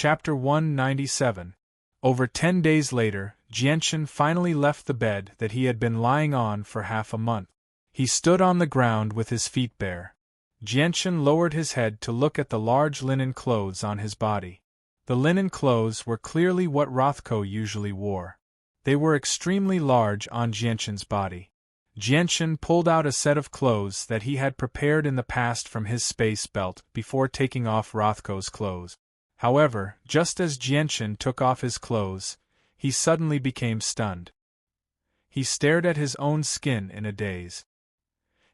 Chapter 197. Over 10 days later, Jianchen finally left the bed that he had been lying on for half a month. He stood on the ground with his feet bare. Jianchen lowered his head to look at the large linen clothes on his body. The linen clothes were clearly what Rothko usually wore. They were extremely large on Jianchen's body. Jianchen pulled out a set of clothes that he had prepared in the past from his space belt before taking off Rothko's clothes. However, just as Jianchen took off his clothes, he suddenly became stunned. He stared at his own skin in a daze.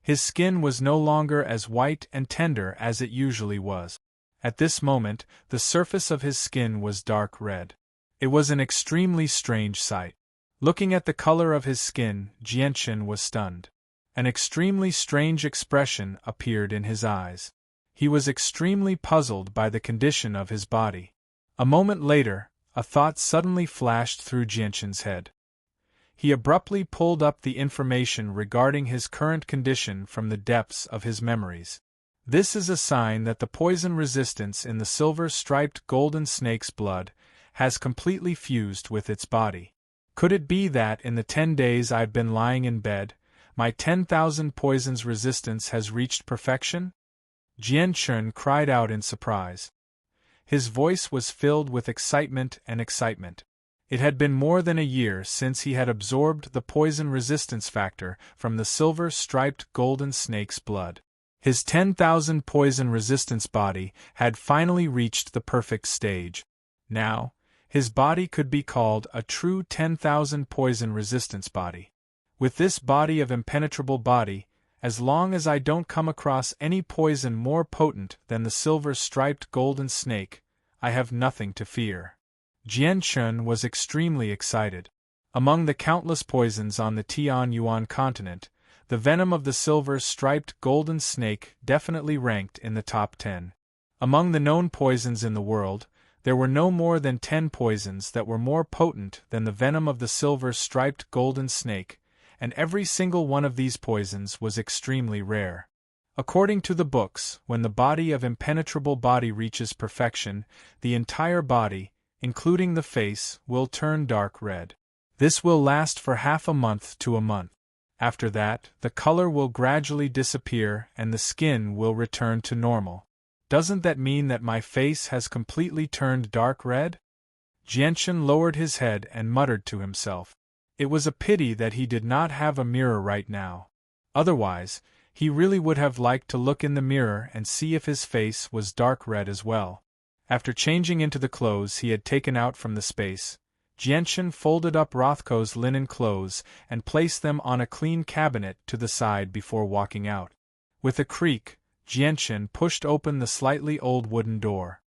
His skin was no longer as white and tender as it usually was. At this moment, the surface of his skin was dark red. It was an extremely strange sight. Looking at the color of his skin, Jianchen was stunned. An extremely strange expression appeared in his eyes. He was extremely puzzled by the condition of his body. A moment later, a thought suddenly flashed through Jianchen's head. He abruptly pulled up the information regarding his current condition from the depths of his memories. This is a sign that the poison resistance in the silver-striped golden snake's blood has completely fused with its body. Could it be that in the 10 days I've been lying in bed, my 10,000 poisons resistance has reached perfection? Jianchen cried out in surprise. His voice was filled with excitement and excitement. It had been more than a year since he had absorbed the poison resistance factor from the silver-striped golden snake's blood. His 10,000 poison resistance body had finally reached the perfect stage. Now, his body could be called a true 10,000 poison resistance body. With this body of impenetrable body, as long as I don't come across any poison more potent than the silver-striped golden snake, I have nothing to fear. Jianchen was extremely excited. Among the countless poisons on the Tianyuan continent, the venom of the silver-striped golden snake definitely ranked in the top 10. Among the known poisons in the world, there were no more than 10 poisons that were more potent than the venom of the silver-striped golden snake, and every single one of these poisons was extremely rare. According to the books, when the body of impenetrable body reaches perfection, the entire body, including the face, will turn dark red. This will last for half a month to a month. After that, the color will gradually disappear and the skin will return to normal. Doesn't that mean that my face has completely turned dark red? Jianchen lowered his head and muttered to himself. It was a pity that he did not have a mirror right now. Otherwise, he really would have liked to look in the mirror and see if his face was dark red as well. After changing into the clothes he had taken out from the space, Jianchen folded up Rothko's linen clothes and placed them on a clean cabinet to the side before walking out. With a creak, Jianchen pushed open the slightly old wooden door.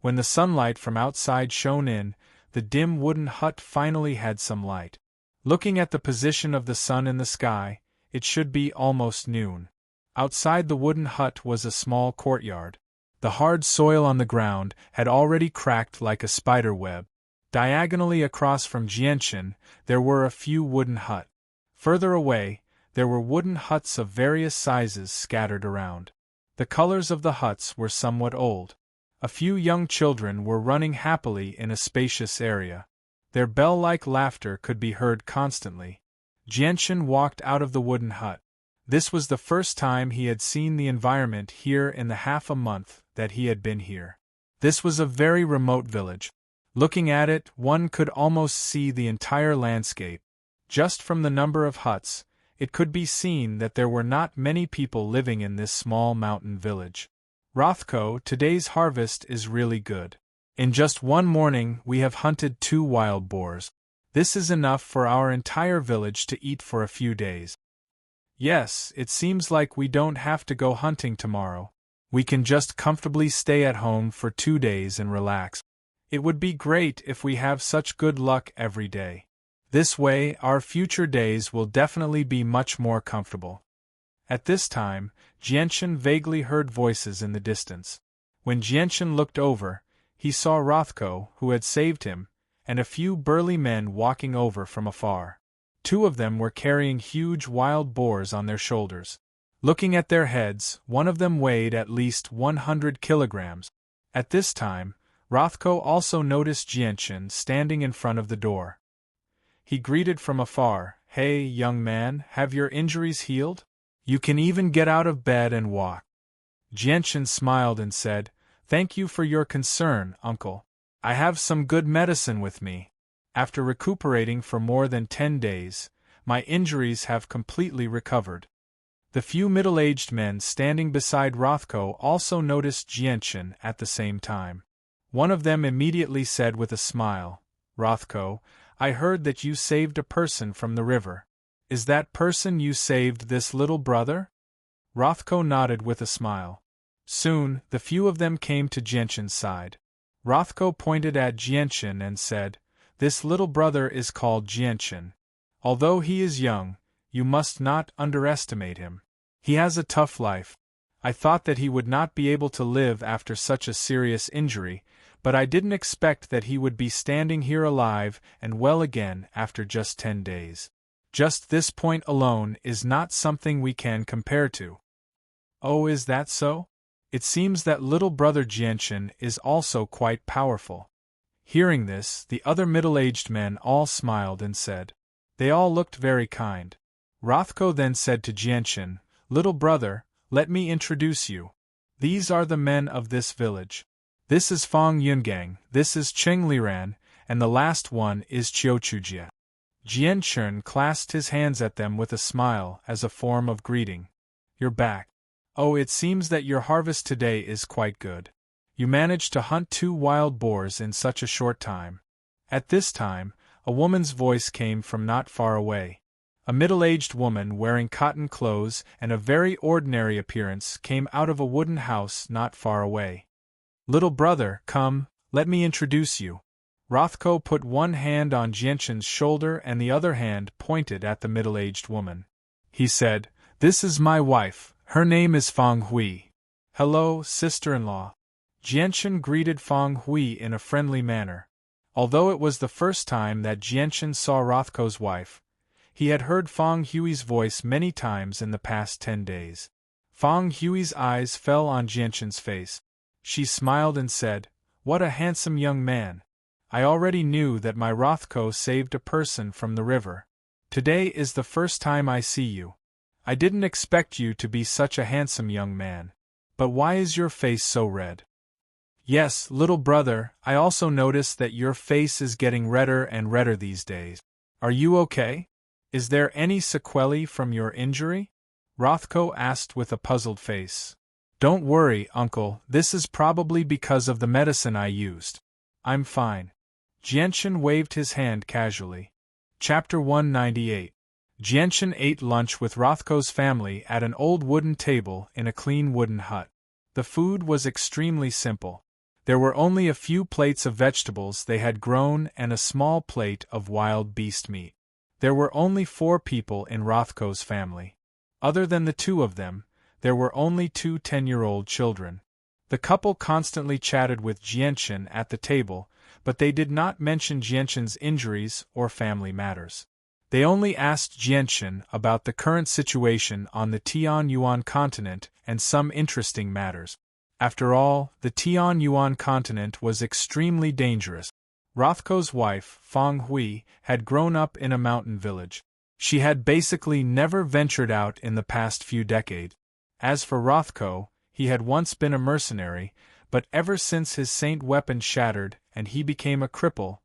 When the sunlight from outside shone in, the dim wooden hut finally had some light. Looking at the position of the sun in the sky, it should be almost noon. Outside the wooden hut was a small courtyard. The hard soil on the ground had already cracked like a spider web. Diagonally across from Jianchen, there were a few wooden huts. Further away, there were wooden huts of various sizes scattered around. The colors of the huts were somewhat old. A few young children were running happily in a spacious area. Their bell-like laughter could be heard constantly. Jianchen walked out of the wooden hut. This was the first time he had seen the environment here in the half a month that he had been here. This was a very remote village. Looking at it, one could almost see the entire landscape. Just from the number of huts, it could be seen that there were not many people living in this small mountain village. Rothko, today's harvest is really good. In just one morning we have hunted 2 wild boars. This is enough for our entire village to eat for a few days. Yes, it seems like we don't have to go hunting tomorrow. We can just comfortably stay at home for 2 days and relax. It would be great if we have such good luck every day. This way, our future days will definitely be much more comfortable. At this time, Jianchen vaguely heard voices in the distance. When Jianchen looked over, he saw Rothko, who had saved him, and a few burly men walking over from afar. 2 of them were carrying huge wild boars on their shoulders. Looking at their heads, one of them weighed at least 100 kilograms. At this time, Rothko also noticed Jianchen standing in front of the door. He greeted from afar, "Hey, young man, have your injuries healed? You can even get out of bed and walk." Jianchen smiled and said, "Thank you for your concern, uncle. I have some good medicine with me. After recuperating for more than 10 days, my injuries have completely recovered." The few middle-aged men standing beside Rothko also noticed Jianchen at the same time. One of them immediately said with a smile, "Rothko, I heard that you saved a person from the river. Is that person you saved this little brother?" Rothko nodded with a smile. Soon, the few of them came to Jianchen's side. Rothko pointed at Jianchen and said, "This little brother is called Jianchen. Although he is young, you must not underestimate him. He has a tough life. I thought that he would not be able to live after such a serious injury, but I didn't expect that he would be standing here alive and well again after just 10 days. Just this point alone is not something we can compare to." "Oh, is that so? It seems that little brother Jianchen is also quite powerful." Hearing this, the other middle-aged men all smiled and said. They all looked very kind. Rothko then said to Jianchen, "Little brother, let me introduce you. These are the men of this village. This is Fang Yungang, this is Cheng Liran, and the last one is Qiuchujia." Jianchen clasped his hands at them with a smile as a form of greeting. "You're back. Oh, it seems that your harvest today is quite good. You managed to hunt 2 wild boars in such a short time." At this time, a woman's voice came from not far away. A middle-aged woman wearing cotton clothes and a very ordinary appearance came out of a wooden house not far away. "Little brother, come, let me introduce you." Rothko put one hand on Jianchen's shoulder and the other hand pointed at the middle-aged woman. He said, "This is my wife, her name is Fang Hui." "Hello, sister-in-law." Jianchen greeted Fang Hui in a friendly manner. Although it was the first time that Jianchen saw Rothko's wife, he had heard Fang Hui's voice many times in the past 10 days. Fang Hui's eyes fell on Jianchen's face. She smiled and said, "What a handsome young man. I already knew that my Rothko saved a person from the river. Today is the first time I see you. I didn't expect you to be such a handsome young man. But why is your face so red?" "Yes, little brother, I also noticed that your face is getting redder and redder these days. Are you okay? Is there any sequelae from your injury?" Rothko asked with a puzzled face. "Don't worry, uncle, this is probably because of the medicine I used. I'm fine." Jianchen waved his hand casually. Chapter 198. Jianchen ate lunch with Rothko's family at an old wooden table in a clean wooden hut. The food was extremely simple. There were only a few plates of vegetables they had grown and a small plate of wild beast meat. There were only 4 people in Rothko's family. Other than the 2 of them, there were only 2 10-year-old children. The couple constantly chatted with Jianchen at the table, but they did not mention Jianchen's injuries or family matters. They only asked Jianchen about the current situation on the Tianyuan continent and some interesting matters. After all, the Tianyuan continent was extremely dangerous. Rothko's wife, Fang Hui, had grown up in a mountain village. She had basically never ventured out in the past few decades. As for Rothko, he had once been a mercenary, but ever since his saint weapon shattered and he became a cripple,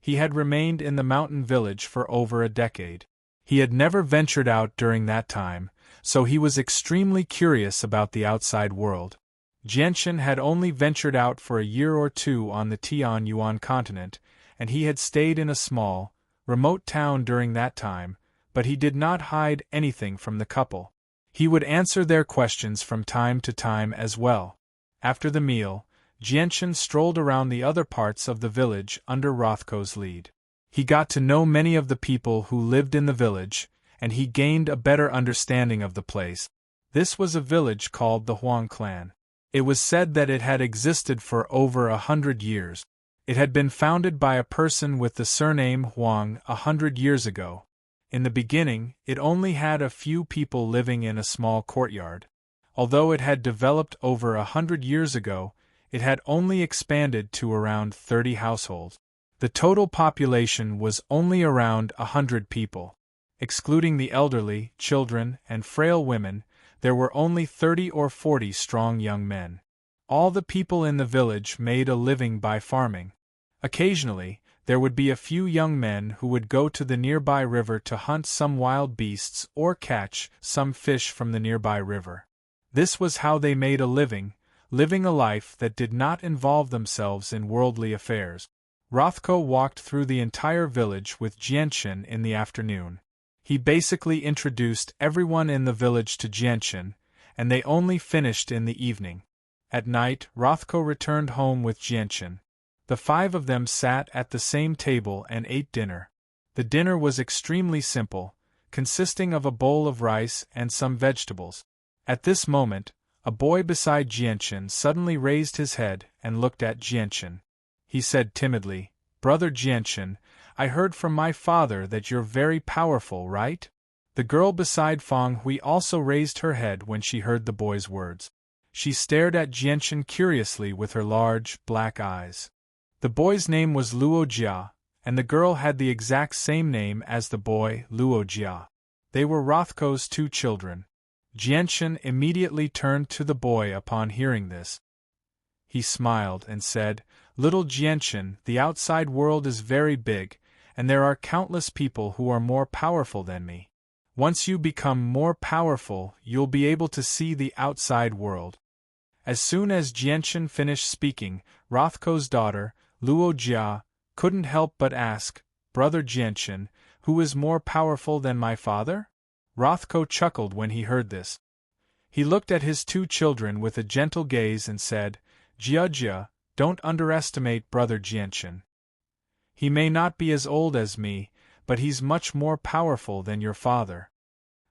he had remained in the mountain village for over a decade. He had never ventured out during that time, so he was extremely curious about the outside world. Jianchen had only ventured out for a year or 2 on the Tianyuan continent, and he had stayed in a small, remote town during that time, but he did not hide anything from the couple. He would answer their questions from time to time as well. After the meal, Jianchen strolled around the other parts of the village under Rothko's lead. He got to know many of the people who lived in the village, and he gained a better understanding of the place. This was a village called the Huang clan. It was said that it had existed for over 100 years. It had been founded by a person with the surname Huang 100 years ago. In the beginning, it only had a few people living in a small courtyard. Although it had developed over 100 years ago, It had only expanded to around 30 households. The total population was only around 100 people. Excluding the elderly, children, and frail women, there were only 30 or 40 strong young men. All the people in the village made a living by farming. Occasionally, there would be a few young men who would go to the nearby river to hunt some wild beasts or catch some fish from the nearby river. This was how they made a living, living a life that did not involve themselves in worldly affairs. Rothko walked through the entire village with Jianchen in the afternoon. He basically introduced everyone in the village to Jianchen, and they only finished in the evening. At night, Rothko returned home with Jianchen. The 5 of them sat at the same table and ate dinner. The dinner was extremely simple, consisting of a bowl of rice and some vegetables. At this moment, a boy beside Jianchen suddenly raised his head and looked at Jianchen. He said timidly, "Brother Jianchen, I heard from my father that you're very powerful, right?" The girl beside Fang Hui also raised her head when she heard the boy's words. She stared at Jianchen curiously with her large, black eyes. The boy's name was Luo Jia, and the girl had the exact same name as the boy, Luo Jia. They were Rothko's 2 children. Jianchen immediately turned to the boy upon hearing this. He smiled and said, "Little Jianchen, the outside world is very big, and there are countless people who are more powerful than me. Once you become more powerful, you'll be able to see the outside world." As soon as Jianchen finished speaking, Rothko's daughter, Luo Jia, couldn't help but ask, "Brother Jianchen, who is more powerful than my father?" Rothko chuckled when he heard this. He looked at his 2 children with a gentle gaze and said, "Jia, don't underestimate Brother Jianchen. He may not be as old as me, but he's much more powerful than your father."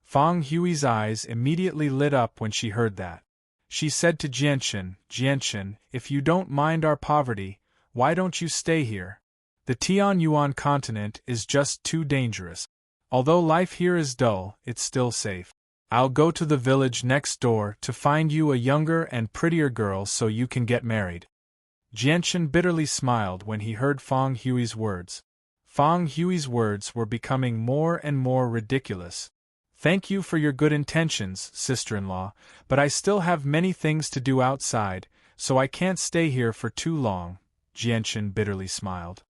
Fang Hui's eyes immediately lit up when she heard that. She said to Jianchen, "Jianchen, if you don't mind our poverty, why don't you stay here? The Tianyuan continent is just too dangerous. Although life here is dull, it's still safe. I'll go to the village next door to find you a younger and prettier girl so you can get married." Jianchen bitterly smiled when he heard Fang Hui's words. Fang Hui's words were becoming more and more ridiculous. "Thank you for your good intentions, sister-in-law, but I still have many things to do outside, so I can't stay here for too long," Jianchen bitterly smiled.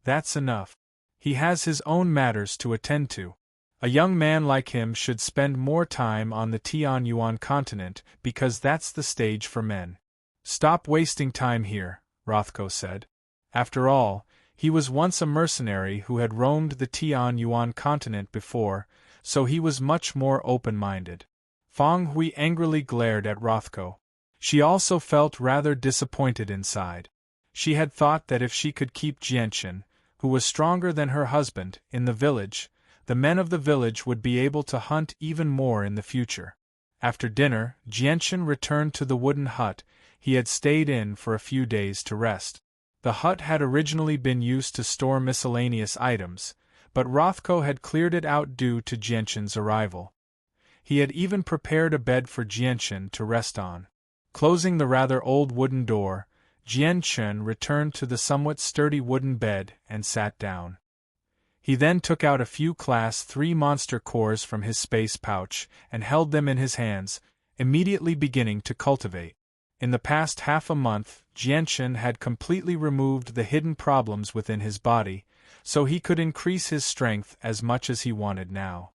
"That's enough. He has his own matters to attend to. A young man like him should spend more time on the Tianyuan continent because that's the stage for men. Stop wasting time here," Rothko said. After all, he was once a mercenary who had roamed the Tianyuan continent before, so he was much more open-minded. Fang Hui angrily glared at Rothko. She also felt rather disappointed inside. She had thought that if she could keep Jianchen, who was stronger than her husband, in the village, the men of the village would be able to hunt even more in the future. After dinner, Jianchen returned to the wooden hut he had stayed in for a few days to rest. The hut had originally been used to store miscellaneous items, but Rothko had cleared it out due to Jianchen's arrival. He had even prepared a bed for Jianchen to rest on. Closing the rather old wooden door, Jianchen returned to the somewhat sturdy wooden bed and sat down. He then took out a few Class 3 monster cores from his space pouch and held them in his hands, immediately beginning to cultivate. In the past half a month, Jianchen had completely removed the hidden problems within his body, so he could increase his strength as much as he wanted now.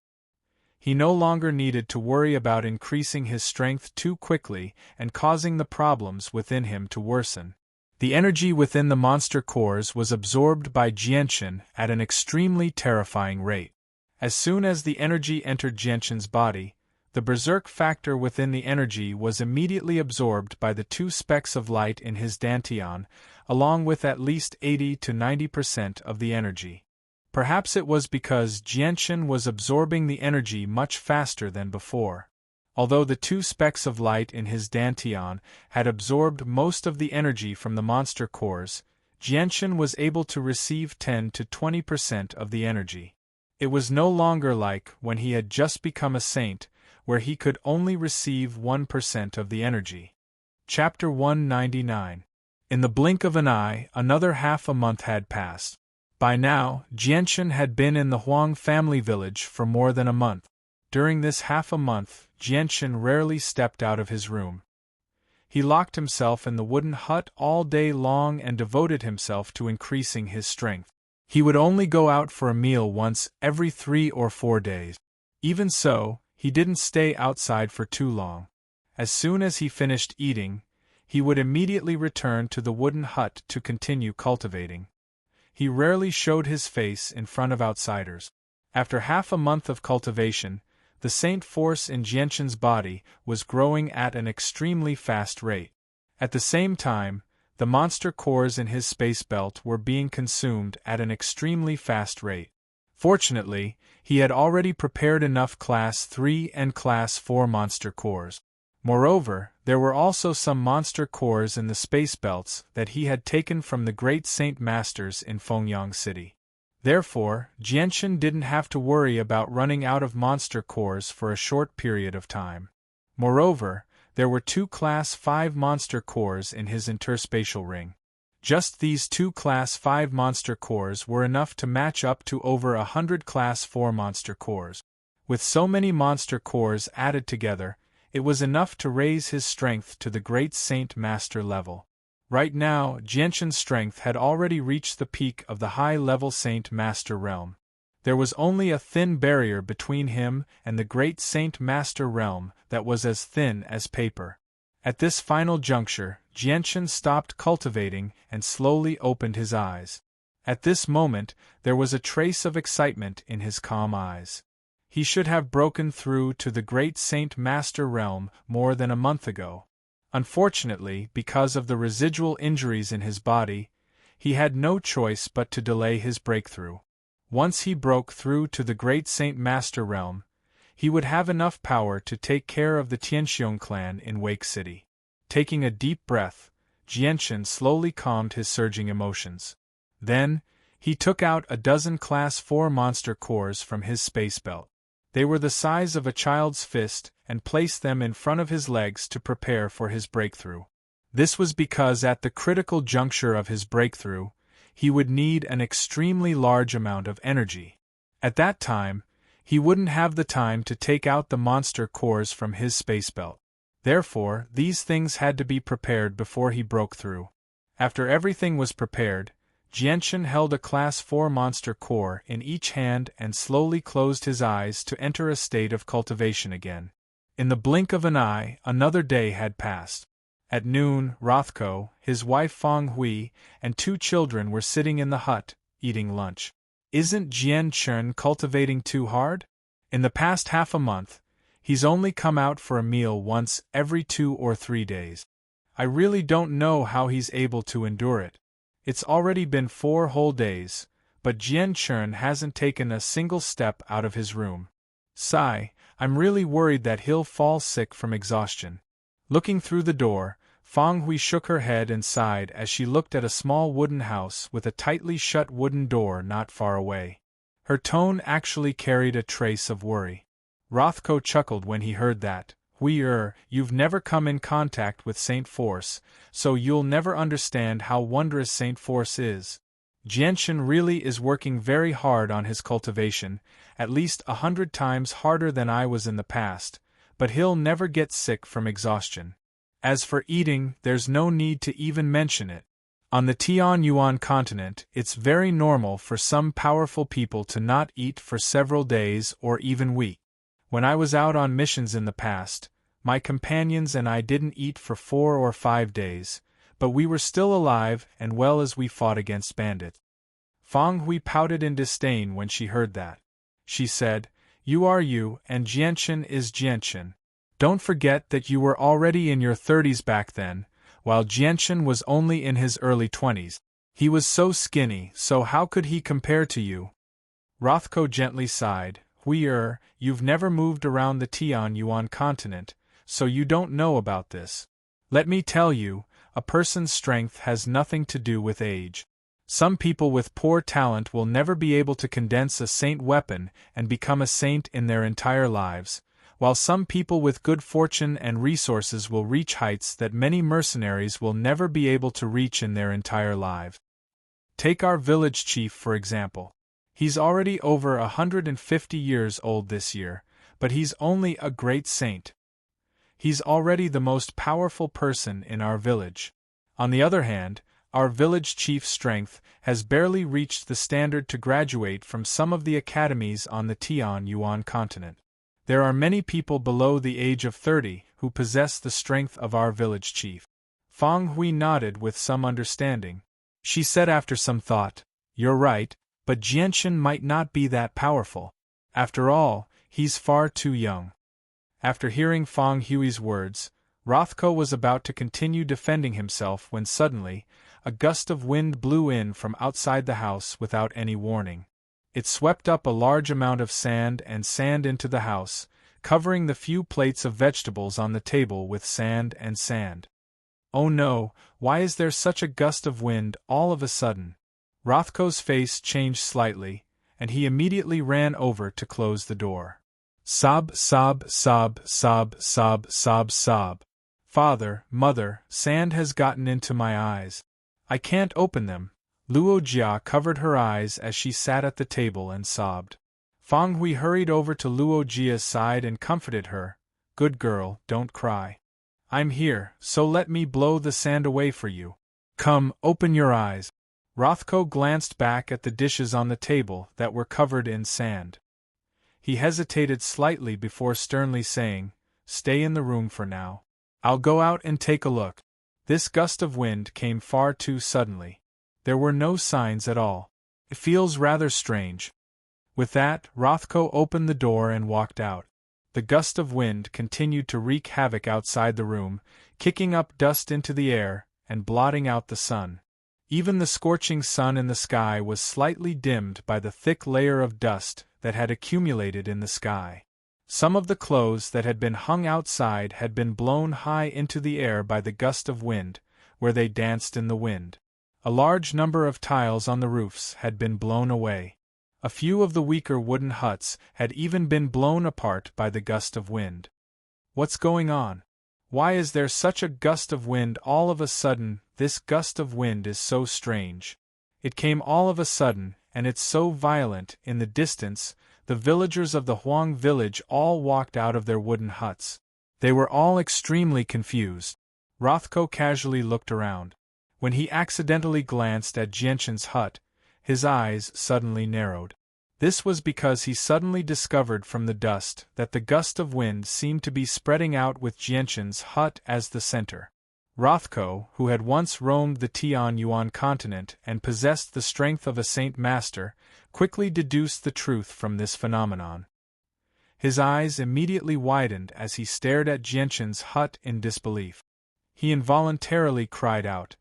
He no longer needed to worry about increasing his strength too quickly and causing the problems within him to worsen. The energy within the monster cores was absorbed by Jianchen at an extremely terrifying rate. As soon as the energy entered Jianchen's body, the berserk factor within the energy was immediately absorbed by the 2 specks of light in his dantian, along with at least 80 to 90% of the energy. Perhaps it was because Jianchen was absorbing the energy much faster than before. Although the 2 specks of light in his dantian had absorbed most of the energy from the monster cores, Jianchen was able to receive 10 to 20% of the energy. It was no longer like when he had just become a saint, where he could only receive 1% of the energy. Chapter 199. In the blink of an eye, another half a month had passed. By now, Jianchen had been in the Huang family village for more than a month. During this half a month, Jianchen rarely stepped out of his room. He locked himself in the wooden hut all day long and devoted himself to increasing his strength. He would only go out for a meal once every 3 or 4 days. Even so, he didn't stay outside for too long. As soon as he finished eating, he would immediately return to the wooden hut to continue cultivating. He rarely showed his face in front of outsiders. After half a month of cultivation, the saint force in Jianchen's body was growing at an extremely fast rate. At the same time, the monster cores in his space belt were being consumed at an extremely fast rate. Fortunately, he had already prepared enough Class 3 and Class 4 monster cores. Moreover, there were also some monster cores in the space belts that he had taken from the great saint masters in Fengyang City. Therefore, Jianchen didn't have to worry about running out of monster cores for a short period of time. Moreover, there were 2 Class 5 monster cores in his interspatial ring. Just these 2 Class 5 monster cores were enough to match up to over 100 Class 4 monster cores. With so many monster cores added together, it was enough to raise his strength to the great saint master level. Right now, Jianchen's strength had already reached the peak of the high-level Saint Master realm. There was only a thin barrier between him and the great Saint Master realm that was as thin as paper. At this final juncture, Jianchen stopped cultivating and slowly opened his eyes. At this moment, there was a trace of excitement in his calm eyes. He should have broken through to the great Saint Master realm more than a month ago. Unfortunately, because of the residual injuries in his body, he had no choice but to delay his breakthrough. Once he broke through to the great Saint Master realm, he would have enough power to take care of the Tianxiong clan in Wake City. Taking a deep breath, Jianchen slowly calmed his surging emotions. Then, he took out a dozen Class 4 monster cores from his space belt. They were the size of a child's fist and placed them in front of his legs to prepare for his breakthrough. This was because at the critical juncture of his breakthrough, he would need an extremely large amount of energy. At that time, he wouldn't have the time to take out the monster cores from his space belt. Therefore, these things had to be prepared before he broke through. After everything was prepared, Jianchen held a Class 4 monster core in each hand and slowly closed his eyes to enter a state of cultivation again. In the blink of an eye, another day had passed. At noon, Rothko, his wife Feng Hui, and 2 children were sitting in the hut, eating lunch. Isn't Jianchen cultivating too hard? In the past half a month, he's only come out for a meal once every 2 or 3 days. I really don't know how he's able to endure it. It's already been 4 whole days, but Jianchen hasn't taken a single step out of his room. Sigh, I'm really worried that he'll fall sick from exhaustion. Looking through the door, Feng Hui shook her head and sighed as she looked at a small wooden house with a tightly shut wooden door not far away. Her tone actually carried a trace of worry. Rothko chuckled when he heard that. You've never come in contact with Saint Force, so you'll never understand how wondrous Saint Force is. Jianchen really is working very hard on his cultivation, at least 100 times harder than I was in the past, but he'll never get sick from exhaustion. As for eating, there's no need to even mention it. On the Tianyuan continent, it's very normal for some powerful people to not eat for several days or even weeks. When I was out on missions in the past, my companions and I didn't eat for 4 or 5 days, but we were still alive and well as we fought against bandits. Feng Hui pouted in disdain when she heard that. She said, You are you, and Jianchen is Jianchen. Don't forget that you were already in your 30s back then, while Jianchen was only in his early 20s. He was so skinny, so how could he compare to you? Rothko gently sighed. You've never moved around the Tianyuan continent, so you don't know about this. Let me tell you, a person's strength has nothing to do with age. Some people with poor talent will never be able to condense a saint weapon and become a saint in their entire lives, While some people with good fortune and resources will reach heights that many mercenaries will never be able to reach in their entire lives. Take our village chief for example. He's already over 150 years old this year, but he's only a great saint. He's already the most powerful person in our village. On the other hand, our village chief's strength has barely reached the standard to graduate from some of the academies on the Tianyuan continent. There are many people below the age of 30 who possess the strength of our village chief. Fang Hui nodded with some understanding. She said after some thought, "You're right, but Jianshan might not be that powerful. After all, he's far too young." After hearing Fang Hui's words, Rothko was about to continue defending himself when suddenly, a gust of wind blew in from outside the house without any warning. It swept up a large amount of sand into the house, covering the few plates of vegetables on the table with sand and sand. "Oh no, why is there such a gust of wind all of a sudden?" Rothko's face changed slightly, and he immediately ran over to close the door. Sob, sob, sob, sob, sob, sob, sob. "Father, mother, sand has gotten into my eyes. I can't open them." Luo Jia covered her eyes as she sat at the table and sobbed. Fang Hui hurried over to Luo Jia's side and comforted her. "Good girl, don't cry. I'm here, so let me blow the sand away for you. Come, open your eyes." Rothko glanced back at the dishes on the table that were covered in sand. He hesitated slightly before sternly saying, "Stay in the room for now. I'll go out and take a look." This gust of wind came far too suddenly. There were no signs at all. It feels rather strange. With that, Rothko opened the door and walked out. The gust of wind continued to wreak havoc outside the room, kicking up dust into the air and blotting out the sun. Even the scorching sun in the sky was slightly dimmed by the thick layer of dust that had accumulated in the sky. Some of the clothes that had been hung outside had been blown high into the air by the gust of wind, where they danced in the wind. A large number of tiles on the roofs had been blown away. A few of the weaker wooden huts had even been blown apart by the gust of wind. What's going on? Why is there such a gust of wind all of a sudden? This gust of wind is so strange. It came all of a sudden, and it's so violent. In the distance, the villagers of the Huang village all walked out of their wooden huts. They were all extremely confused. Rothko casually looked around. When he accidentally glanced at Jianshan's hut, his eyes suddenly narrowed. This was because he suddenly discovered from the dust that the gust of wind seemed to be spreading out with Jianshan's hut as the center. Rothko, who had once roamed the Tianyuan continent and possessed the strength of a saint master, quickly deduced the truth from this phenomenon. His eyes immediately widened as he stared at Jianshan's hut in disbelief. He involuntarily cried out,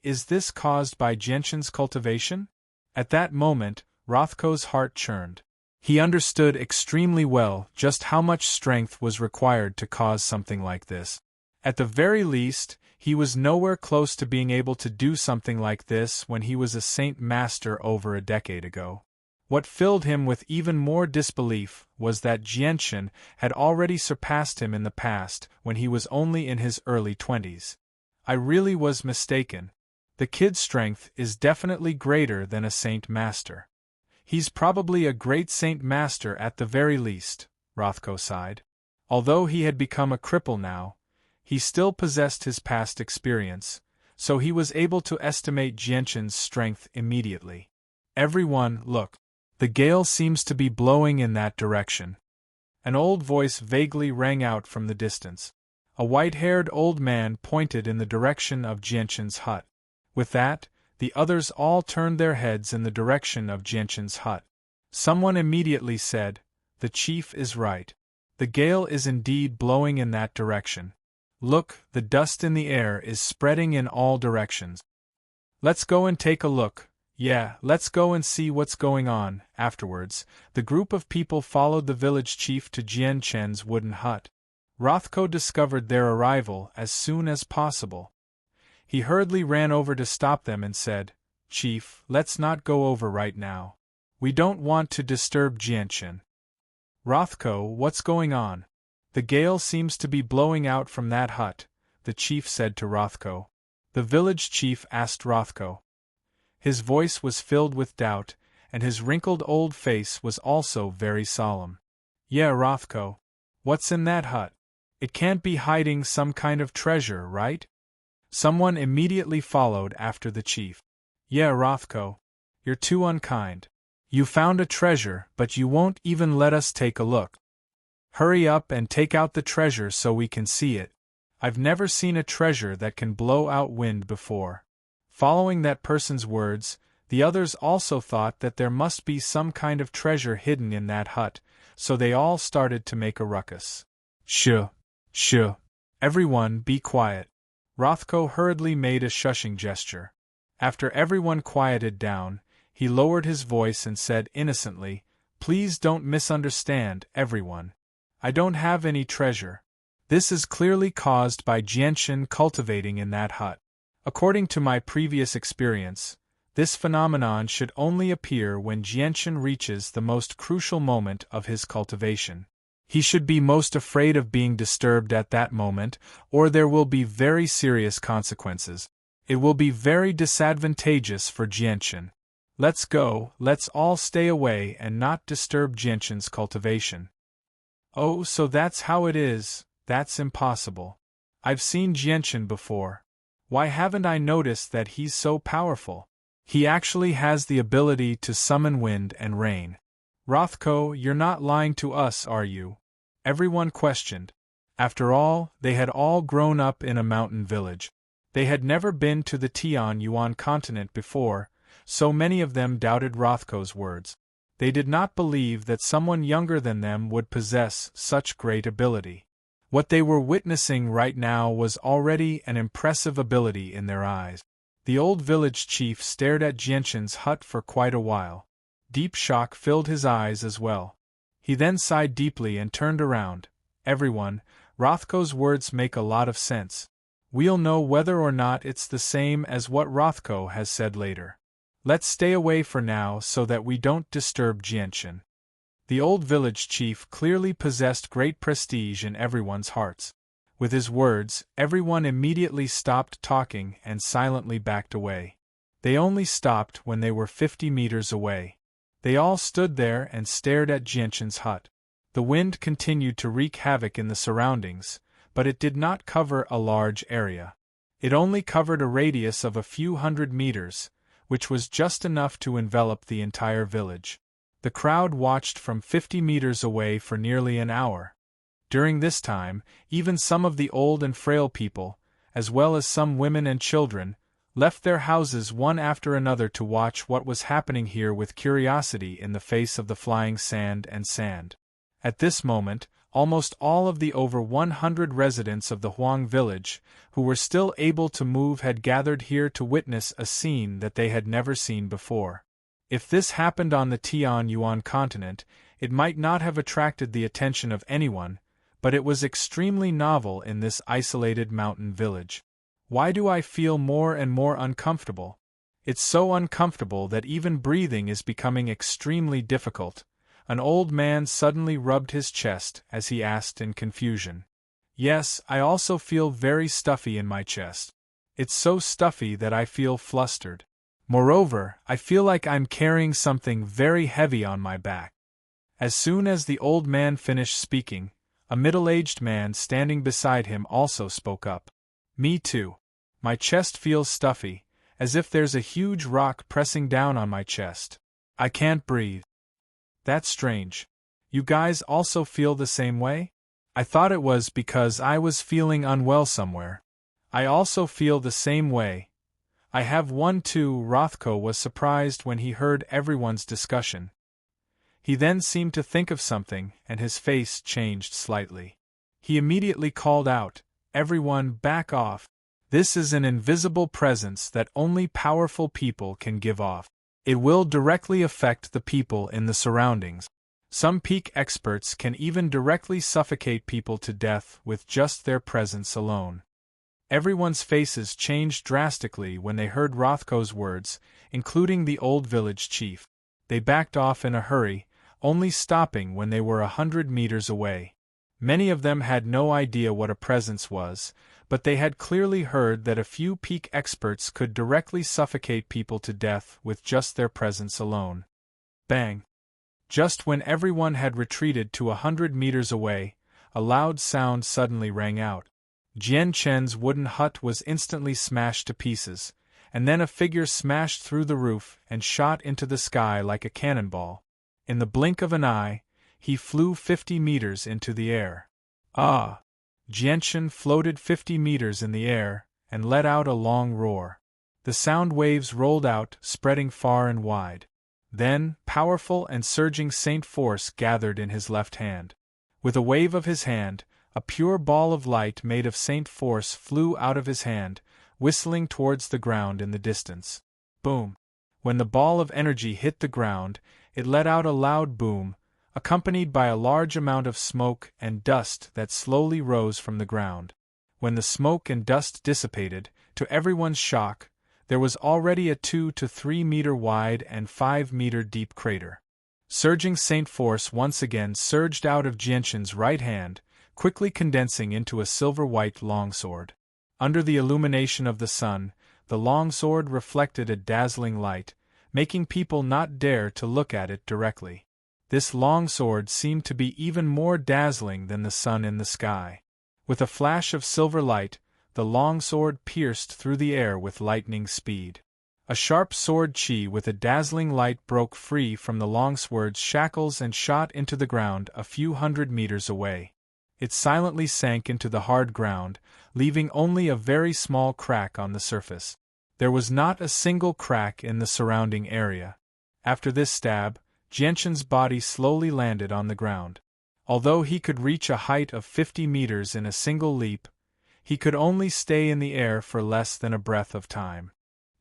Is this caused by Jianshan's cultivation?" At that moment, Rothko's heart churned. He understood extremely well just how much strength was required to cause something like this. At the very least, he was nowhere close to being able to do something like this when he was a saint master over a decade ago. What filled him with even more disbelief was that Jianshan had already surpassed him in the past when he was only in his early 20s. I really was mistaken. The kid's strength is definitely greater than a saint master. He's probably a great saint master at the very least, Rothko sighed. Although he had become a cripple now, he still possessed his past experience, so he was able to estimate Jianshan's strength immediately. "Everyone, look. The gale seems to be blowing in that direction." An old voice vaguely rang out from the distance. A white-haired old man pointed in the direction of Jianshan's hut. With that, the others all turned their heads in the direction of Jianshan's hut. Someone immediately said, "The chief is right. The gale is indeed blowing in that direction. Look, the dust in the air is spreading in all directions. Let's go and take a look." "Yeah, let's go and see what's going on." Afterwards, the group of people followed the village chief to Jianshan's wooden hut. Rothko discovered their arrival as soon as possible. He hurriedly ran over to stop them and said, "Chief, let's not go over right now. We don't want to disturb Jianshan." "Rothko, what's going on?" The gale seems to be blowing out from that hut, the chief said to Rothko. The village chief asked Rothko. His voice was filled with doubt, and his wrinkled old face was also very solemn. Yeah, Rothko. What's in that hut? It can't be hiding some kind of treasure, right? Someone immediately followed after the chief. Yeah, Rothko. You're too unkind. You found a treasure, but you won't even let us take a look. Hurry up and take out the treasure so we can see it. I've never seen a treasure that can blow out wind before. Following that person's words, the others also thought that there must be some kind of treasure hidden in that hut, so they all started to make a ruckus. Shh. Everyone be quiet. Rothko hurriedly made a shushing gesture. After everyone quieted down, he lowered his voice and said innocently, Please don't misunderstand, everyone. I don't have any treasure. This is clearly caused by Jianshin cultivating in that hut. According to my previous experience, this phenomenon should only appear when Jianshin reaches the most crucial moment of his cultivation. He should be most afraid of being disturbed at that moment, or there will be very serious consequences. It will be very disadvantageous for Jianshin. Let's go, let's all stay away and not disturb Jianshin's cultivation. Oh, so that's how it is. That's impossible. I've seen Jianshin before. Why haven't I noticed that he's so powerful? He actually has the ability to summon wind and rain. Rothko, you're not lying to us, are you? Everyone questioned. After all, they had all grown up in a mountain village. They had never been to the Tianyuan continent before, so many of them doubted Rothko's words. They did not believe that someone younger than them would possess such great ability. What they were witnessing right now was already an impressive ability in their eyes. The old village chief stared at Jianshin's hut for quite a while. Deep shock filled his eyes as well. He then sighed deeply and turned around. Everyone, Rothko's words make a lot of sense. We'll know whether or not it's the same as what Rothko has said later. Let's stay away for now so that we don't disturb Jianshin. The old village chief clearly possessed great prestige in everyone's hearts. With his words, everyone immediately stopped talking and silently backed away. They only stopped when they were 50 meters away. They all stood there and stared at Jianshin's hut. The wind continued to wreak havoc in the surroundings, but it did not cover a large area. It only covered a radius of a few hundred meters, which was just enough to envelop the entire village. The crowd watched from 50 meters away for nearly an hour. During this time, even some of the old and frail people, as well as some women and children, left their houses one after another to watch what was happening here with curiosity in the face of the flying sand and sand. At this moment, almost all of the over 100 residents of the Huang village, who were still able to move, had gathered here to witness a scene that they had never seen before. If this happened on the Tianyuan continent, it might not have attracted the attention of anyone, but it was extremely novel in this isolated mountain village. Why do I feel more and more uncomfortable? It's so uncomfortable that even breathing is becoming extremely difficult. An old man suddenly rubbed his chest as he asked in confusion. Yes, I also feel very stuffy in my chest. It's so stuffy that I feel flustered. Moreover, I feel like I'm carrying something very heavy on my back. As soon as the old man finished speaking, a middle-aged man standing beside him also spoke up. Me too. My chest feels stuffy, as if there's a huge rock pressing down on my chest. I can't breathe. That's strange. You guys also feel the same way? I thought it was because I was feeling unwell somewhere. I also feel the same way. I have one too. Rothko was surprised when he heard everyone's discussion. He then seemed to think of something, and his face changed slightly. He immediately called out, "Everyone back off. This is an invisible presence that only powerful people can give off. It will directly affect the people in the surroundings. Some peak experts can even directly suffocate people to death with just their presence alone." Everyone's faces changed drastically when they heard Rothko's words, including the old village chief. They backed off in a hurry, only stopping when they were 100 meters away. Many of them had no idea what a presence was, but they had clearly heard that a few peak experts could directly suffocate people to death with just their presence alone. Bang! Just when everyone had retreated to 100 meters away, a loud sound suddenly rang out. Jian Chen's wooden hut was instantly smashed to pieces, and then a figure smashed through the roof and shot into the sky like a cannonball. In the blink of an eye, he flew 50 meters into the air. Ah! Jianchen floated 50 meters in the air and let out a long roar. The sound waves rolled out, spreading far and wide. Then, powerful and surging Saint Force gathered in his left hand. With a wave of his hand, a pure ball of light made of Saint Force flew out of his hand, whistling towards the ground in the distance. Boom! When the ball of energy hit the ground, it let out a loud boom, accompanied by a large amount of smoke and dust that slowly rose from the ground. When the smoke and dust dissipated, to everyone's shock, there was already a 2 to 3 meter wide and 5 meter deep crater. Surging Saint Force once again surged out of Jianchen's right hand, quickly condensing into a silver-white longsword. Under the illumination of the sun, the longsword reflected a dazzling light, making people not dare to look at it directly. This longsword seemed to be even more dazzling than the sun in the sky. With a flash of silver light, the longsword pierced through the air with lightning speed. A sharp sword chi with a dazzling light broke free from the longsword's shackles and shot into the ground a few 100 meters away. It silently sank into the hard ground, leaving only a very small crack on the surface. There was not a single crack in the surrounding area. After this stab, Jianchen's body slowly landed on the ground. Although he could reach a height of 50 meters in a single leap, he could only stay in the air for less than a breath of time.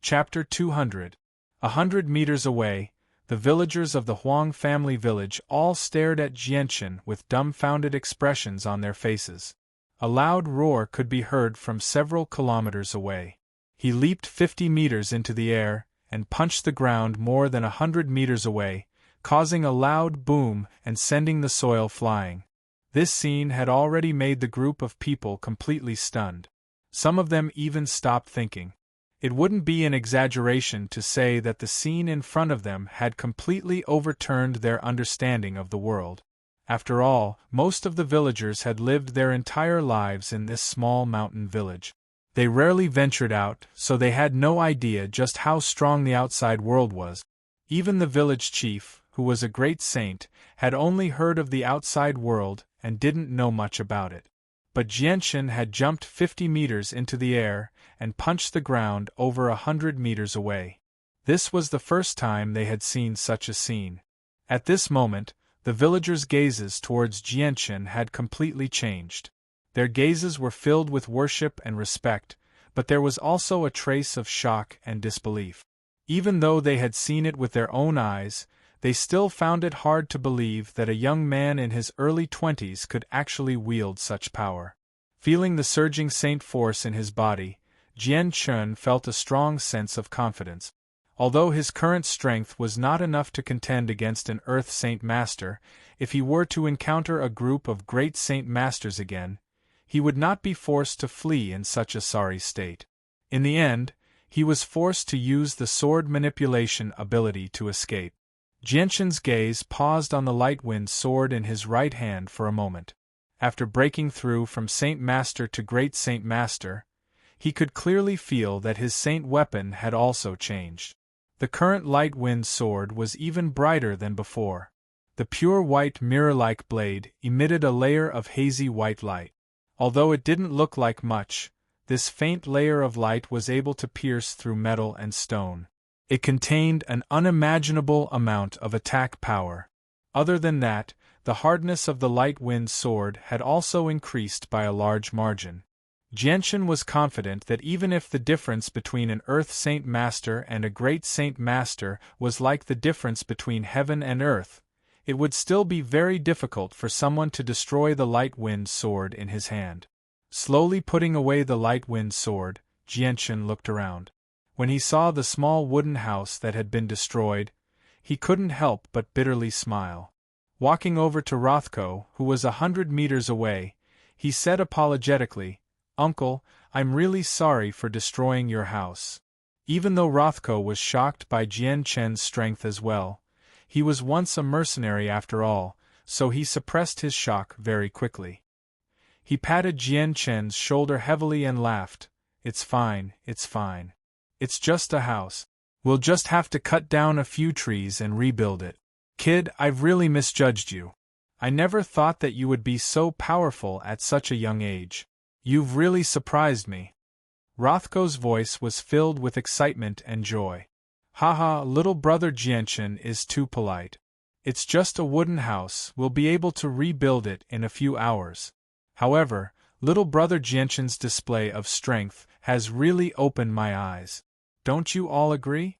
Chapter 200. 100 meters away, the villagers of the Huang family village all stared at Jianchen with dumbfounded expressions on their faces. A loud roar could be heard from several kilometers away. He leaped 50 meters into the air and punched the ground more than 100 meters away, causing a loud boom and sending the soil flying. This scene had already made the group of people completely stunned. Some of them even stopped thinking. It wouldn't be an exaggeration to say that the scene in front of them had completely overturned their understanding of the world. After all, most of the villagers had lived their entire lives in this small mountain village. They rarely ventured out, so they had no idea just how strong the outside world was. Even the village chief, who was a great saint, had only heard of the outside world and didn't know much about it. But Jianchen had jumped 50 meters into the air and punched the ground over 100 meters away. This was the first time they had seen such a scene. At this moment, the villagers' gazes towards Jianchen had completely changed. Their gazes were filled with worship and respect, but there was also a trace of shock and disbelief. Even though they had seen it with their own eyes, they still found it hard to believe that a young man in his early 20s could actually wield such power. Feeling the surging Saint Force in his body, Jianchen felt a strong sense of confidence. Although his current strength was not enough to contend against an Earth Saint Master, if he were to encounter a group of great Saint Masters again, he would not be forced to flee in such a sorry state. In the end, he was forced to use the sword manipulation ability to escape. Jianchen's gaze paused on the Lightwind sword in his right hand for a moment. After breaking through from Saint Master to Great Saint Master, he could clearly feel that his saint weapon had also changed. The current Lightwind sword was even brighter than before. The pure white mirror-like blade emitted a layer of hazy white light. Although it didn't look like much, this faint layer of light was able to pierce through metal and stone. It contained an unimaginable amount of attack power. Other than that, the hardness of the Lightwind sword had also increased by a large margin. Jianchen was confident that even if the difference between an Earth Saint Master and a Great Saint Master was like the difference between heaven and earth, it would still be very difficult for someone to destroy the Lightwind sword in his hand. Slowly putting away the Lightwind sword, Jianchen looked around. When he saw the small wooden house that had been destroyed, he couldn't help but bitterly smile. Walking over to Rothko, who was 100 meters away, he said apologetically, "Uncle, I'm really sorry for destroying your house." Even though Rothko was shocked by Jian Chen's strength as well, he was once a mercenary after all, so he suppressed his shock very quickly. He patted Jian Chen's shoulder heavily and laughed, "It's fine, it's fine. It's just a house. We'll just have to cut down a few trees and rebuild it. Kid, I've really misjudged you. I never thought that you would be so powerful at such a young age. You've really surprised me." Rothko's voice was filled with excitement and joy. "Haha, little brother Jianchen is too polite. It's just a wooden house, we'll be able to rebuild it in a few hours. However, little brother Jianchen's display of strength has really opened my eyes. Don't you all agree?"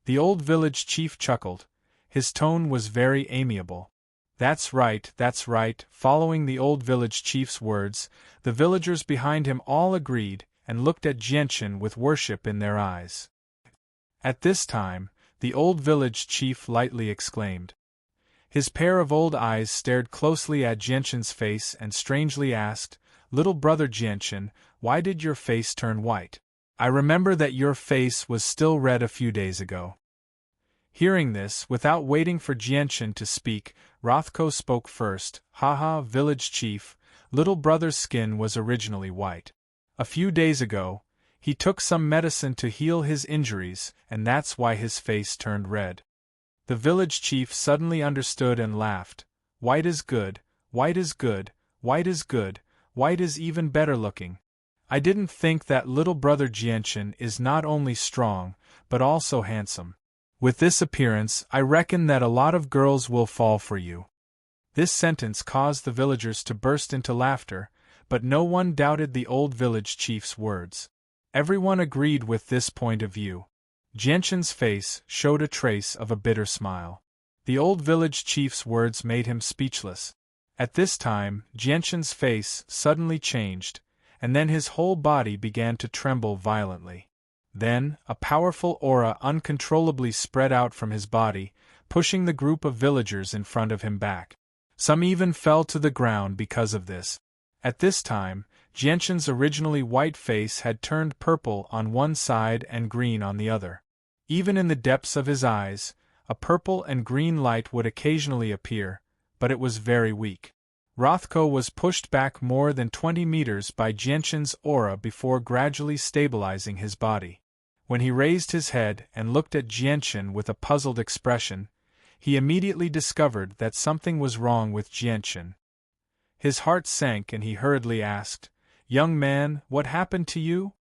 The old village chief chuckled. His tone was very amiable. That's right, that's right." Following the old village chief's words, the villagers behind him all agreed and looked at Jianchen with worship in their eyes. At this time, the old village chief lightly exclaimed. His pair of old eyes stared closely at Jianchen's face and strangely asked, "Little brother Jianchen, why did your face turn white? I remember that your face was still red a few days ago." Hearing this, without waiting for Jianchen to speak, Rothko spoke first. "Haha, village chief, little brother's skin was originally white. A few days ago, he took some medicine to heal his injuries, and that's why his face turned red." The village chief suddenly understood and laughed. "White is good, white is good, white is good, white is even better looking. I didn't think that little brother Jianchen is not only strong, but also handsome. With this appearance, I reckon that a lot of girls will fall for you." This sentence caused the villagers to burst into laughter, but no one doubted the old village chief's words. Everyone agreed with this point of view. Jianchen's face showed a trace of a bitter smile. The old village chief's words made him speechless. At this time, Jianchen's face suddenly changed, and then his whole body began to tremble violently. Then, a powerful aura uncontrollably spread out from his body, pushing the group of villagers in front of him back. Some even fell to the ground because of this. At this time, Jianchen's originally white face had turned purple on one side and green on the other. Even in the depths of his eyes, a purple and green light would occasionally appear, but it was very weak. Rothko was pushed back more than 20 meters by Jianchen's aura before gradually stabilizing his body. When he raised his head and looked at Jianchen with a puzzled expression, he immediately discovered that something was wrong with Jianchen. His heart sank and he hurriedly asked, "Young man, what happened to you?"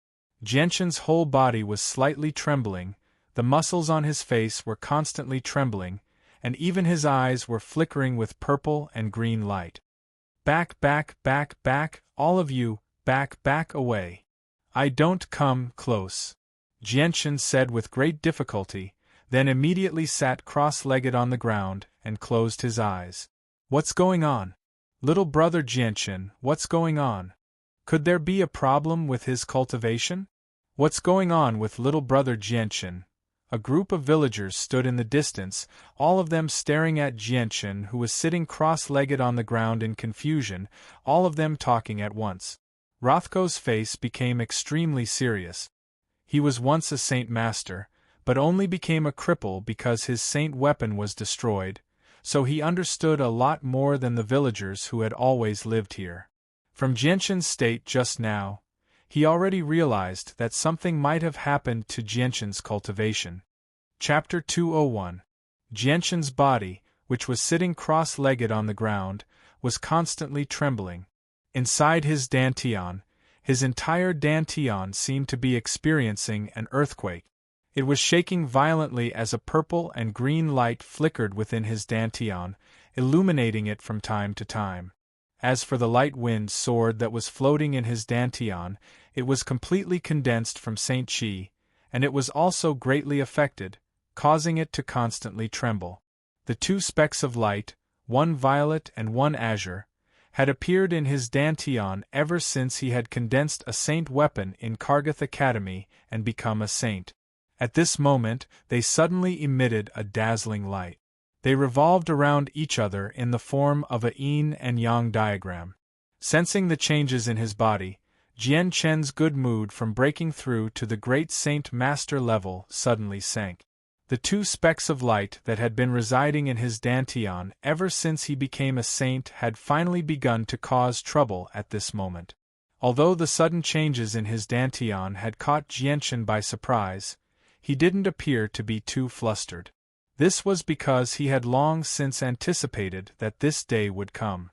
Jianchen's whole body was slightly trembling, the muscles on his face were constantly trembling, and even his eyes were flickering with purple and green light. "Back, back, back, back, all of you, back, back away. I don't come close," Jianchen said with great difficulty, then immediately sat cross-legged on the ground and closed his eyes. "What's going on? Little brother Jianchen, what's going on? Could there be a problem with his cultivation? What's going on with little brother Jianchen?" A group of villagers stood in the distance, all of them staring at Jianchen, who was sitting cross-legged on the ground in confusion, all of them talking at once. Rothko's face became extremely serious. He was once a saint master, but only became a cripple because his saint weapon was destroyed, so he understood a lot more than the villagers who had always lived here. From Jianchen's state just now, he already realized that something might have happened to Jianchen's cultivation. Chapter 201. Jianchen's body, which was sitting cross-legged on the ground, was constantly trembling. Inside his dantian, his entire dantian seemed to be experiencing an earthquake. It was shaking violently as a purple and green light flickered within his dantian, illuminating it from time to time. As for the light wind sword that was floating in his dantian, it was completely condensed from Saint Chi, and it was also greatly affected, causing it to constantly tremble. The two specks of light, one violet and one azure, had appeared in his dantian ever since he had condensed a saint weapon in Kargath Academy and become a saint. At this moment, they suddenly emitted a dazzling light. They revolved around each other in the form of a yin and yang diagram. Sensing the changes in his body, Jian Chen's good mood from breaking through to the great Saint Master level suddenly sank. The two specks of light that had been residing in his dantian ever since he became a saint had finally begun to cause trouble at this moment. Although the sudden changes in his dantian had caught Jianchen by surprise, he didn't appear to be too flustered. This was because he had long since anticipated that this day would come.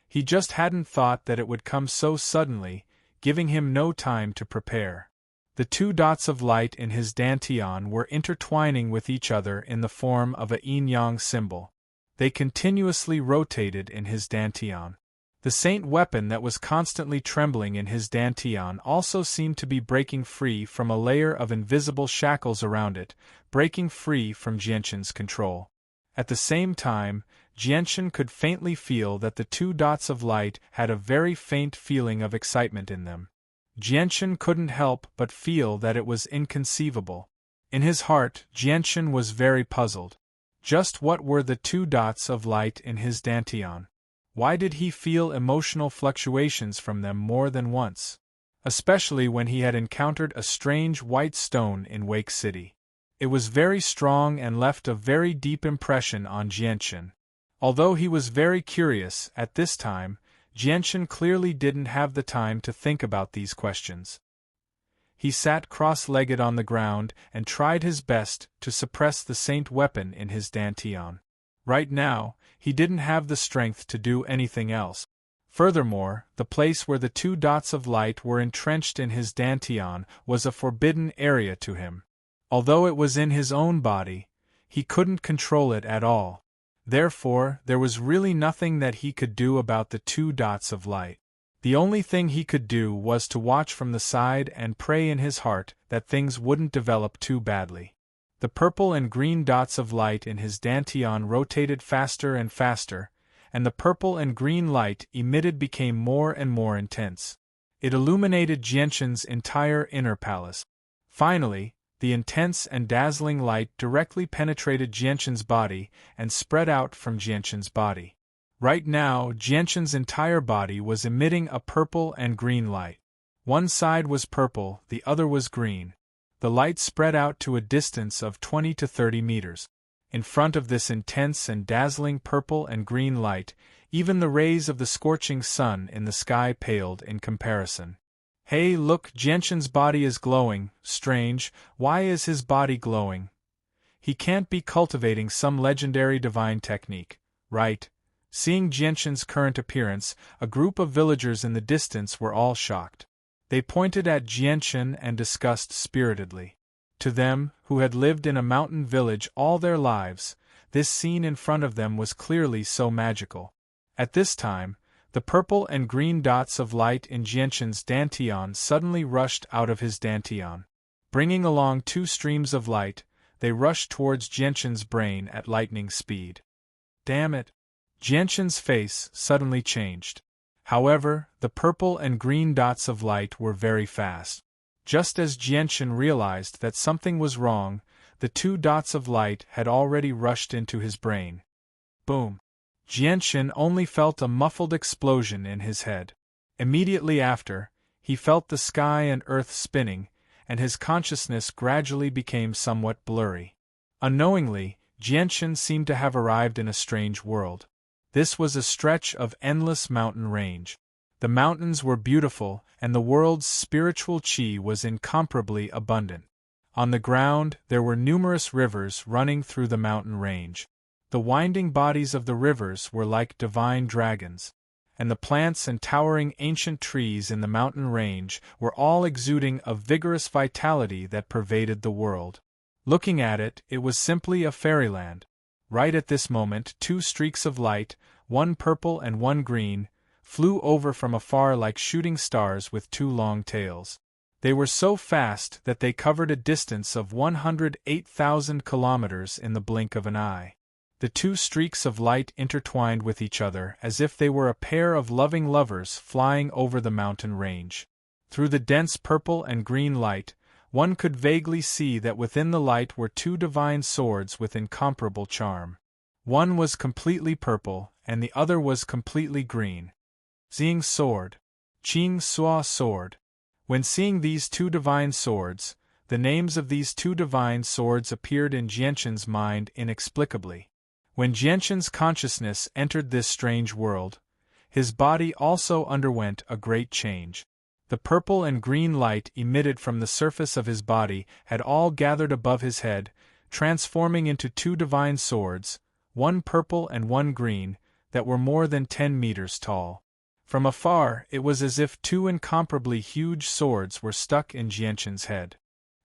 He just hadn't thought that it would come so suddenly, giving him no time to prepare. The two dots of light in his dantian were intertwining with each other in the form of a yin-yang symbol. They continuously rotated in his dantian. The saint weapon that was constantly trembling in his dantian also seemed to be breaking free from a layer of invisible shackles around it, breaking free from Jianchen's control. At the same time, Jianchen could faintly feel that the two dots of light had a very faint feeling of excitement in them. Jianchen couldn't help but feel that it was inconceivable. In his heart, Jianchen was very puzzled. Just what were the two dots of light in his dantian? Why did he feel emotional fluctuations from them more than once? Especially when he had encountered a strange white stone in Wake City. It was very strong and left a very deep impression on Jianchen. Although he was very curious, at this time, Jianchen clearly didn't have the time to think about these questions. He sat cross-legged on the ground and tried his best to suppress the saint weapon in his dantian. Right now, he didn't have the strength to do anything else. Furthermore, the place where the two dots of light were entrenched in his dantian was a forbidden area to him. Although it was in his own body, he couldn't control it at all. Therefore, there was really nothing that he could do about the two dots of light. The only thing he could do was to watch from the side and pray in his heart that things wouldn't develop too badly. The purple and green dots of light in his dantian rotated faster and faster, and the purple and green light emitted became more and more intense. It illuminated Jianchen's entire inner palace. Finally, the intense and dazzling light directly penetrated Jianchen's body and spread out from Jianchen's body. Right now, Jianchen's entire body was emitting a purple and green light. One side was purple, the other was green. The light spread out to a distance of 20 to 30 meters. In front of this intense and dazzling purple and green light, even the rays of the scorching sun in the sky paled in comparison. Hey, look, Jianchen's body is glowing. Strange, why is his body glowing? He can't be cultivating some legendary divine technique, right? Seeing Jianchen's current appearance, a group of villagers in the distance were all shocked. They pointed at Jianchen and discussed spiritedly. To them, who had lived in a mountain village all their lives, this scene in front of them was clearly so magical. At this time, the purple and green dots of light in Jianchen's dantian suddenly rushed out of his dantian. Bringing along two streams of light, they rushed towards Jianchen's brain at lightning speed. Damn it! Jianchen's face suddenly changed. However, the purple and green dots of light were very fast. Just as Jianchen realized that something was wrong, the two dots of light had already rushed into his brain. Boom! Jianchen only felt a muffled explosion in his head. Immediately after, he felt the sky and earth spinning, and his consciousness gradually became somewhat blurry. Unknowingly, Jianchen seemed to have arrived in a strange world. This was a stretch of endless mountain range. The mountains were beautiful, and the world's spiritual qi was incomparably abundant. On the ground, there were numerous rivers running through the mountain range. The winding bodies of the rivers were like divine dragons, and the plants and towering ancient trees in the mountain range were all exuding a vigorous vitality that pervaded the world. Looking at it, it was simply a fairyland. Right at this moment, two streaks of light, one purple and one green, flew over from afar like shooting stars with two long tails. They were so fast that they covered a distance of 108,000 kilometers in the blink of an eye. The two streaks of light intertwined with each other as if they were a pair of loving lovers flying over the mountain range. Through the dense purple and green light, one could vaguely see that within the light were two divine swords with incomparable charm. One was completely purple, and the other was completely green. Xing sword. Qing Sua sword. When seeing these two divine swords, the names of these two divine swords appeared in Jianshan's mind inexplicably. When Jianshan's consciousness entered this strange world, his body also underwent a great change. The purple and green light emitted from the surface of his body had all gathered above his head, transforming into two divine swords, one purple and one green, that were more than 10 meters tall. From afar, it was as if two incomparably huge swords were stuck in Jianshan's head.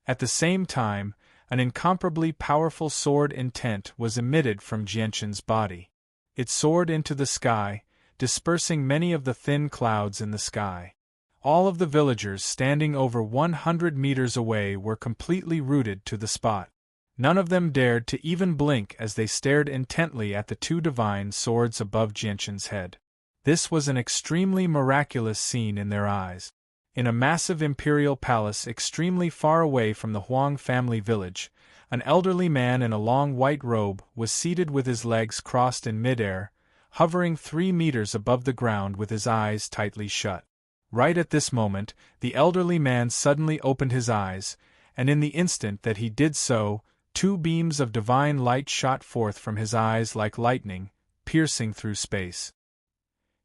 At the same time, an incomparably powerful sword intent was emitted from Jianshan's body. It soared into the sky, dispersing many of the thin clouds in the sky. All of the villagers standing over 100 meters away were completely rooted to the spot. None of them dared to even blink as they stared intently at the two divine swords above Jianshan's head. This was an extremely miraculous scene in their eyes. In a massive imperial palace extremely far away from the Huang family village, an elderly man in a long white robe was seated with his legs crossed in midair, hovering 3 meters above the ground with his eyes tightly shut. Right at this moment, the elderly man suddenly opened his eyes, and in the instant that he did so, 2 beams of divine light shot forth from his eyes like lightning, piercing through space.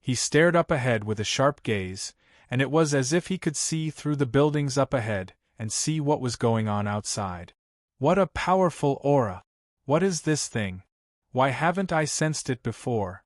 He stared up ahead with a sharp gaze, and it was as if he could see through the buildings up ahead, and see what was going on outside. What a powerful aura! What is this thing? Why haven't I sensed it before?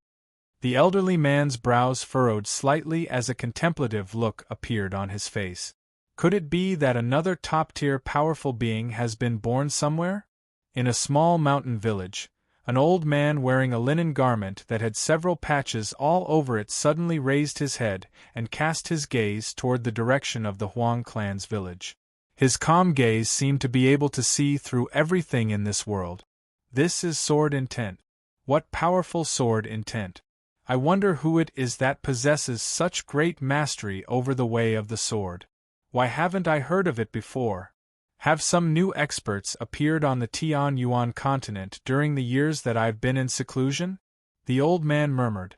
The elderly man's brows furrowed slightly as a contemplative look appeared on his face. Could it be that another top-tier powerful being has been born somewhere? In a small mountain village, an old man wearing a linen garment that had several patches all over it suddenly raised his head and cast his gaze toward the direction of the Huang clan's village. His calm gaze seemed to be able to see through everything in this world. This is sword intent. What powerful sword intent! I wonder who it is that possesses such great mastery over the way of the sword. Why haven't I heard of it before? Have some new experts appeared on the Tian Yuan continent during the years that I've been in seclusion? The old man murmured.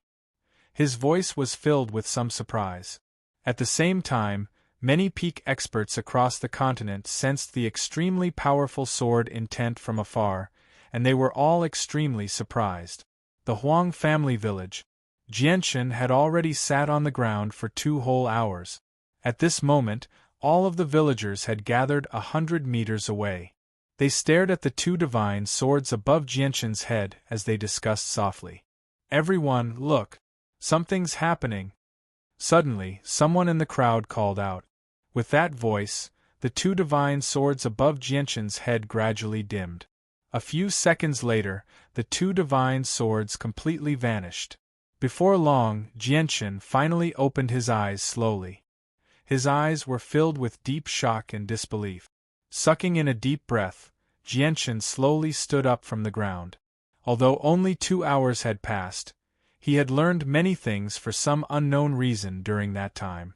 His voice was filled with some surprise. At the same time, many peak experts across the continent sensed the extremely powerful sword intent from afar, and they were all extremely surprised. The Huang family village. Jianshan had already sat on the ground for 2 whole hours. At this moment, all of the villagers had gathered 100 meters away. They stared at the 2 divine swords above Jianshan's head as they discussed softly. Everyone, look! Something's happening! Suddenly, someone in the crowd called out. With that voice, the 2 divine swords above Jianshan's head gradually dimmed. A few seconds later, the 2 divine swords completely vanished. Before long, Jianshan finally opened his eyes slowly. His eyes were filled with deep shock and disbelief. Sucking in a deep breath, Jianshan slowly stood up from the ground. Although only 2 hours had passed, he had learned many things for some unknown reason during that time.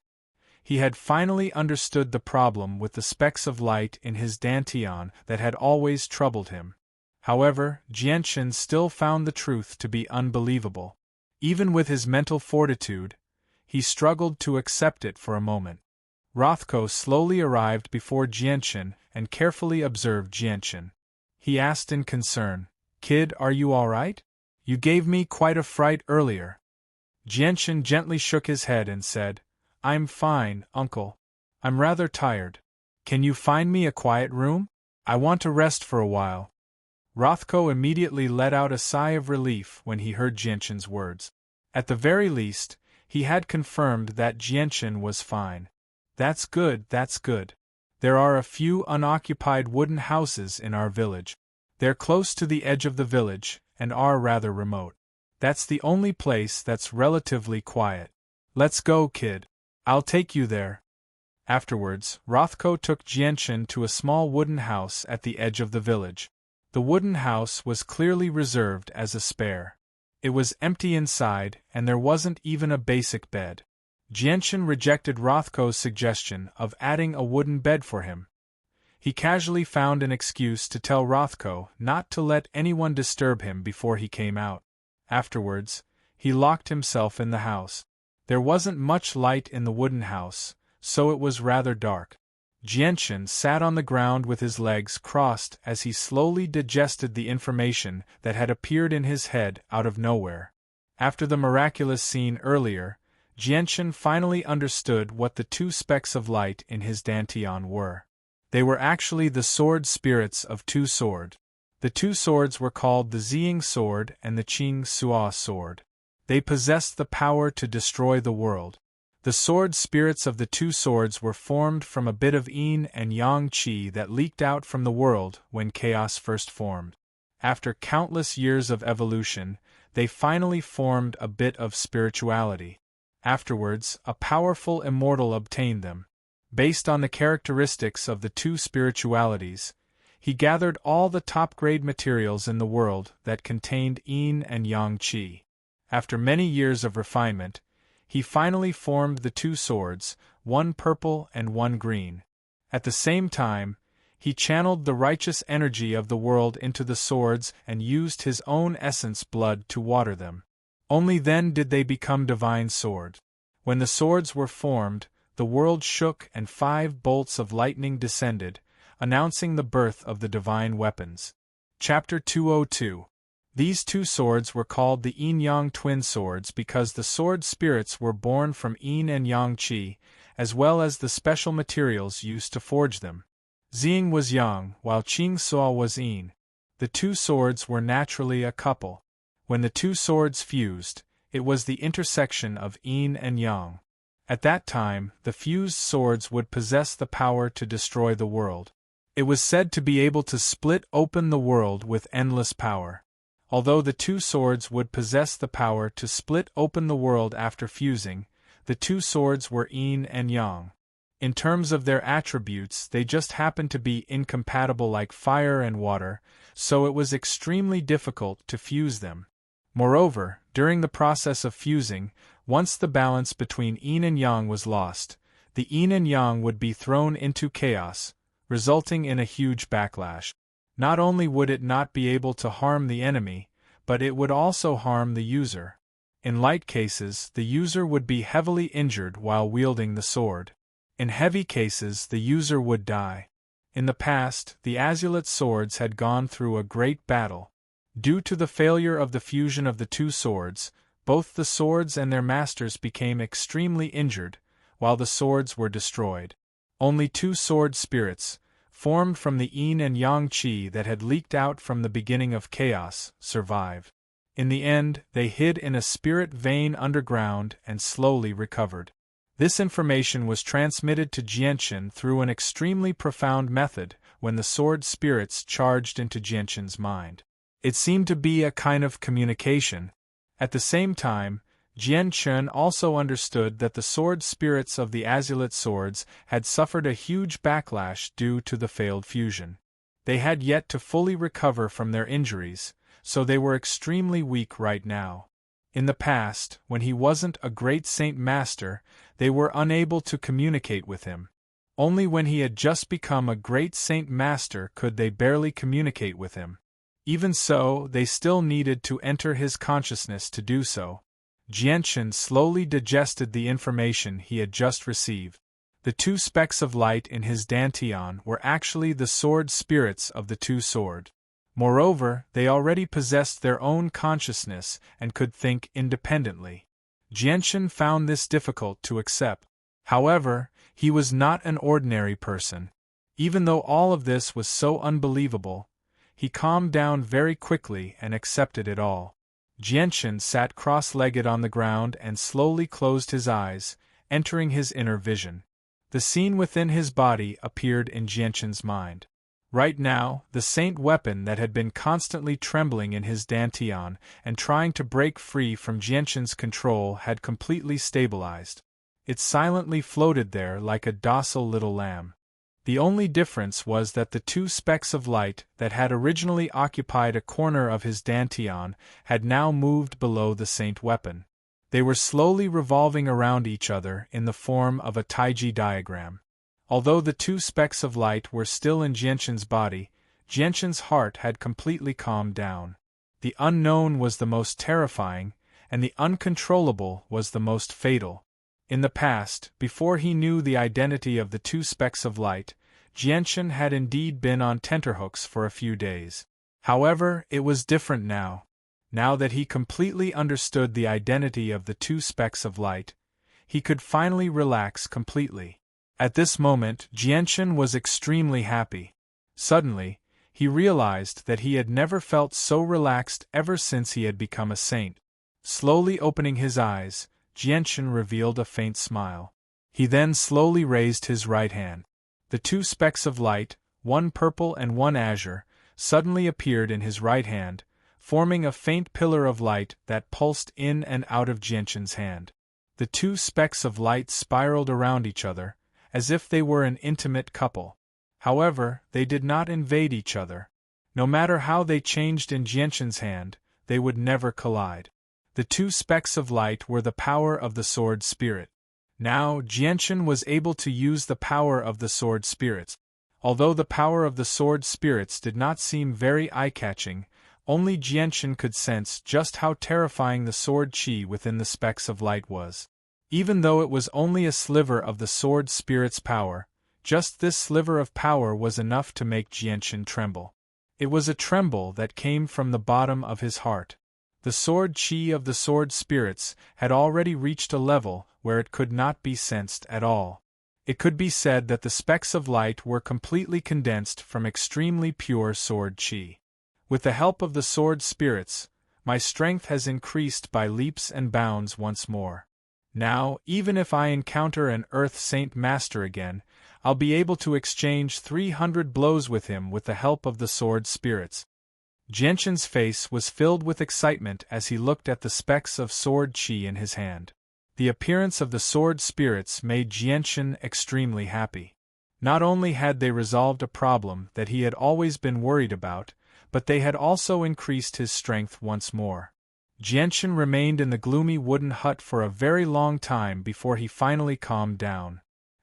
He had finally understood the problem with the specks of light in his dantian that had always troubled him. However, Jianshan still found the truth to be unbelievable. Even with his mental fortitude, he struggled to accept it for a moment. Rothko slowly arrived before Jianshan and carefully observed Jianshan. He asked in concern, "Kid, are you all right? You gave me quite a fright earlier." Jianshan gently shook his head and said, "I'm fine, uncle. I'm rather tired. Can you find me a quiet room? I want to rest for a while." Rothko immediately let out a sigh of relief when he heard Jianshan's words. At the very least, he had confirmed that Jianshan was fine. That's good, that's good. There are a few unoccupied wooden houses in our village. They're close to the edge of the village, and are rather remote. That's the only place that's relatively quiet. Let's go, kid. I'll take you there. Afterwards, Rothko took Jianshan to a small wooden house at the edge of the village. The wooden house was clearly reserved as a spare. It was empty inside, and there wasn't even a basic bed. Jianshan rejected Rothko's suggestion of adding a wooden bed for him. He casually found an excuse to tell Rothko not to let anyone disturb him before he came out. Afterwards, he locked himself in the house. There wasn't much light in the wooden house, so it was rather dark. Jianchen sat on the ground with his legs crossed as he slowly digested the information that had appeared in his head out of nowhere. After the miraculous scene earlier, Jianchen finally understood what the two specks of light in his dantian were. They were actually the sword spirits of two swords. The two swords were called the Ziying sword and the Qing Suo sword. They possessed the power to destroy the world. The sword spirits of the two swords were formed from a bit of yin and yang qi that leaked out from the world when chaos first formed. After countless years of evolution, they finally formed a bit of spirituality. Afterwards, a powerful immortal obtained them. Based on the characteristics of the two spiritualities, he gathered all the top-grade materials in the world that contained yin and yang qi. After many years of refinement, he finally formed the two swords, one purple and one green. At the same time, he channeled the righteous energy of the world into the swords and used his own essence blood to water them. Only then did they become divine swords. When the swords were formed, the world shook and 5 bolts of lightning descended, announcing the birth of the divine weapons. Chapter 202. These two swords were called the yin-yang twin swords because the sword spirits were born from yin and yang qi, as well as the special materials used to forge them. Ziying was yang, while Qing Suo was yin. The two swords were naturally a couple. When the two swords fused, it was the intersection of yin and yang. At that time, the fused swords would possess the power to destroy the world. It was said to be able to split open the world with endless power. Although the two swords would possess the power to split open the world after fusing, the two swords were yin and yang. In terms of their attributes, they just happened to be incompatible like fire and water, so it was extremely difficult to fuse them. Moreover, during the process of fusing, once the balance between yin and yang was lost, the yin and yang would be thrown into chaos, resulting in a huge backlash. Not only would it not be able to harm the enemy, but it would also harm the user. In light cases, the user would be heavily injured while wielding the sword. In heavy cases, the user would die. In the past, the Azulite swords had gone through a great battle. Due to the failure of the fusion of the two swords, both the swords and their masters became extremely injured, while the swords were destroyed. Only two sword spirits, formed from the yin and yang qi that had leaked out from the beginning of chaos, survived. In the end, they hid in a spirit vein underground and slowly recovered. This information was transmitted to Jianchen through an extremely profound method when the sword spirits charged into Jianchen's mind. It seemed to be a kind of communication. At the same time, Jianchen also understood that the sword spirits of the Azulite swords had suffered a huge backlash due to the failed fusion. They had yet to fully recover from their injuries, so they were extremely weak right now. In the past, when he wasn't a great saint master, they were unable to communicate with him. Only when he had just become a great saint master could they barely communicate with him. Even so, they still needed to enter his consciousness to do so. Jianchen slowly digested the information he had just received. The two specks of light in his dantian were actually the sword spirits of the two swords. Moreover, they already possessed their own consciousness and could think independently. Jianchen found this difficult to accept. However, he was not an ordinary person. Even though all of this was so unbelievable, he calmed down very quickly and accepted it all. Jianchen sat cross-legged on the ground and slowly closed his eyes, entering his inner vision. The scene within his body appeared in Jianchen's mind. Right now, the saint weapon that had been constantly trembling in his dantian and trying to break free from Jianchen's control had completely stabilized. It silently floated there like a docile little lamb. The only difference was that the two specks of light that had originally occupied a corner of his dantian had now moved below the saint weapon. They were slowly revolving around each other in the form of a taiji diagram. Although the two specks of light were still in Jianshan's body, Jianshan's heart had completely calmed down. The unknown was the most terrifying, and the uncontrollable was the most fatal. In the past, before he knew the identity of the two specks of light, Jianshan had indeed been on tenterhooks for a few days. However, it was different now. Now that he completely understood the identity of the two specks of light, he could finally relax completely. At this moment, Jianshan was extremely happy. Suddenly, he realized that he had never felt so relaxed ever since he had become a saint. Slowly opening his eyes, Jianshan revealed a faint smile. He then slowly raised his right hand. The two specks of light, one purple and one azure, suddenly appeared in his right hand, forming a faint pillar of light that pulsed in and out of Jianshan's hand. The two specks of light spiraled around each other, as if they were an intimate couple. However, they did not invade each other. No matter how they changed in Jianshan's hand, they would never collide. The two specks of light were the power of the sword spirit. Now, Jianshan was able to use the power of the sword spirits. Although the power of the sword spirits did not seem very eye-catching, only Jianshan could sense just how terrifying the sword chi within the specks of light was. Even though it was only a sliver of the sword spirit's power, just this sliver of power was enough to make Jianshan tremble. It was a tremble that came from the bottom of his heart. The sword chi of the sword spirits had already reached a level where it could not be sensed at all. It could be said that the specks of light were completely condensed from extremely pure sword chi. With the help of the sword spirits, my strength has increased by leaps and bounds once more. Now, even if I encounter an Earth Saint Master again, I'll be able to exchange 300 blows with him with the help of the sword spirits. Jianshan's face was filled with excitement as he looked at the specks of sword chi in his hand. The appearance of the sword spirits made Jianshan extremely happy. Not only had they resolved a problem that he had always been worried about, but they had also increased his strength once more. Jianshan remained in the gloomy wooden hut for a very long time before he finally calmed down.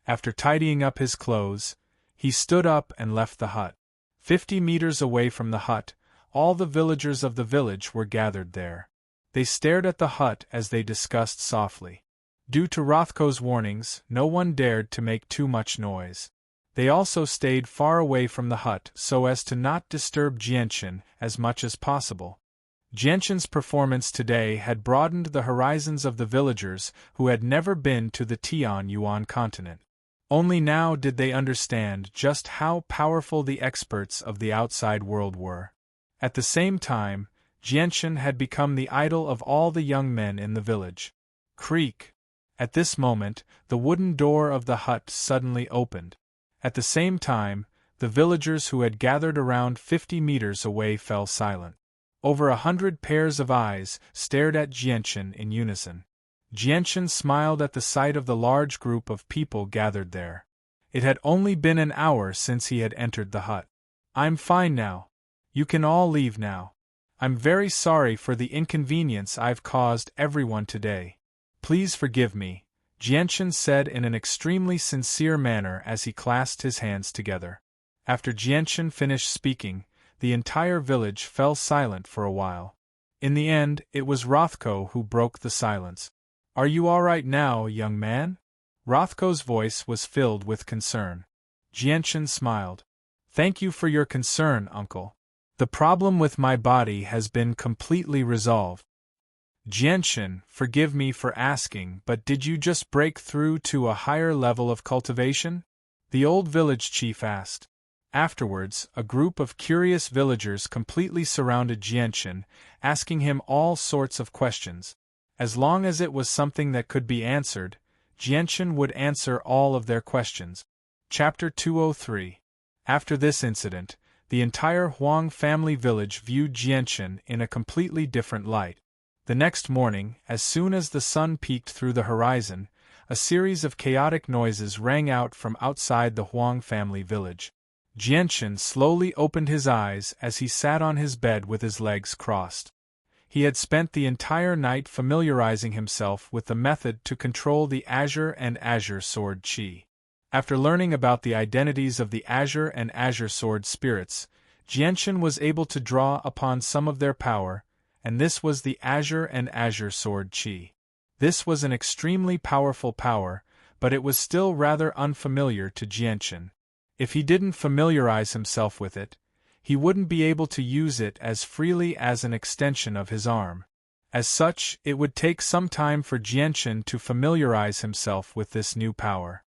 After tidying up his clothes, he stood up and left the hut. 50 meters away from the hut, all the villagers of the village were gathered there. They stared at the hut as they discussed softly. Due to Rothko's warnings, no one dared to make too much noise. They also stayed far away from the hut so as to not disturb Jianshan as much as possible. Jianshan's performance today had broadened the horizons of the villagers who had never been to the Tianyuan continent. Only now did they understand just how powerful the experts of the outside world were. At the same time, Jianshan had become the idol of all the young men in the village. Creak! At this moment, the wooden door of the hut suddenly opened. At the same time, the villagers who had gathered around 50 meters away fell silent. Over 100 pairs of eyes stared at Jianshan in unison. Jianshan smiled at the sight of the large group of people gathered there. It had only been an hour since he had entered the hut. "I'm fine now. You can all leave now. I'm very sorry for the inconvenience I've caused everyone today. Please forgive me," Jianshan said in an extremely sincere manner as he clasped his hands together. After Jianshan finished speaking, the entire village fell silent for a while. In the end, it was Rothko who broke the silence. "Are you all right now, young man?" Rothko's voice was filled with concern. Jianshan smiled. "Thank you for your concern, uncle. The problem with my body has been completely resolved." "Jianshan, forgive me for asking, but did you just break through to a higher level of cultivation?" the old village chief asked. Afterwards, a group of curious villagers completely surrounded Jianshan, asking him all sorts of questions. As long as it was something that could be answered, Jianshan would answer all of their questions. Chapter 203. After this incident, the entire Huang family village viewed Jianshan in a completely different light. The next morning, as soon as the sun peeked through the horizon, a series of chaotic noises rang out from outside the Huang family village. Jianshan slowly opened his eyes as he sat on his bed with his legs crossed. He had spent the entire night familiarizing himself with the method to control the Azure and Azure Sword Chi. After learning about the identities of the Azure and Azure Sword spirits, Jianshan was able to draw upon some of their power, and this was the Azure and Azure Sword Qi. This was an extremely powerful power, but it was still rather unfamiliar to Jianshan. If he didn't familiarize himself with it, he wouldn't be able to use it as freely as an extension of his arm. As such, it would take some time for Jianshan to familiarize himself with this new power.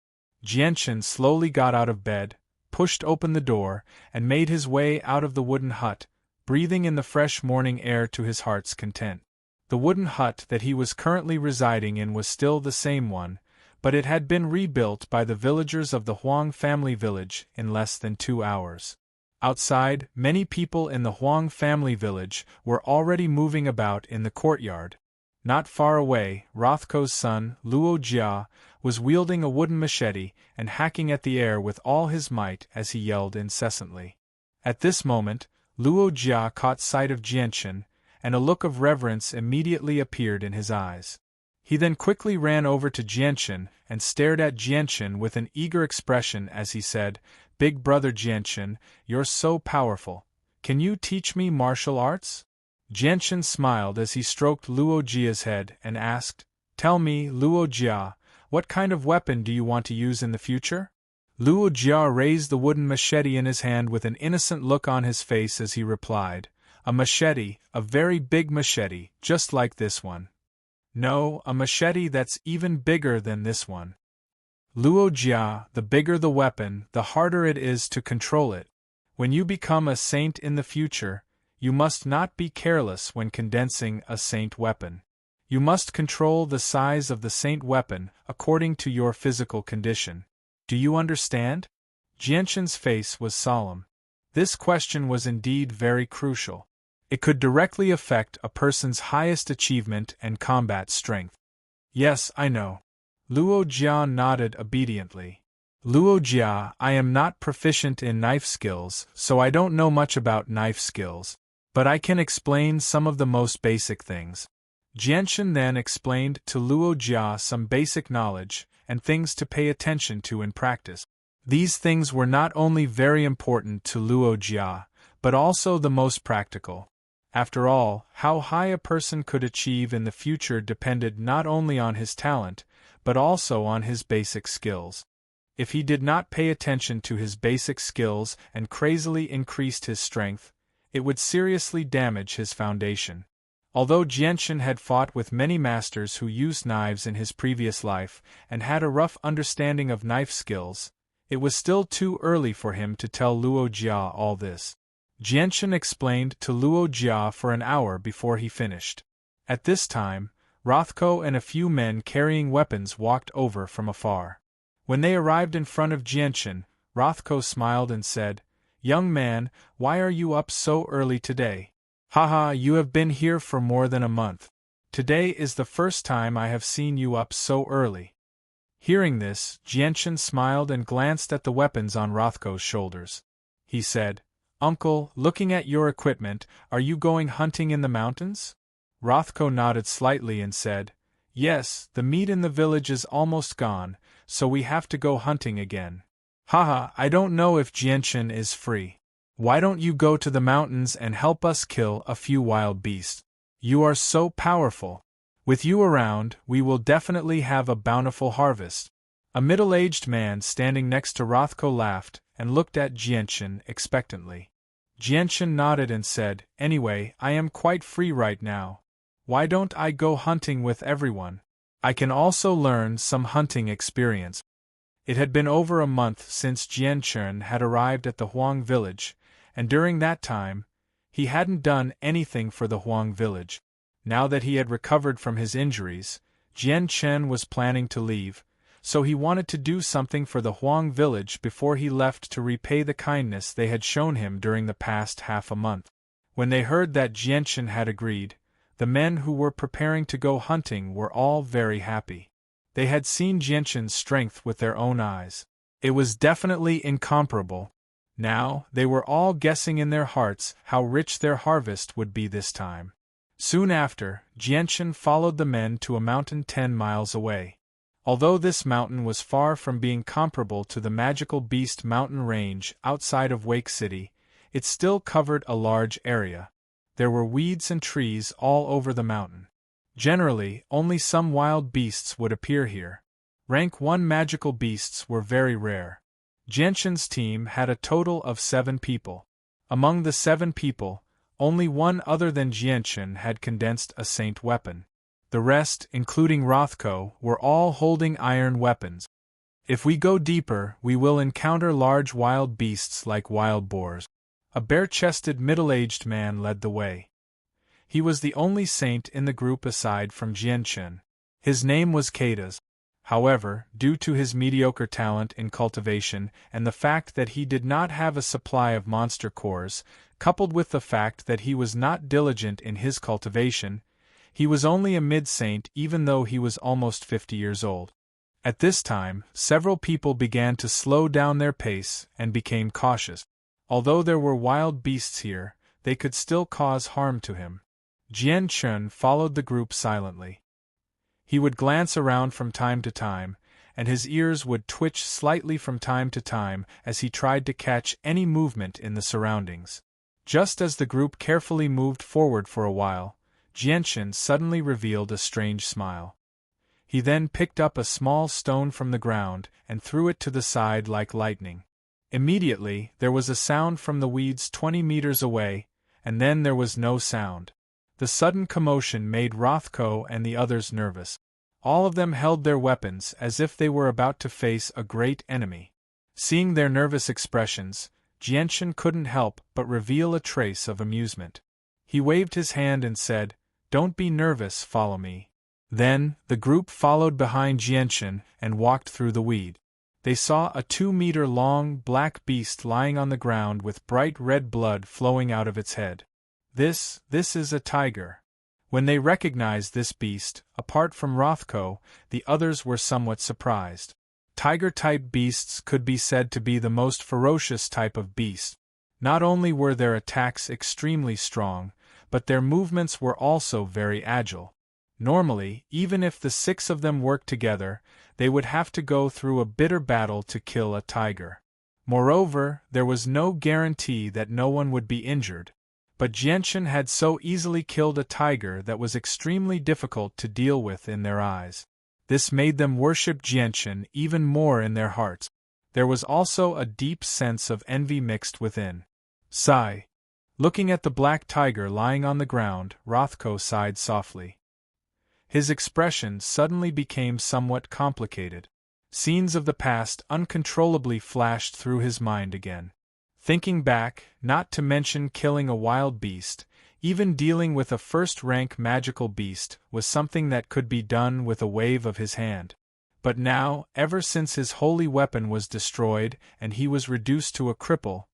Jianshan slowly got out of bed, pushed open the door, and made his way out of the wooden hut, breathing in the fresh morning air to his heart's content. The wooden hut that he was currently residing in was still the same one, but it had been rebuilt by the villagers of the Huang family village in less than 2 hours. Outside, many people in the Huang family village were already moving about in the courtyard. Not far away, Rothko's son, Luo Jia, was wielding a wooden machete and hacking at the air with all his might as he yelled incessantly. At this moment, Luo Jia caught sight of Jianshan, and a look of reverence immediately appeared in his eyes. He then quickly ran over to Jianshan and stared at Jianshan with an eager expression as he said, "Big brother Jianshan, you're so powerful. Can you teach me martial arts?" Jianshan smiled as he stroked Luo Jia's head and asked, "Tell me, Luo Jia, what kind of weapon do you want to use in the future?" Luo Jia raised the wooden machete in his hand with an innocent look on his face as he replied, "A machete, a very big machete, just like this one. No, a machete that's even bigger than this one. Luo Jia, the bigger the weapon, the harder it is to control it. When you become a saint in the future, you must not be careless when condensing a saint weapon. You must control the size of the saint weapon according to your physical condition. Do you understand?" Jianshan's face was solemn. This question was indeed very crucial. It could directly affect a person's highest achievement and combat strength. "Yes, I know." Luo Jia nodded obediently. "Luo Jia, I am not proficient in knife skills, so I don't know much about knife skills, but I can explain some of the most basic things." Jianshan then explained to Luo Jia some basic knowledge and things to pay attention to in practice. These things were not only very important to Luo Jia, but also the most practical. After all, how high a person could achieve in the future depended not only on his talent, but also on his basic skills. If he did not pay attention to his basic skills and crazily increased his strength, it would seriously damage his foundation. Although Jianshan had fought with many masters who used knives in his previous life and had a rough understanding of knife skills, it was still too early for him to tell Luo Jia all this. Jianshan explained to Luo Jia for an hour before he finished. At this time, Rothko and a few men carrying weapons walked over from afar. When they arrived in front of Jianshan, Rothko smiled and said, "Young man, why are you up so early today? Haha, you have been here for more than a month. Today is the first time I have seen you up so early." Hearing this, Jianshan smiled and glanced at the weapons on Rothko's shoulders. He said, "Uncle, looking at your equipment, are you going hunting in the mountains?" Rothko nodded slightly and said, "Yes, the meat in the village is almost gone, so we have to go hunting again." "Haha, I don't know if Jianshan is free. Why don't you go to the mountains and help us kill a few wild beasts? You are so powerful. With you around, we will definitely have a bountiful harvest." A middle-aged man standing next to Rothko laughed and looked at Jianshan expectantly. Jianshan nodded and said, "Anyway, I am quite free right now. Why don't I go hunting with everyone? I can also learn some hunting experience." It had been over a month since Jianshan had arrived at the Huang village, and during that time, he hadn't done anything for the Huang village. Now that he had recovered from his injuries, Jianshan was planning to leave, so he wanted to do something for the Huang village before he left to repay the kindness they had shown him during the past half a month. When they heard that Jianshan had agreed, the men who were preparing to go hunting were all very happy. They had seen Jianshan's strength with their own eyes. It was definitely incomparable. Now, they were all guessing in their hearts how rich their harvest would be this time. Soon after, Jianshan followed the men to a mountain 10 miles away. Although this mountain was far from being comparable to the magical Beast Mountain range outside of Wake City, it still covered a large area. There were weeds and trees all over the mountain. Generally, only some wild beasts would appear here. Rank 1 magical beasts were very rare. Jianshan's team had a total of 7 people. Among the 7 people, only one other than Jianshan had condensed a saint weapon. The rest, including Rothko, were all holding iron weapons. If we go deeper, we will encounter large wild beasts like wild boars. A bare-chested middle-aged man led the way. He was the only saint in the group aside from Jianshan. His name was Kaidas. However, due to his mediocre talent in cultivation and the fact that he did not have a supply of monster cores, coupled with the fact that he was not diligent in his cultivation, he was only a mid-saint even though he was almost 50 years old. At this time, several people began to slow down their pace and became cautious. Although there were wild beasts here, they could still cause harm to him. Jianshan followed the group silently. He would glance around from time to time, and his ears would twitch slightly from time to time as he tried to catch any movement in the surroundings. Just as the group carefully moved forward for a while, Jianshan suddenly revealed a strange smile. He then picked up a small stone from the ground and threw it to the side like lightning. Immediately, there was a sound from the weeds 20 meters away, and then there was no sound. The sudden commotion made Rothko and the others nervous. All of them held their weapons as if they were about to face a great enemy. Seeing their nervous expressions, Jianshan couldn't help but reveal a trace of amusement. He waved his hand and said, "Don't be nervous, follow me." Then, the group followed behind Jianshan and walked through the weed. They saw a 2-meter-long black beast lying on the ground with bright red blood flowing out of its head. This is a tiger. When they recognized this beast, apart from Rothko, the others were somewhat surprised. Tiger-type beasts could be said to be the most ferocious type of beast. Not only were their attacks extremely strong, but their movements were also very agile. Normally, even if the 6 of them worked together, they would have to go through a bitter battle to kill a tiger. Moreover, there was no guarantee that no one would be injured. But Jianshan had so easily killed a tiger that was extremely difficult to deal with in their eyes. This made them worship Jianshan even more in their hearts. There was also a deep sense of envy mixed within. Sigh. Looking at the black tiger lying on the ground, Rothko sighed softly. His expression suddenly became somewhat complicated. Scenes of the past uncontrollably flashed through his mind again. Thinking back, not to mention killing a wild beast, even dealing with a first-rank magical beast was something that could be done with a wave of his hand. But now, ever since his holy weapon was destroyed and he was reduced to a cripple,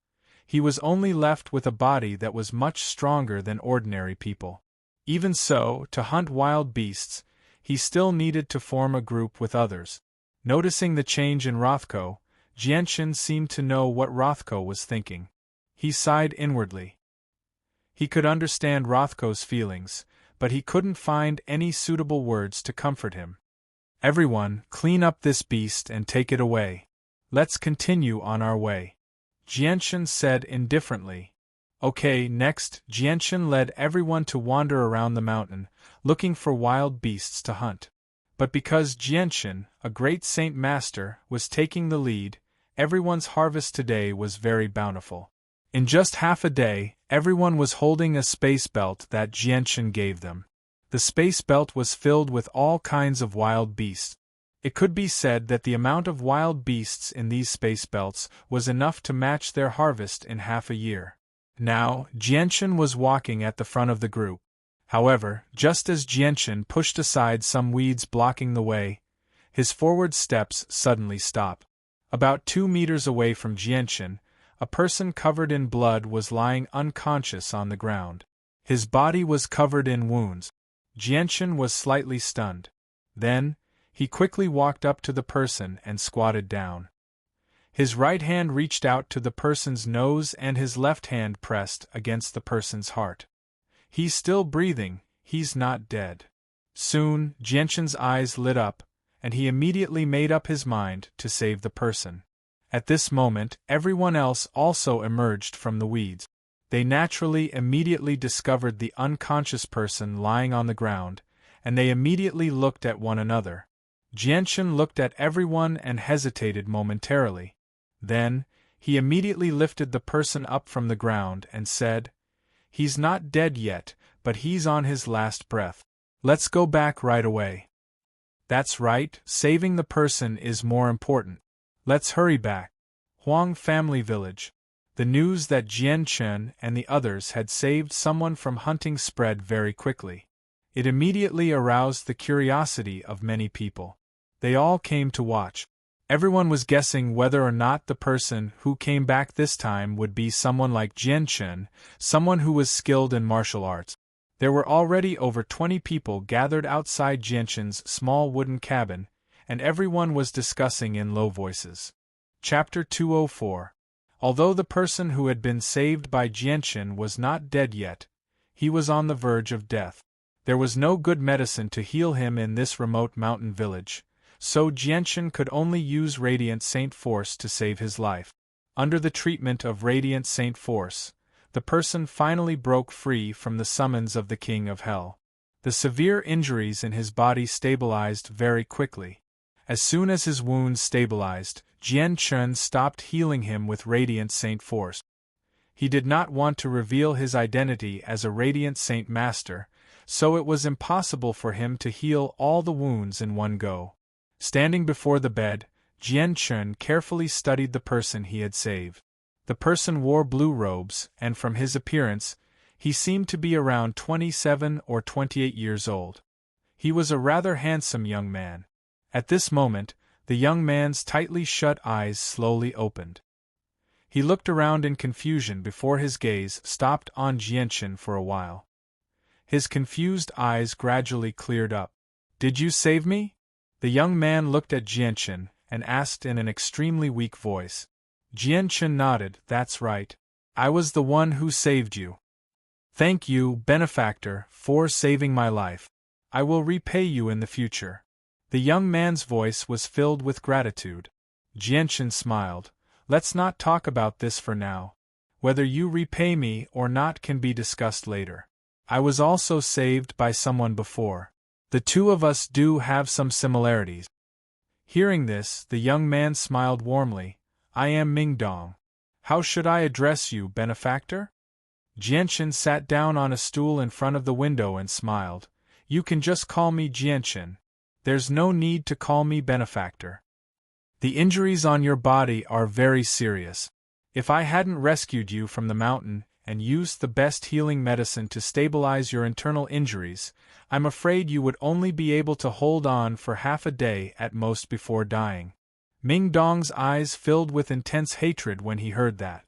he was only left with a body that was much stronger than ordinary people. Even so, to hunt wild beasts, he still needed to form a group with others. Noticing the change in Rothko, Jianshan seemed to know what Rothko was thinking. He sighed inwardly. He could understand Rothko's feelings, but he couldn't find any suitable words to comfort him. "Everyone, clean up this beast and take it away. Let's continue on our way," Jianshan said indifferently. Okay, next, Jianshan led everyone to wander around the mountain, looking for wild beasts to hunt. But because Jianshan, a great saint master, was taking the lead, everyone's harvest today was very bountiful. In just half a day, everyone was holding a space belt that Jianshan gave them. The space belt was filled with all kinds of wild beasts. It could be said that the amount of wild beasts in these space belts was enough to match their harvest in half a year. Now, Jianshan was walking at the front of the group. However, just as Jianshan pushed aside some weeds blocking the way, his forward steps suddenly stopped. About 2 meters away from Jianshan, a person covered in blood was lying unconscious on the ground. His body was covered in wounds. Jianshan was slightly stunned. Then, he quickly walked up to the person and squatted down. His right hand reached out to the person's nose and his left hand pressed against the person's heart. "He's still breathing, he's not dead." Soon, Jianshan's eyes lit up, and he immediately made up his mind to save the person. At this moment, everyone else also emerged from the weeds. They naturally immediately discovered the unconscious person lying on the ground, and they immediately looked at one another. Jianchen looked at everyone and hesitated momentarily. Then, he immediately lifted the person up from the ground and said, "He's not dead yet, but he's on his last breath. Let's go back right away." "That's right, saving the person is more important. Let's hurry back." Huang family village. The news that Jianchen and the others had saved someone from hunting spread very quickly. It immediately aroused the curiosity of many people. They all came to watch. Everyone was guessing whether or not the person who came back this time would be someone like Jianchen, someone who was skilled in martial arts. There were already over 20 people gathered outside Jianchen's small wooden cabin, and everyone was discussing in low voices. Chapter 204. Although the person who had been saved by Jianchen was not dead yet, he was on the verge of death. There was no good medicine to heal him in this remote mountain village, so Jianchen could only use Radiant Saint Force to save his life. Under the treatment of Radiant Saint Force, the person finally broke free from the summons of the King of Hell. The severe injuries in his body stabilized very quickly. As soon as his wounds stabilized, Jianchen stopped healing him with Radiant Saint Force. He did not want to reveal his identity as a Radiant Saint Master, so it was impossible for him to heal all the wounds in one go. Standing before the bed, Jianchen carefully studied the person he had saved. The person wore blue robes, and from his appearance, he seemed to be around 27 or 28 years old. He was a rather handsome young man. At this moment, the young man's tightly shut eyes slowly opened. He looked around in confusion before his gaze stopped on Jianchen for a while. His confused eyes gradually cleared up. "Did you save me?" The young man looked at Jianchen and asked in an extremely weak voice. Jianchen nodded. "That's right. I was the one who saved you. Thank you, benefactor, for saving my life. I will repay you in the future." The young man's voice was filled with gratitude. Jianchen smiled. "Let's not talk about this for now. Whether you repay me or not can be discussed later. I was also saved by someone before. The two of us do have some similarities." Hearing this, the young man smiled warmly. "I am Mingdong. How should I address you, benefactor?" Jianchen sat down on a stool in front of the window and smiled. "You can just call me Jianchen. There's no need to call me benefactor. The injuries on your body are very serious. If I hadn't rescued you from the mountain and used the best healing medicine to stabilize your internal injuries, I'm afraid you would only be able to hold on for half a day at most before dying." Ming Dong's eyes filled with intense hatred when he heard that.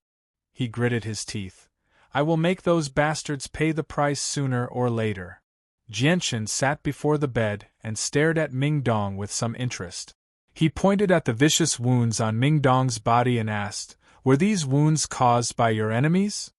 He gritted his teeth. "I will make those bastards pay the price sooner or later." Jianchen sat before the bed and stared at Ming Dong with some interest. He pointed at the vicious wounds on Ming Dong's body and asked, "Were these wounds caused by your enemies?"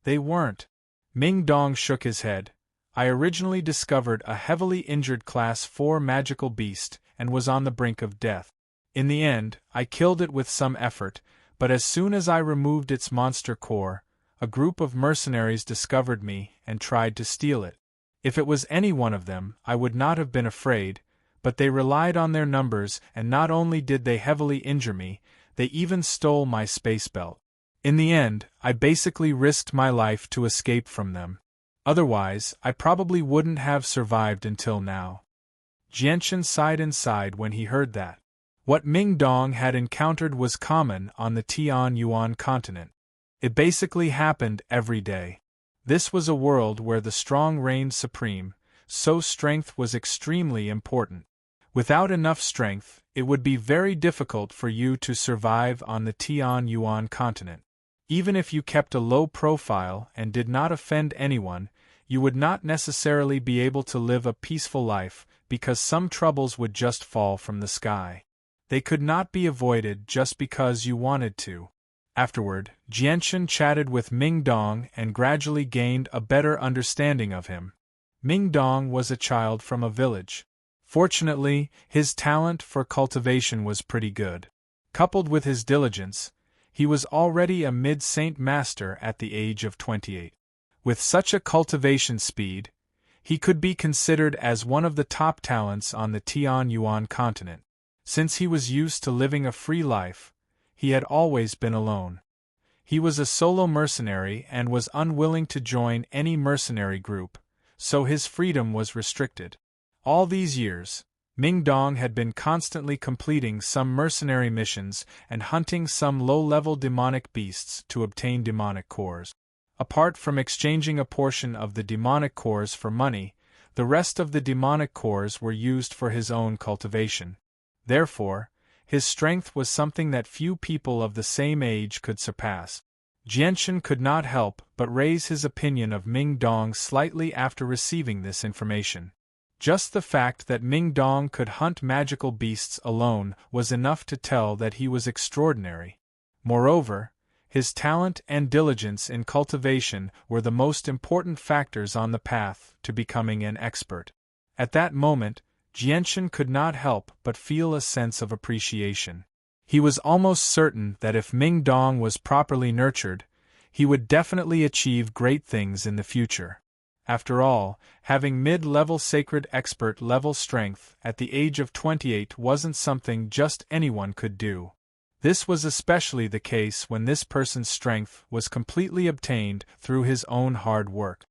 "They weren't." Ming Dong shook his head. "I originally discovered a heavily injured Class 4 magical beast and was on the brink of death. In the end, I killed it with some effort, but as soon as I removed its monster core, a group of mercenaries discovered me and tried to steal it. If it was any one of them, I would not have been afraid, but they relied on their numbers, and not only did they heavily injure me, they even stole my space belt. In the end, I basically risked my life to escape from them. Otherwise, I probably wouldn't have survived until now." Jianchen sighed inside when he heard that. What Ming Dong had encountered was common on the Tianyuan continent. It basically happened every day. This was a world where the strong reigned supreme, so strength was extremely important. Without enough strength, it would be very difficult for you to survive on the Tianyuan continent. Even if you kept a low profile and did not offend anyone, you would not necessarily be able to live a peaceful life, because some troubles would just fall from the sky. They could not be avoided just because you wanted to. Afterward, Jianchen chatted with Ming Dong and gradually gained a better understanding of him. Ming Dong was a child from a village. Fortunately, his talent for cultivation was pretty good. Coupled with his diligence, he was already a mid-saint master at the age of 28. With such a cultivation speed, he could be considered as one of the top talents on the Tian-Yuan continent. Since he was used to living a free life, he had always been alone. He was a solo mercenary and was unwilling to join any mercenary group, so his freedom was restricted. All these years, Ming Dong had been constantly completing some mercenary missions and hunting some low-level demonic beasts to obtain demonic cores. Apart from exchanging a portion of the demonic cores for money, the rest of the demonic cores were used for his own cultivation. Therefore, his strength was something that few people of the same age could surpass. Jianchen could not help but raise his opinion of Ming Dong slightly after receiving this information. Just the fact that Ming Dong could hunt magical beasts alone was enough to tell that he was extraordinary. Moreover, his talent and diligence in cultivation were the most important factors on the path to becoming an expert. At that moment, Jianchen could not help but feel a sense of appreciation. He was almost certain that if Ming Dong was properly nurtured, he would definitely achieve great things in the future. After all, having mid-level sacred expert level strength at the age of 28 wasn't something just anyone could do. This was especially the case when this person's strength was completely obtained through his own hard work.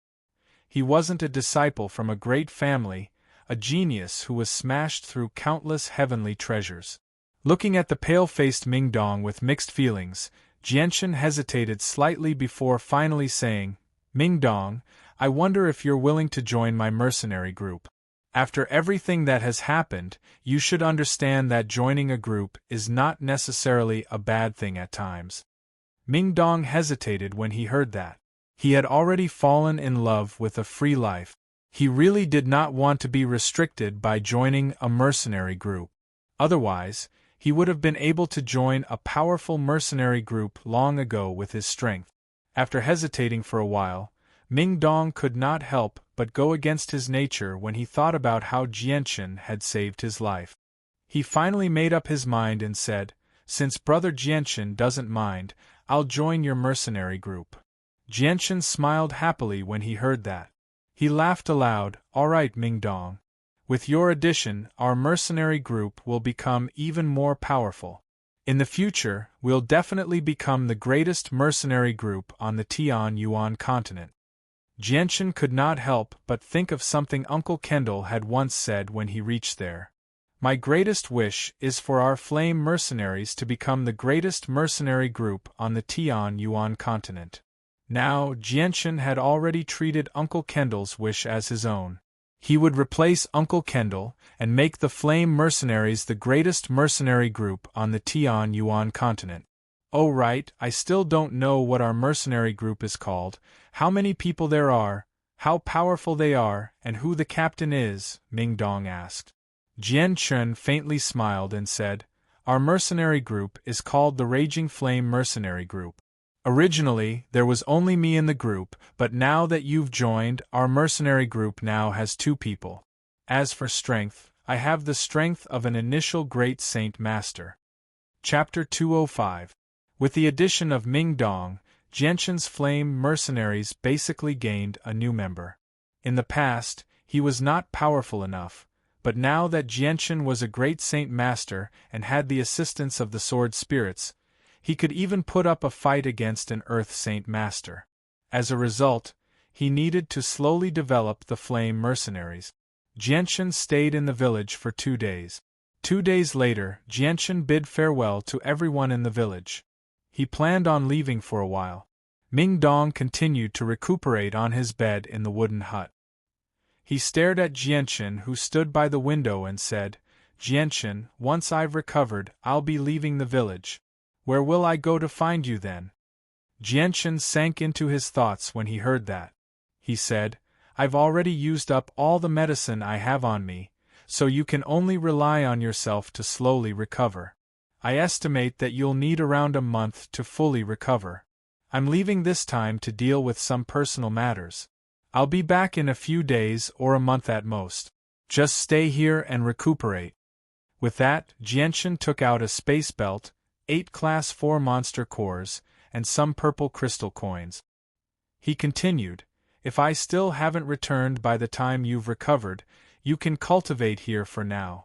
He wasn't a disciple from a great family, a genius who was smashed through countless heavenly treasures. Looking at the pale-faced Ming Dong with mixed feelings, Jianchen hesitated slightly before finally saying, "Ming Dong, I wonder if you're willing to join my mercenary group. After everything that has happened, you should understand that joining a group is not necessarily a bad thing at times." Ming Dong hesitated when he heard that. He had already fallen in love with a free life. He really did not want to be restricted by joining a mercenary group. Otherwise, he would have been able to join a powerful mercenary group long ago with his strength. After hesitating for a while, Ming Dong could not help but go against his nature when he thought about how Jianchen had saved his life. He finally made up his mind and said, "Since Brother Jianchen doesn't mind, I'll join your mercenary group." Jianchen smiled happily when he heard that. He laughed aloud, "All right, Ming Dong. With your addition, our mercenary group will become even more powerful. In the future, we'll definitely become the greatest mercenary group on the Tian-Yuan continent." Jianchen could not help but think of something Uncle Kendall had once said when he reached there. "My greatest wish is for our flame mercenaries to become the greatest mercenary group on the Tian-Yuan continent." Now, Jianchen had already treated Uncle Kendall's wish as his own. He would replace Uncle Kendall and make the Flame Mercenaries the greatest mercenary group on the Tian-Yuan continent. "Oh right, I still don't know what our mercenary group is called, how many people there are, how powerful they are, and who the captain is," Ming Dong asked. Jianchen faintly smiled and said, "Our mercenary group is called the Raging Flame Mercenary Group. Originally, there was only me in the group, but now that you've joined, our mercenary group now has 2 people. As for strength, I have the strength of an initial great saint master." Chapter 205. With the addition of Ming Dong, Jianchen's flame mercenaries basically gained a new member. In the past, he was not powerful enough, but now that Jianchen was a great saint master and had the assistance of the sword spirits, he could even put up a fight against an Earth Saint Master. As a result, he needed to slowly develop the Flame Mercenaries. Jianchen stayed in the village for 2 days. 2 days later, Jianchen bid farewell to everyone in the village. He planned on leaving for a while. Ming Dong continued to recuperate on his bed in the wooden hut. He stared at Jianchen, who stood by the window, and said, "Jianchen, once I've recovered, I'll be leaving the village. Where will I go to find you then?" Jianchen sank into his thoughts when he heard that. He said, "I've already used up all the medicine I have on me, so you can only rely on yourself to slowly recover. I estimate that you'll need around a month to fully recover. I'm leaving this time to deal with some personal matters. I'll be back in a few days or a month at most." Just stay here and recuperate. With that, Jianchen took out a space belt, 8 Class 4 monster cores, and some purple crystal coins. He continued, if I still haven't returned by the time you've recovered, you can cultivate here for now.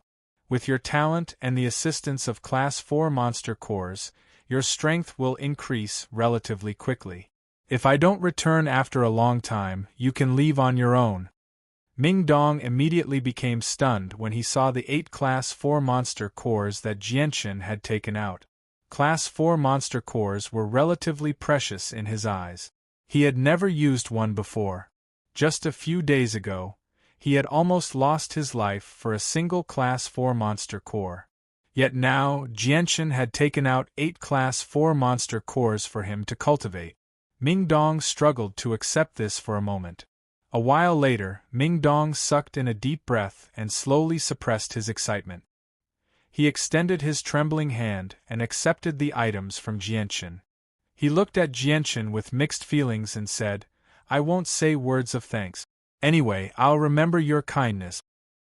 With your talent and the assistance of Class 4 monster cores, your strength will increase relatively quickly. If I don't return after a long time, you can leave on your own. Ming Dong immediately became stunned when he saw the 8 Class 4 monster cores that Jianchen had taken out. Class 4 monster cores were relatively precious in his eyes. He had never used one before. Just a few days ago, he had almost lost his life for a single Class 4 monster core. Yet now, Jianchen had taken out 8 Class 4 monster cores for him to cultivate. Ming Dong struggled to accept this for a moment. A while later, Ming Dong sucked in a deep breath and slowly suppressed his excitement. He extended his trembling hand and accepted the items from Jianchen. He looked at Jianchen with mixed feelings and said, I won't say words of thanks. Anyway, I'll remember your kindness.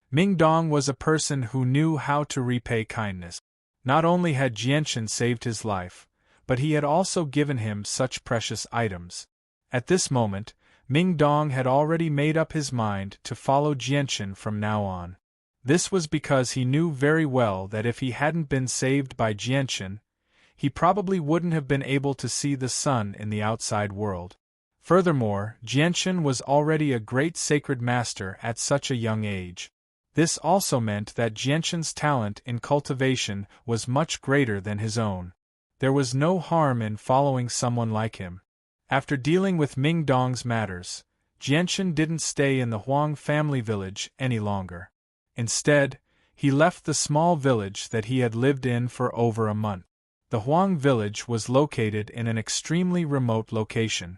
Ming Dong was a person who knew how to repay kindness. Not only had Jianchen saved his life, but he had also given him such precious items. At this moment, Ming Dong had already made up his mind to follow Jianchen from now on. This was because he knew very well that if he hadn't been saved by Jianchen, he probably wouldn't have been able to see the sun in the outside world. Furthermore, Jianchen was already a great sacred master at such a young age. This also meant that Jianchen's talent in cultivation was much greater than his own. There was no harm in following someone like him. After dealing with Ming Dong's matters, Jianchen didn't stay in the Huang family village any longer. Instead, he left the small village that he had lived in for over a month. The Huang village was located in an extremely remote location.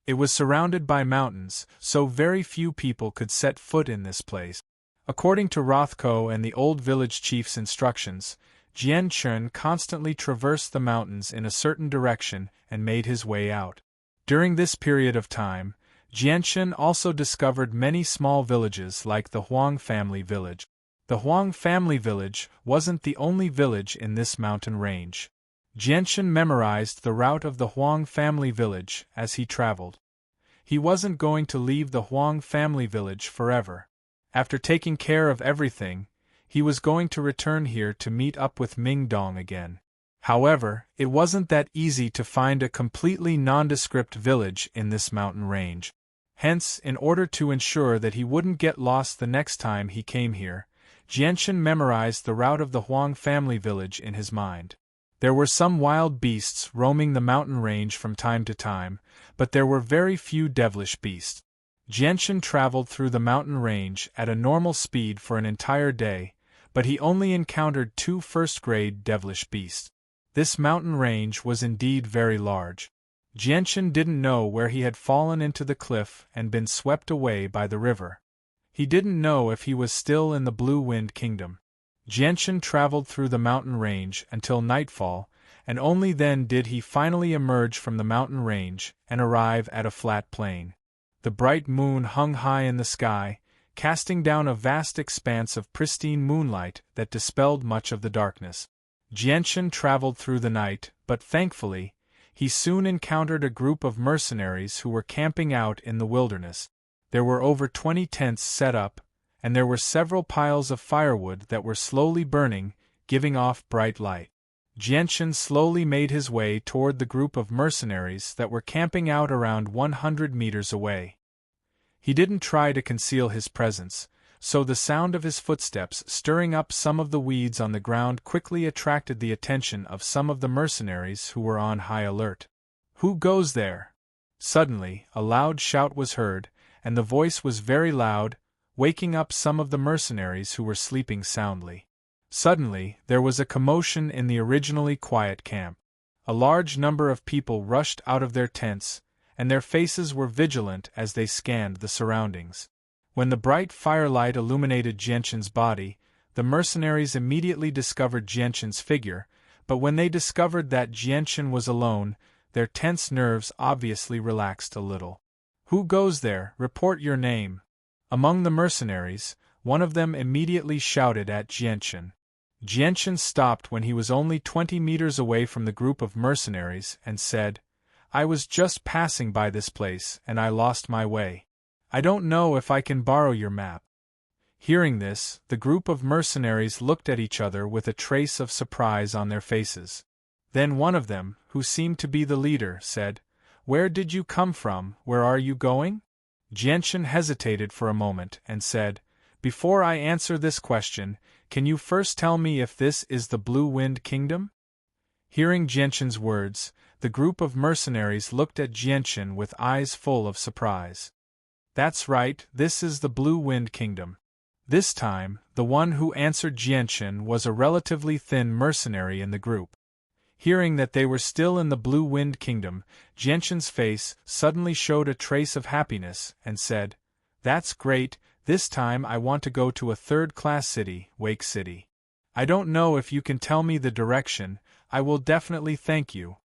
It was surrounded by mountains, so very few people could set foot in this place. According to Rothko and the old village chief's instructions, Jianchen constantly traversed the mountains in a certain direction and made his way out. During this period of time, Jianchen also discovered many small villages like the Huang family village. The Huang family village wasn't the only village in this mountain range. Jianchen memorized the route of the Huang family village as he traveled. He wasn't going to leave the Huang family village forever. After taking care of everything, he was going to return here to meet up with Ming Dong again. However, it wasn't that easy to find a completely nondescript village in this mountain range. Hence, in order to ensure that he wouldn't get lost the next time he came here, Jianchen memorized the route of the Huang family village in his mind. There were some wild beasts roaming the mountain range from time to time, but there were very few devilish beasts. Jianchen traveled through the mountain range at a normal speed for an entire day, but he only encountered 2 first-grade devilish beasts. This mountain range was indeed very large. Jianchen didn't know where he had fallen into the cliff and been swept away by the river. He didn't know if he was still in the Blue Wind Kingdom. Jianchen traveled through the mountain range until nightfall, and only then did he finally emerge from the mountain range and arrive at a flat plain. The bright moon hung high in the sky, casting down a vast expanse of pristine moonlight that dispelled much of the darkness. Jianchen traveled through the night, but thankfully, he soon encountered a group of mercenaries who were camping out in the wilderness. There were over 20 tents set up, and there were several piles of firewood that were slowly burning, giving off bright light. Jianchen slowly made his way toward the group of mercenaries that were camping out around 100 meters away. He didn't try to conceal his presence, so the sound of his footsteps stirring up some of the weeds on the ground quickly attracted the attention of some of the mercenaries who were on high alert. "Who goes there?" Suddenly, a loud shout was heard, and the voice was very loud, waking up some of the mercenaries who were sleeping soundly. Suddenly, there was a commotion in the originally quiet camp. A large number of people rushed out of their tents, and their faces were vigilant as they scanned the surroundings. When the bright firelight illuminated Jianchen's body, the mercenaries immediately discovered Jianchen's figure, but when they discovered that Jianchen was alone, their tense nerves obviously relaxed a little. "Who goes there? Report your name." Among the mercenaries, one of them immediately shouted at Jianchen. Jianchen stopped when he was only 20 meters away from the group of mercenaries and said, "I was just passing by this place and I lost my way. I don't know if I can borrow your map." Hearing this, the group of mercenaries looked at each other with a trace of surprise on their faces. Then one of them, who seemed to be the leader, said, "Where did you come from? Where are you going?" Jianchen hesitated for a moment and said, "Before I answer this question, can you first tell me if this is the Blue Wind Kingdom?" Hearing Jianchen's words, the group of mercenaries looked at Jianchen with eyes full of surprise. "That's right, this is the Blue Wind Kingdom." This time, the one who answered Jianchen was a relatively thin mercenary in the group. Hearing that they were still in the Blue Wind Kingdom, Jianchen's face suddenly showed a trace of happiness and said, "That's great, this time I want to go to a third-class city, Wake City. I don't know if you can tell me the direction, I will definitely thank you."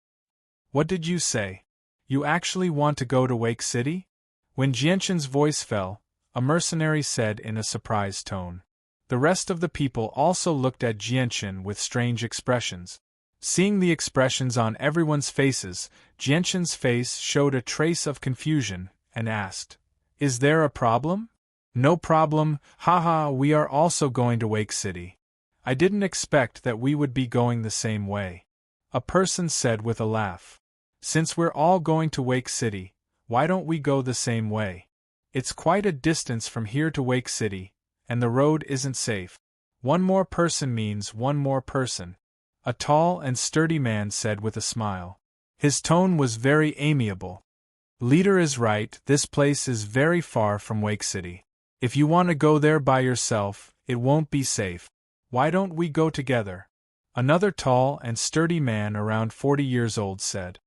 "What did you say? You actually want to go to Wake City?" When Jianchen's voice fell, a mercenary said in a surprised tone. The rest of the people also looked at Jianchen with strange expressions. Seeing the expressions on everyone's faces, Jianchen's face showed a trace of confusion, and asked, "Is there a problem?" "No problem, haha, we are also going to Wake City. I didn't expect that we would be going the same way," a person said with a laugh. "Since we're all going to Wake City, why don't we go the same way? It's quite a distance from here to Wake City, and the road isn't safe." "One more person means one more person," a tall and sturdy man said with a smile. His tone was very amiable. "Leader is right, this place is very far from Wake City. If you want to go there by yourself, it won't be safe. Why don't we go together?" Another tall and sturdy man around 40 years old said.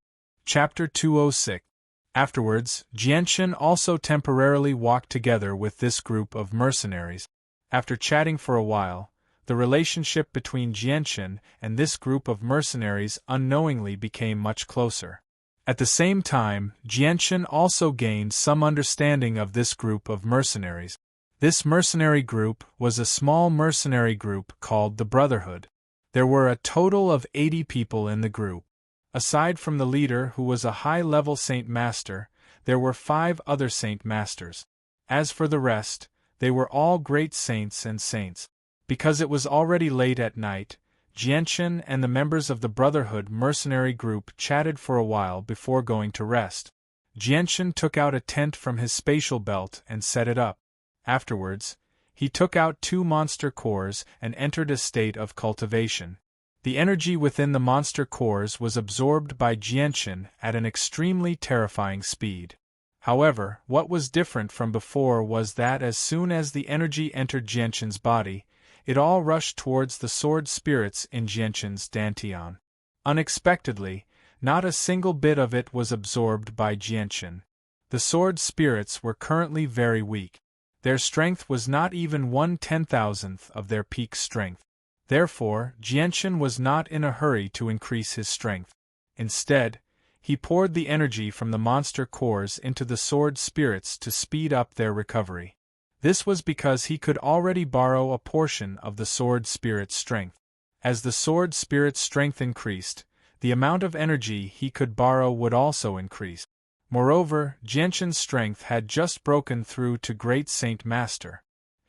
Chapter 206. Afterwards, Jianchen also temporarily walked together with this group of mercenaries. After chatting for a while, the relationship between Jianchen and this group of mercenaries unknowingly became much closer. At the same time, Jianchen also gained some understanding of this group of mercenaries. This mercenary group was a small mercenary group called the Brotherhood. There were a total of 80 people in the group. Aside from the leader who was a high-level Saint Master, there were 5 other Saint Masters. As for the rest, they were all great saints and saints. Because it was already late at night, Jianchen and the members of the Brotherhood mercenary group chatted for a while before going to rest. Jianchen took out a tent from his spatial belt and set it up. Afterwards, he took out 2 monster cores and entered a state of cultivation. The energy within the monster cores was absorbed by Jianchen at an extremely terrifying speed. However, what was different from before was that as soon as the energy entered Jianchen's body, it all rushed towards the sword spirits in Jianchen's dantian. Unexpectedly, not a single bit of it was absorbed by Jianchen. The sword spirits were currently very weak. Their strength was not even 1/10,000th of their peak strength. Therefore, Jianchen was not in a hurry to increase his strength. Instead, he poured the energy from the monster cores into the sword spirits to speed up their recovery. This was because he could already borrow a portion of the sword spirit's strength. As the sword spirit's strength increased, the amount of energy he could borrow would also increase. Moreover, Jianchen's strength had just broken through to Great Saint Master.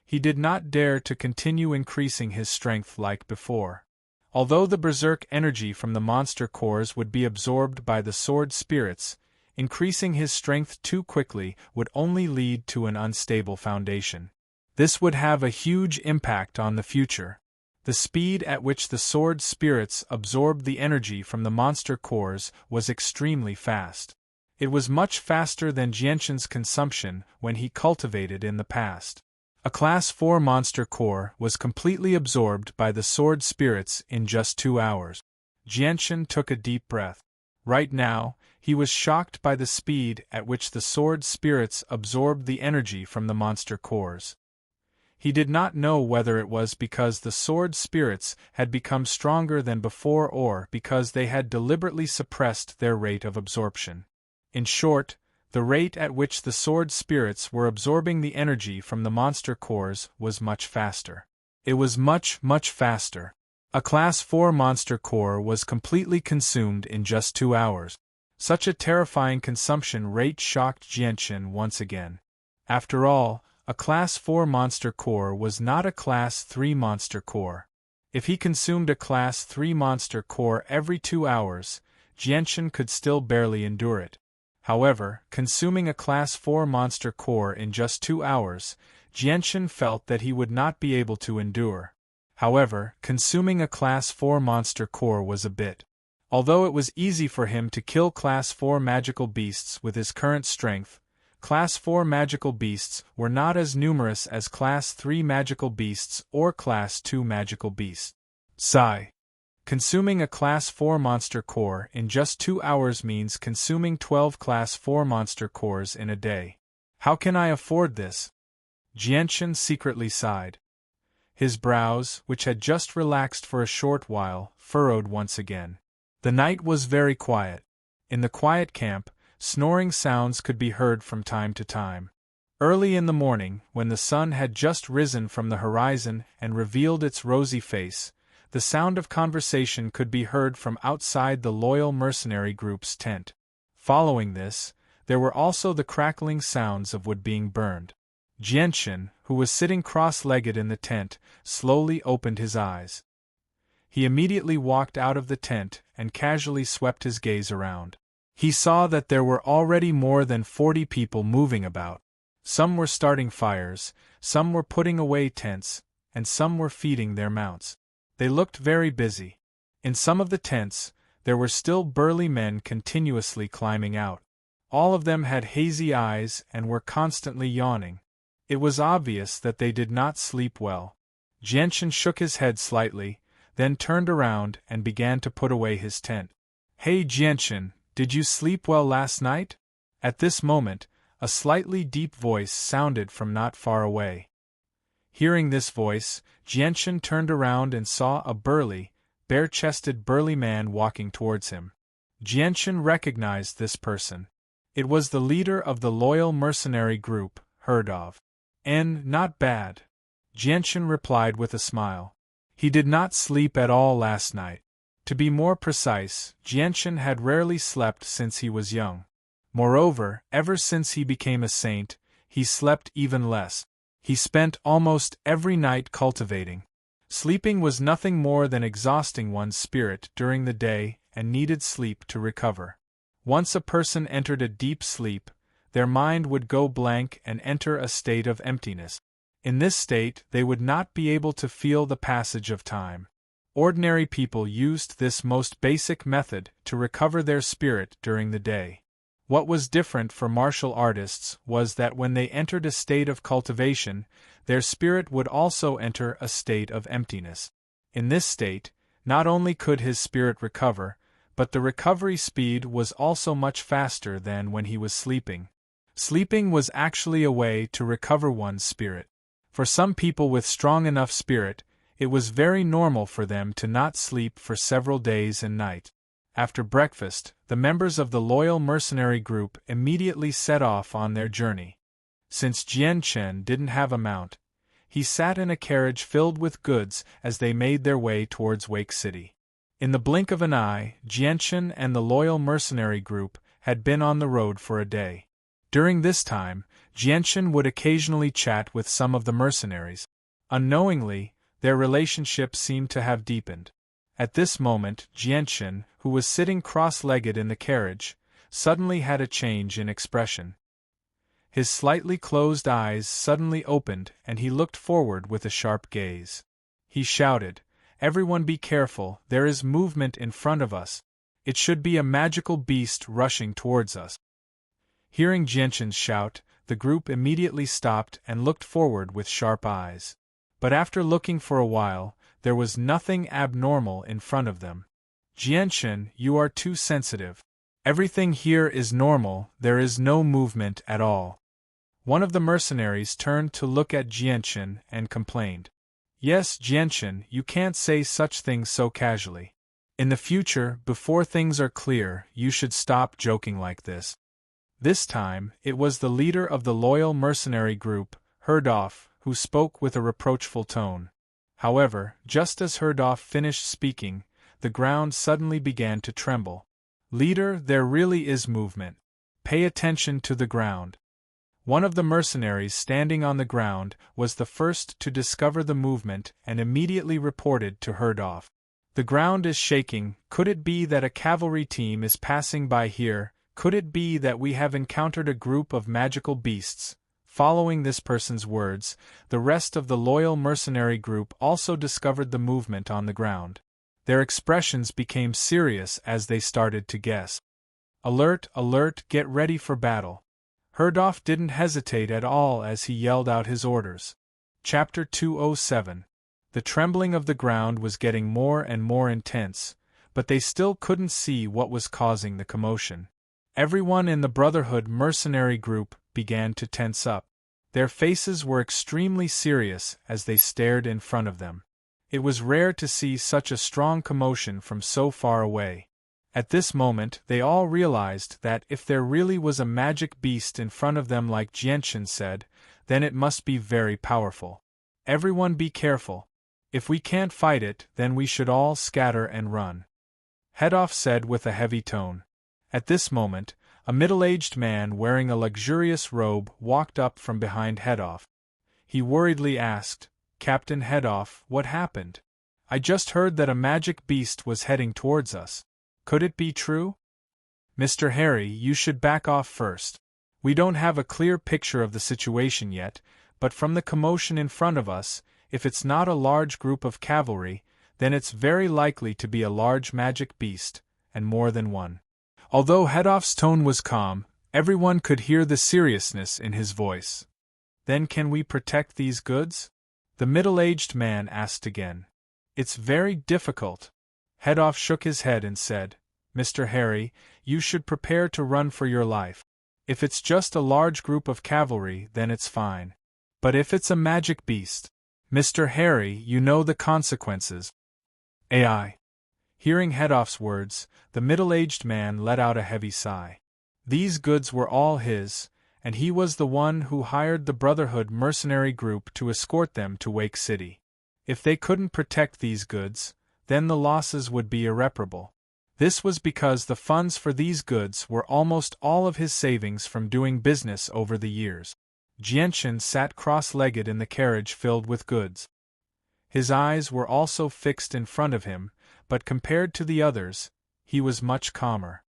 He did not dare to continue increasing his strength like before. Although the berserk energy from the monster cores would be absorbed by the sword spirits, increasing his strength too quickly would only lead to an unstable foundation. This would have a huge impact on the future. The speed at which the sword spirits absorbed the energy from the monster cores was extremely fast. It was much faster than Jianchen's consumption when he cultivated in the past. A Class 4 monster core was completely absorbed by the sword spirits in just 2 hours. Jianchen took a deep breath. Right now, he was shocked by the speed at which the sword spirits absorbed the energy from the monster cores. He did not know whether it was because the sword spirits had become stronger than before or because they had deliberately suppressed their rate of absorption. In short, The rate at which the sword spirits were absorbing the energy from the monster cores was much faster. It was much faster. A Class 4 monster core was completely consumed in just 2 hours. Such a terrifying consumption rate shocked Jianchen once again. After all, a Class 4 monster core was not a Class 3 monster core. If he consumed a Class 3 monster core every 2 hours, Jianchen could still barely endure it. However, consuming a Class 4 monster core in just 2 hours, Jianchen felt that he would not be able to endure. However, consuming a Class 4 monster core was a bit. Although it was easy for him to kill Class 4 magical beasts with his current strength, Class 4 magical beasts were not as numerous as Class 3 magical beasts or Class 2 magical beasts. Sigh. Consuming a Class 4 monster core in just 2 hours means consuming 12 Class 4 monster cores in a day. How can I afford this? Jianchen secretly sighed. His brows, which had just relaxed for a short while, furrowed once again. The night was very quiet. In the quiet camp, snoring sounds could be heard from time to time. Early in the morning, when the sun had just risen from the horizon and revealed its rosy face, the sound of conversation could be heard from outside the loyal mercenary group's tent. Following this, there were also the crackling sounds of wood being burned. Jianchen, who was sitting cross-legged in the tent, slowly opened his eyes. He immediately walked out of the tent and casually swept his gaze around. He saw that there were already more than 40 people moving about. Some were starting fires, some were putting away tents, and some were feeding their mounts. They looked very busy. In some of the tents, there were still burly men continuously climbing out. All of them had hazy eyes and were constantly yawning. It was obvious that they did not sleep well. Jianchen shook his head slightly, then turned around and began to put away his tent. Hey Jianchen, did you sleep well last night? At this moment, a slightly deep voice sounded from not far away. Hearing this voice, Jianchen turned around and saw a burly, bare-chested burly man walking towards him. Jianchen recognized this person. It was the leader of the loyal mercenary group, heard of. Not bad. Jianchen replied with a smile. He did not sleep at all last night. To be more precise, Jianchen had rarely slept since he was young. Moreover, ever since he became a saint, he slept even less. He spent almost every night cultivating. Sleeping was nothing more than exhausting one's spirit during the day and needed sleep to recover. Once a person entered a deep sleep, their mind would go blank and enter a state of emptiness. In this state, they would not be able to feel the passage of time. Ordinary people used this most basic method to recover their spirit during the day. What was different for martial artists was that when they entered a state of cultivation, their spirit would also enter a state of emptiness. In this state, not only could his spirit recover, but the recovery speed was also much faster than when he was sleeping. Sleeping was actually a way to recover one's spirit. For some people with strong enough spirit, it was very normal for them to not sleep for several days and nights. After breakfast, the members of the loyal mercenary group immediately set off on their journey. Since Jianchen didn't have a mount, he sat in a carriage filled with goods as they made their way towards Wake City. In the blink of an eye, Jianchen and the loyal mercenary group had been on the road for a day. During this time, Jianchen would occasionally chat with some of the mercenaries. Unknowingly, their relationship seemed to have deepened. At this moment, Jianchen, who was sitting cross-legged in the carriage, suddenly had a change in expression. His slightly closed eyes suddenly opened and he looked forward with a sharp gaze. He shouted, "Everyone be careful, there is movement in front of us. It should be a magical beast rushing towards us." Hearing Jianchen's shout, the group immediately stopped and looked forward with sharp eyes. But after looking for a while, there was nothing abnormal in front of them. "Jianchen, you are too sensitive. Everything here is normal, there is no movement at all." One of the mercenaries turned to look at Jianchen and complained. "Yes, Jianchen, you can't say such things so casually. In the future, before things are clear, you should stop joking like this." This time, it was the leader of the loyal mercenary group, Herdolf, who spoke with a reproachful tone. However, just as Herdolf finished speaking, the ground suddenly began to tremble. "Leader, there really is movement. Pay attention to the ground." One of the mercenaries standing on the ground was the first to discover the movement and immediately reported to Herdolf. "The ground is shaking. Could it be that a cavalry team is passing by here? Could it be that we have encountered a group of magical beasts?" Following this person's words, the rest of the loyal mercenary group also discovered the movement on the ground. Their expressions became serious as they started to guess. "Alert, alert, get ready for battle." Herdolf didn't hesitate at all as he yelled out his orders. Chapter 207. The trembling of the ground was getting more and more intense, but they still couldn't see what was causing the commotion. Everyone in the Brotherhood mercenary group began to tense up. Their faces were extremely serious as they stared in front of them. It was rare to see such a strong commotion from so far away. At this moment they all realized that if there really was a magic beast in front of them like Jianchen said, then it must be very powerful. "Everyone be careful. If we can't fight it, then we should all scatter and run," Herdolf said with a heavy tone. At this moment, a middle-aged man wearing a luxurious robe walked up from behind Herdolf. He worriedly asked, "Captain Herdolf, what happened? I just heard that a magic beast was heading towards us. Could it be true?" "Mr. Harry, you should back off first. We don't have a clear picture of the situation yet, but from the commotion in front of us, if it's not a large group of cavalry, then it's very likely to be a large magic beast, and more than one." Although Herdolf's tone was calm, everyone could hear the seriousness in his voice. "Then can we protect these goods?" the middle-aged man asked again. "It's very difficult." Herdolf shook his head and said, "Mr. Harry, you should prepare to run for your life. If it's just a large group of cavalry, then it's fine. But if it's a magic beast, Mr. Harry, you know the consequences." AI. Hearing Herdolf's words, the middle-aged man let out a heavy sigh. These goods were all his, and he was the one who hired the Brotherhood mercenary group to escort them to Wake City. If they couldn't protect these goods, then the losses would be irreparable. This was because the funds for these goods were almost all of his savings from doing business over the years. Jianchen sat cross-legged in the carriage filled with goods. His eyes were also fixed in front of him, but compared to the others, he was much calmer.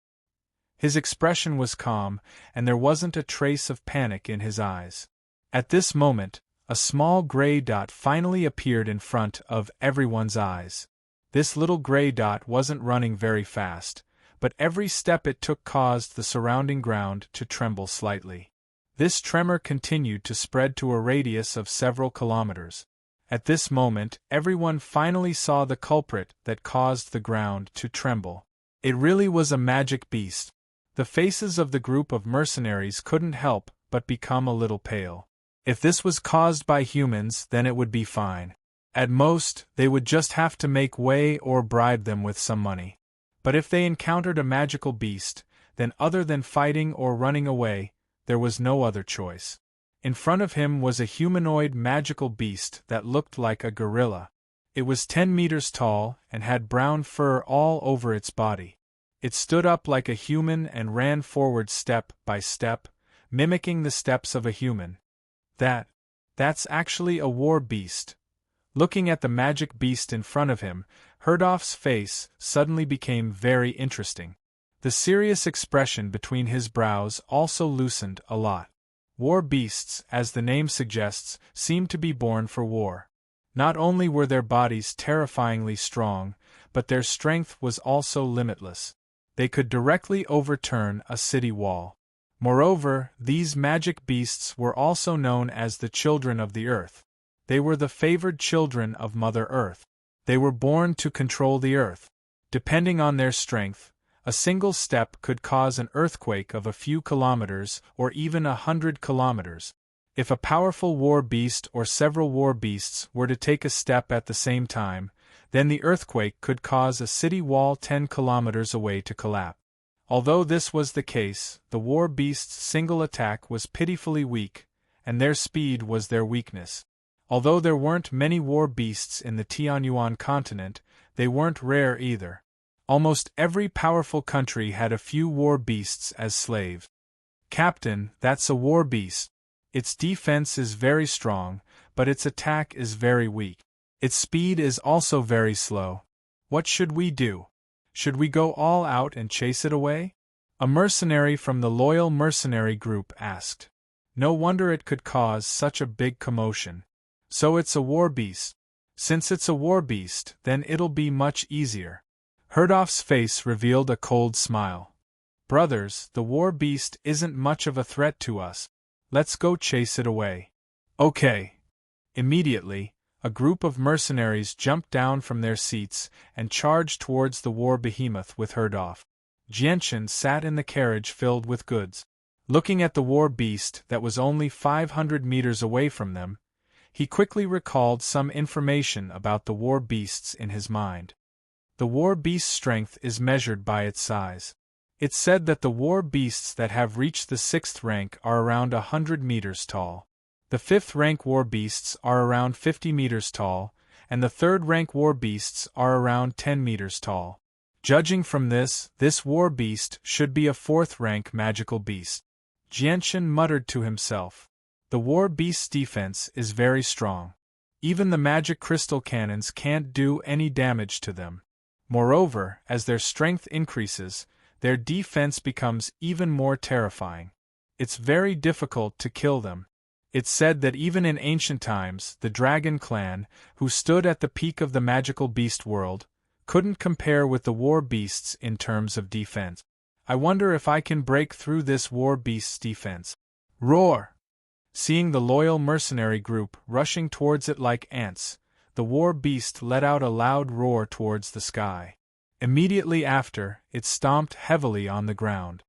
His expression was calm, and there wasn't a trace of panic in his eyes. At this moment, a small gray dot finally appeared in front of everyone's eyes. This little gray dot wasn't running very fast, but every step it took caused the surrounding ground to tremble slightly. This tremor continued to spread to a radius of several kilometers. At this moment, everyone finally saw the culprit that caused the ground to tremble. It really was a magic beast. The faces of the group of mercenaries couldn't help but become a little pale. If this was caused by humans, then it would be fine. At most, they would just have to make way or bribe them with some money. But if they encountered a magical beast, then other than fighting or running away, there was no other choice. In front of him was a humanoid magical beast that looked like a gorilla. It was 10 meters tall and had brown fur all over its body. It stood up like a human and ran forward step by step, mimicking the steps of a human. That's actually a war beast. Looking at the magic beast in front of him, Herdolf's face suddenly became very interesting. The serious expression between his brows also loosened a lot. War beasts, as the name suggests, seemed to be born for war. Not only were their bodies terrifyingly strong, but their strength was also limitless. They could directly overturn a city wall. Moreover, these magic beasts were also known as the children of the earth. They were the favored children of Mother Earth. They were born to control the earth. Depending on their strength, a single step could cause an earthquake of a few kilometers or even 100 kilometers. If a powerful war beast or several war beasts were to take a step at the same time, then the earthquake could cause a city wall 10 kilometers away to collapse. Although this was the case, the war beast's single attack was pitifully weak, and their speed was their weakness. Although there weren't many war beasts in the Tianyuan continent, they weren't rare either. Almost every powerful country had a few war beasts as slaves. Captain, that's a war beast. Its defense is very strong, but its attack is very weak. Its speed is also very slow. What should we do? Should we go all out and chase it away? A mercenary from the loyal mercenary group asked. No wonder it could cause such a big commotion. So it's a war beast. Since it's a war beast, then it'll be much easier. Herdov's face revealed a cold smile. Brothers, the war beast isn't much of a threat to us. Let's go chase it away. Okay. Immediately, a group of mercenaries jumped down from their seats and charged towards the war behemoth with Herdov. Jianchen sat in the carriage filled with goods. Looking at the war beast that was only 500 meters away from them, he quickly recalled some information about the war beasts in his mind. The war beast's strength is measured by its size. It's said that the war beasts that have reached the 6th rank are around 100 meters tall. The 5th rank war beasts are around 50 meters tall, and the 3rd rank war beasts are around 10 meters tall. Judging from this war beast should be a 4th rank magical beast. Jianchen muttered to himself. The war beast's defense is very strong. Even the magic crystal cannons can't do any damage to them. Moreover, as their strength increases, their defense becomes even more terrifying. It's very difficult to kill them. It's said that even in ancient times, the dragon clan, who stood at the peak of the magical beast world, couldn't compare with the war beasts in terms of defense. I wonder if I can break through this war beast's defense. Roar! Seeing the loyal mercenary group rushing towards it like ants, the war beast let out a loud roar towards the sky. Immediately after, it stomped heavily on the ground.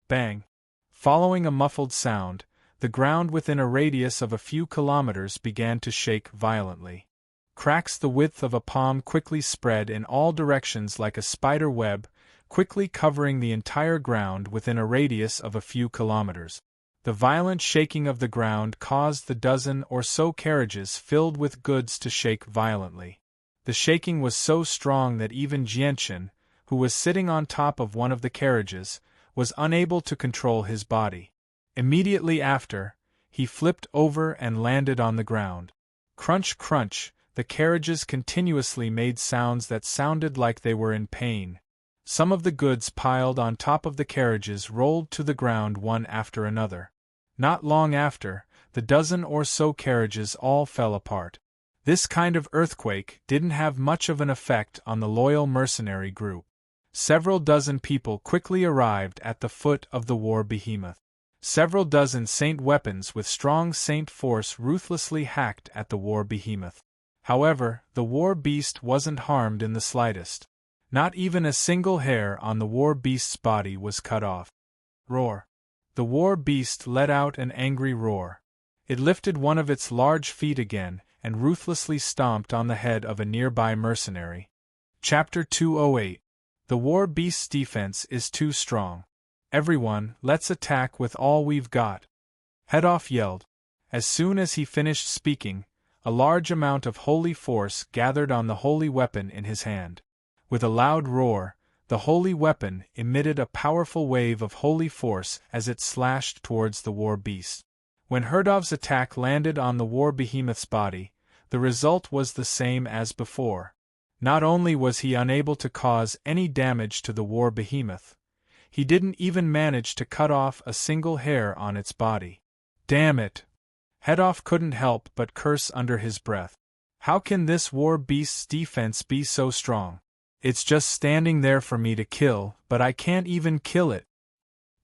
Bang! Following a muffled sound, the ground within a radius of a few kilometers began to shake violently. Cracks the width of a palm quickly spread in all directions like a spider web, quickly covering the entire ground within a radius of a few kilometers. The violent shaking of the ground caused the dozen or so carriages filled with goods to shake violently. The shaking was so strong that even Jianchen, who was sitting on top of one of the carriages, was unable to control his body. Immediately after, he flipped over and landed on the ground. Crunch, crunch, the carriages continuously made sounds that sounded like they were in pain. Some of the goods piled on top of the carriages rolled to the ground one after another. Not long after, the dozen or so carriages all fell apart. This kind of earthquake didn't have much of an effect on the loyal mercenary group. Several dozen people quickly arrived at the foot of the war behemoth. Several dozen saint weapons with strong saint force ruthlessly hacked at the war behemoth. However, the war beast wasn't harmed in the slightest. Not even a single hair on the war beast's body was cut off. Roar! The war beast let out an angry roar. It lifted one of its large feet again and ruthlessly stomped on the head of a nearby mercenary. Chapter 208. The war beast's defense is too strong. Everyone, let's attack with all we've got. Herdov yelled. As soon as he finished speaking, a large amount of holy force gathered on the holy weapon in his hand. With a loud roar, the holy weapon emitted a powerful wave of holy force as it slashed towards the war beast. When Herdov's attack landed on the war behemoth's body, the result was the same as before. Not only was he unable to cause any damage to the war behemoth, he didn't even manage to cut off a single hair on its body. Damn it! Herdov couldn't help but curse under his breath. How can this war beast's defense be so strong? It's just standing there for me to kill, but I can't even kill it.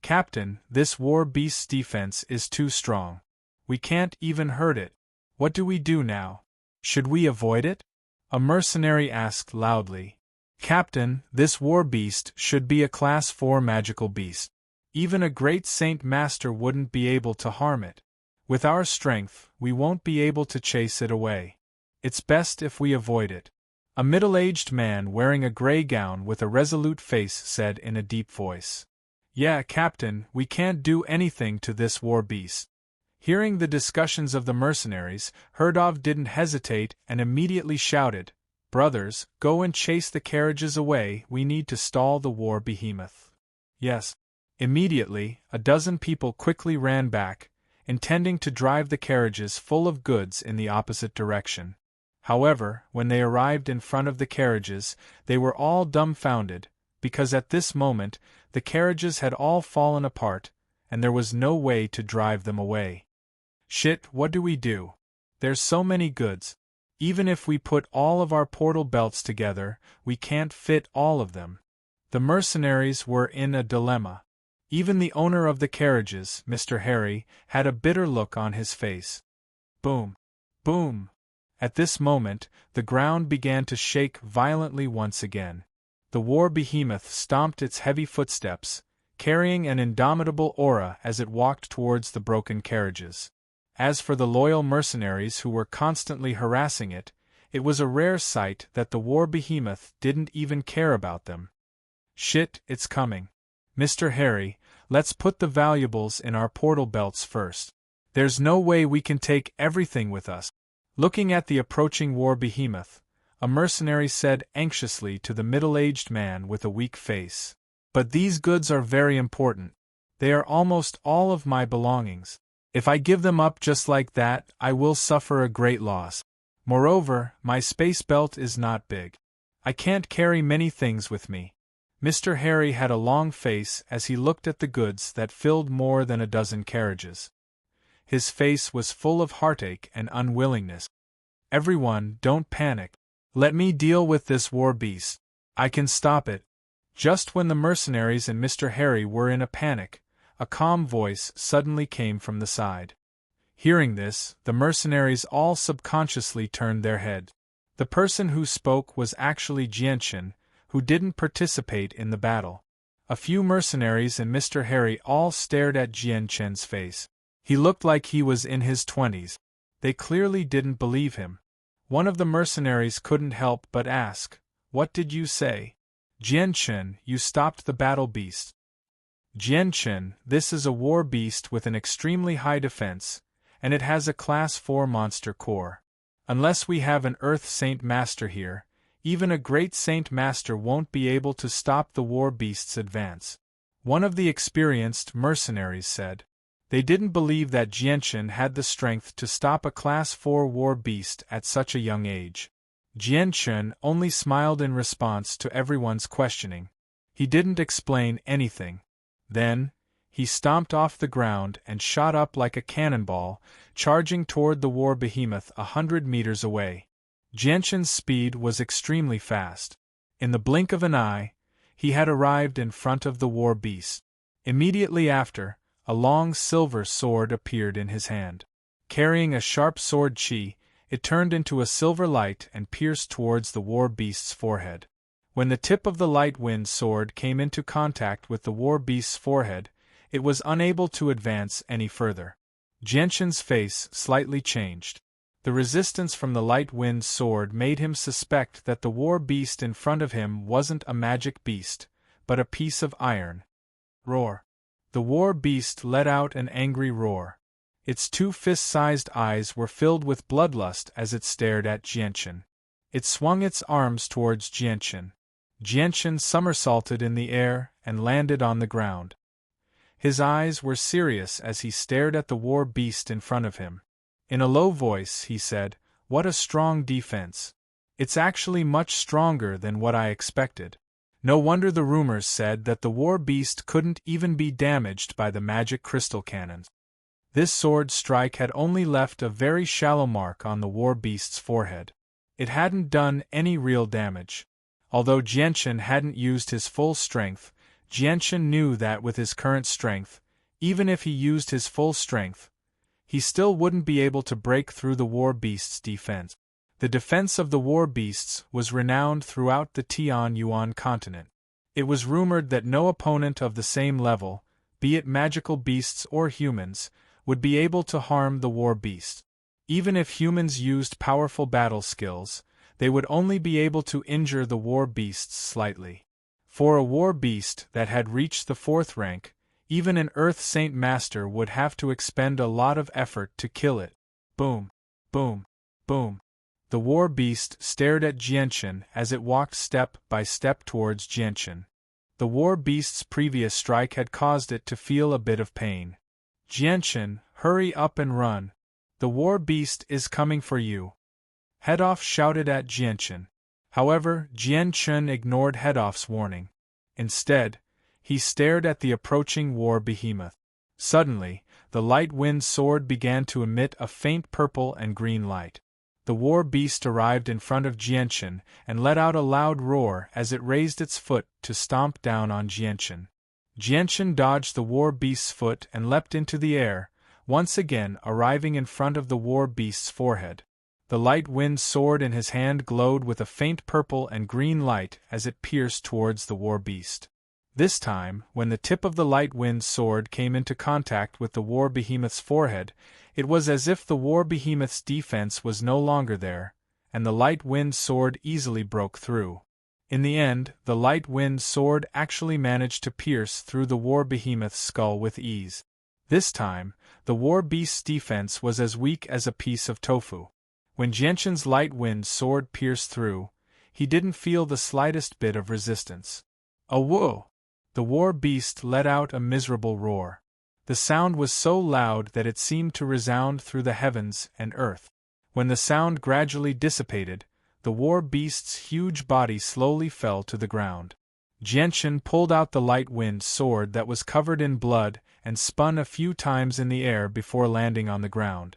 Captain, this war beast's defense is too strong. We can't even hurt it. What do we do now? Should we avoid it? A mercenary asked loudly. Captain, this war beast should be a class 4 magical beast. Even a great saint master wouldn't be able to harm it. With our strength, we won't be able to chase it away. It's best if we avoid it. A middle-aged man wearing a gray gown with a resolute face said in a deep voice. Yeah, Captain, we can't do anything to this war beast. Hearing the discussions of the mercenaries, Herdov didn't hesitate and immediately shouted, Brothers, go and chase the carriages away, we need to stall the war behemoth. Yes. Immediately, a dozen people quickly ran back, intending to drive the carriages full of goods in the opposite direction. However, when they arrived in front of the carriages, they were all dumbfounded, because at this moment, the carriages had all fallen apart, and there was no way to drive them away. Shit, what do we do? There's so many goods. Even if we put all of our portal belts together, we can't fit all of them. The mercenaries were in a dilemma. Even the owner of the carriages, Mr. Harry, had a bitter look on his face. Boom! Boom! At this moment, the ground began to shake violently once again. The war behemoth stomped its heavy footsteps, carrying an indomitable aura as it walked towards the broken carriages. As for the loyal mercenaries who were constantly harassing it, it was a rare sight that the war behemoth didn't even care about them. Shit, it's coming. Mr. Harry, let's put the valuables in our portal belts first. There's no way we can take everything with us. Looking at the approaching war behemoth, a mercenary said anxiously to the middle-aged man with a weak face. But these goods are very important. They are almost all of my belongings. If I give them up just like that, I will suffer a great loss. Moreover, my space belt is not big. I can't carry many things with me. Mr. Harry had a long face as he looked at the goods that filled more than a dozen carriages. His face was full of heartache and unwillingness. Everyone, don't panic. Let me deal with this war beast. I can stop it. Just when the mercenaries and Mr. Harry were in a panic, a calm voice suddenly came from the side. Hearing this, the mercenaries all subconsciously turned their head. The person who spoke was actually Jianchen, who didn't participate in the battle. A few mercenaries and Mr. Harry all stared at Jianchen's face. He looked like he was in his 20s. They clearly didn't believe him. One of the mercenaries couldn't help but ask, What did you say? Jianchen, you stopped the battle beast. Jianchen, this is a war beast with an extremely high defense, and it has a Class 4 monster core. Unless we have an Earth Saint Master here, even a great Saint Master won't be able to stop the war beast's advance. One of the experienced mercenaries said. They didn't believe that Jianchen had the strength to stop a Class 4 war beast at such a young age. Jianchen only smiled in response to everyone's questioning. He didn't explain anything. Then, he stomped off the ground and shot up like a cannonball, charging toward the war behemoth 100 meters away. Jianchen's speed was extremely fast. In the blink of an eye, he had arrived in front of the war beast. Immediately after, a long silver sword appeared in his hand. Carrying a sharp sword chi, it turned into a silver light and pierced towards the war beast's forehead. When the tip of the light-wind sword came into contact with the war beast's forehead, it was unable to advance any further. Jianchen's face slightly changed. The resistance from the light-wind sword made him suspect that the war beast in front of him wasn't a magic beast, but a piece of iron. Roar! The war beast let out an angry roar. Its two fist-sized eyes were filled with bloodlust as it stared at Jianchen. It swung its arms towards Jianchen. Jianchen somersaulted in the air and landed on the ground. His eyes were serious as he stared at the war beast in front of him. In a low voice, he said, "What a strong defense. It's actually much stronger than what I expected." No wonder the rumors said that the war beast couldn't even be damaged by the magic crystal cannons. This sword strike had only left a very shallow mark on the war beast's forehead. It hadn't done any real damage. Although Jianchen hadn't used his full strength, Jianchen knew that with his current strength, even if he used his full strength, he still wouldn't be able to break through the war beast's defense. The defense of the war beasts was renowned throughout the Tianyuan continent. It was rumored that no opponent of the same level, be it magical beasts or humans, would be able to harm the war beast. Even if humans used powerful battle skills, they would only be able to injure the war beasts slightly. For a war beast that had reached the 4th rank, even an Earth Saint Master would have to expend a lot of effort to kill it. Boom, boom, boom. The war beast stared at Jianchen as it walked step by step towards Jianchen. The war beast's previous strike had caused it to feel a bit of pain. Jianchen, hurry up and run. The war beast is coming for you. Headoff shouted at Jianchen. However, Jianchen ignored Headoff's warning. Instead, he stared at the approaching war behemoth. Suddenly, the light wind sword began to emit a faint purple and green light. The war beast arrived in front of Jianchen and let out a loud roar as it raised its foot to stomp down on Jianchen. Jianchen dodged the war beast's foot and leapt into the air, once again arriving in front of the war beast's forehead. The light wind sword in his hand glowed with a faint purple and green light as it pierced towards the war beast. This time, when the tip of the light wind sword came into contact with the war behemoth's forehead, it was as if the war behemoth's defense was no longer there, and the light wind sword easily broke through. In the end, the light wind sword actually managed to pierce through the war behemoth's skull with ease. This time, the war beast's defense was as weak as a piece of tofu. When Jianchen's light wind sword pierced through, he didn't feel the slightest bit of resistance. A whoa! The war beast let out a miserable roar. The sound was so loud that it seemed to resound through the heavens and earth. When the sound gradually dissipated, the war beast's huge body slowly fell to the ground. Jianchen pulled out the light wind sword that was covered in blood and spun a few times in the air before landing on the ground.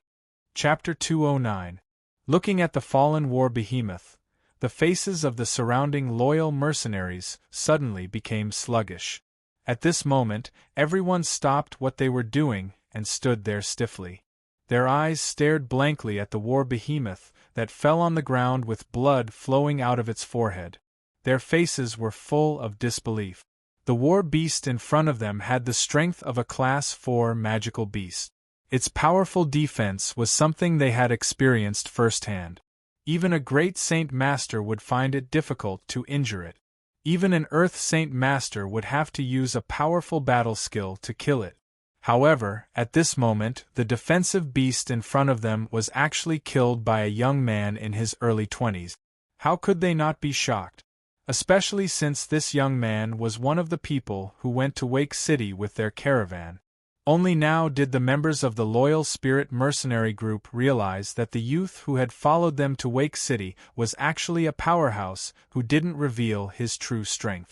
Chapter 209. Looking at the fallen war behemoth, the faces of the surrounding loyal mercenaries suddenly became sluggish. At this moment, everyone stopped what they were doing and stood there stiffly. Their eyes stared blankly at the war behemoth that fell on the ground with blood flowing out of its forehead. Their faces were full of disbelief. The war beast in front of them had the strength of a Class 4 magical beast. Its powerful defense was something they had experienced firsthand. Even a great Saint Master would find it difficult to injure it. Even an Earth Saint Master would have to use a powerful battle skill to kill it. However, at this moment, the defensive beast in front of them was actually killed by a young man in his early 20s. How could they not be shocked? Especially since this young man was one of the people who went to Wake City with their caravan. Only now did the members of the Loyal Spirit mercenary group realize that the youth who had followed them to Wake City was actually a powerhouse who didn't reveal his true strength.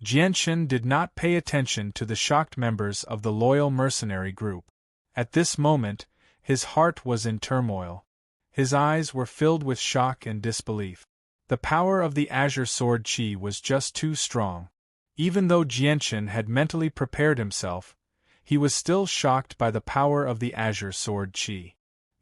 Jianchen did not pay attention to the shocked members of the Loyal mercenary group. At this moment, his heart was in turmoil. His eyes were filled with shock and disbelief. The power of the Azure Sword Qi was just too strong. Even though Jianchen had mentally prepared himself, he was still shocked by the power of the Azure Sword Qi.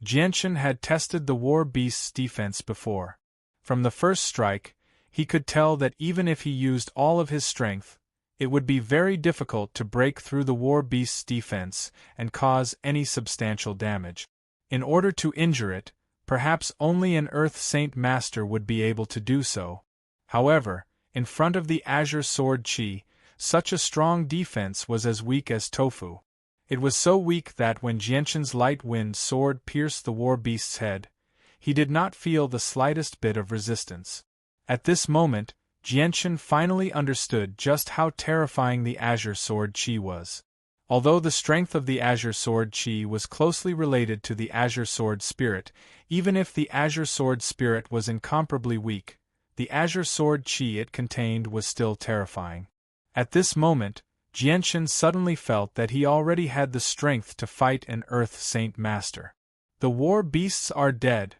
Jianchen had tested the war beast's defense before. From the first strike, he could tell that even if he used all of his strength, it would be very difficult to break through the war beast's defense and cause any substantial damage. In order to injure it, perhaps only an Earth Saint Master would be able to do so. However, in front of the Azure Sword Qi, such a strong defense was as weak as tofu. It was so weak that when Jianchen's light wind sword pierced the war beast's head, he did not feel the slightest bit of resistance. At this moment, Jianchen finally understood just how terrifying the Azure Sword Qi was. Although the strength of the Azure Sword Qi was closely related to the Azure Sword Spirit, even if the Azure Sword Spirit was incomparably weak, the Azure Sword Qi it contained was still terrifying. At this moment, Jianchen suddenly felt that he already had the strength to fight an Earth Saint Master. The war beasts are dead.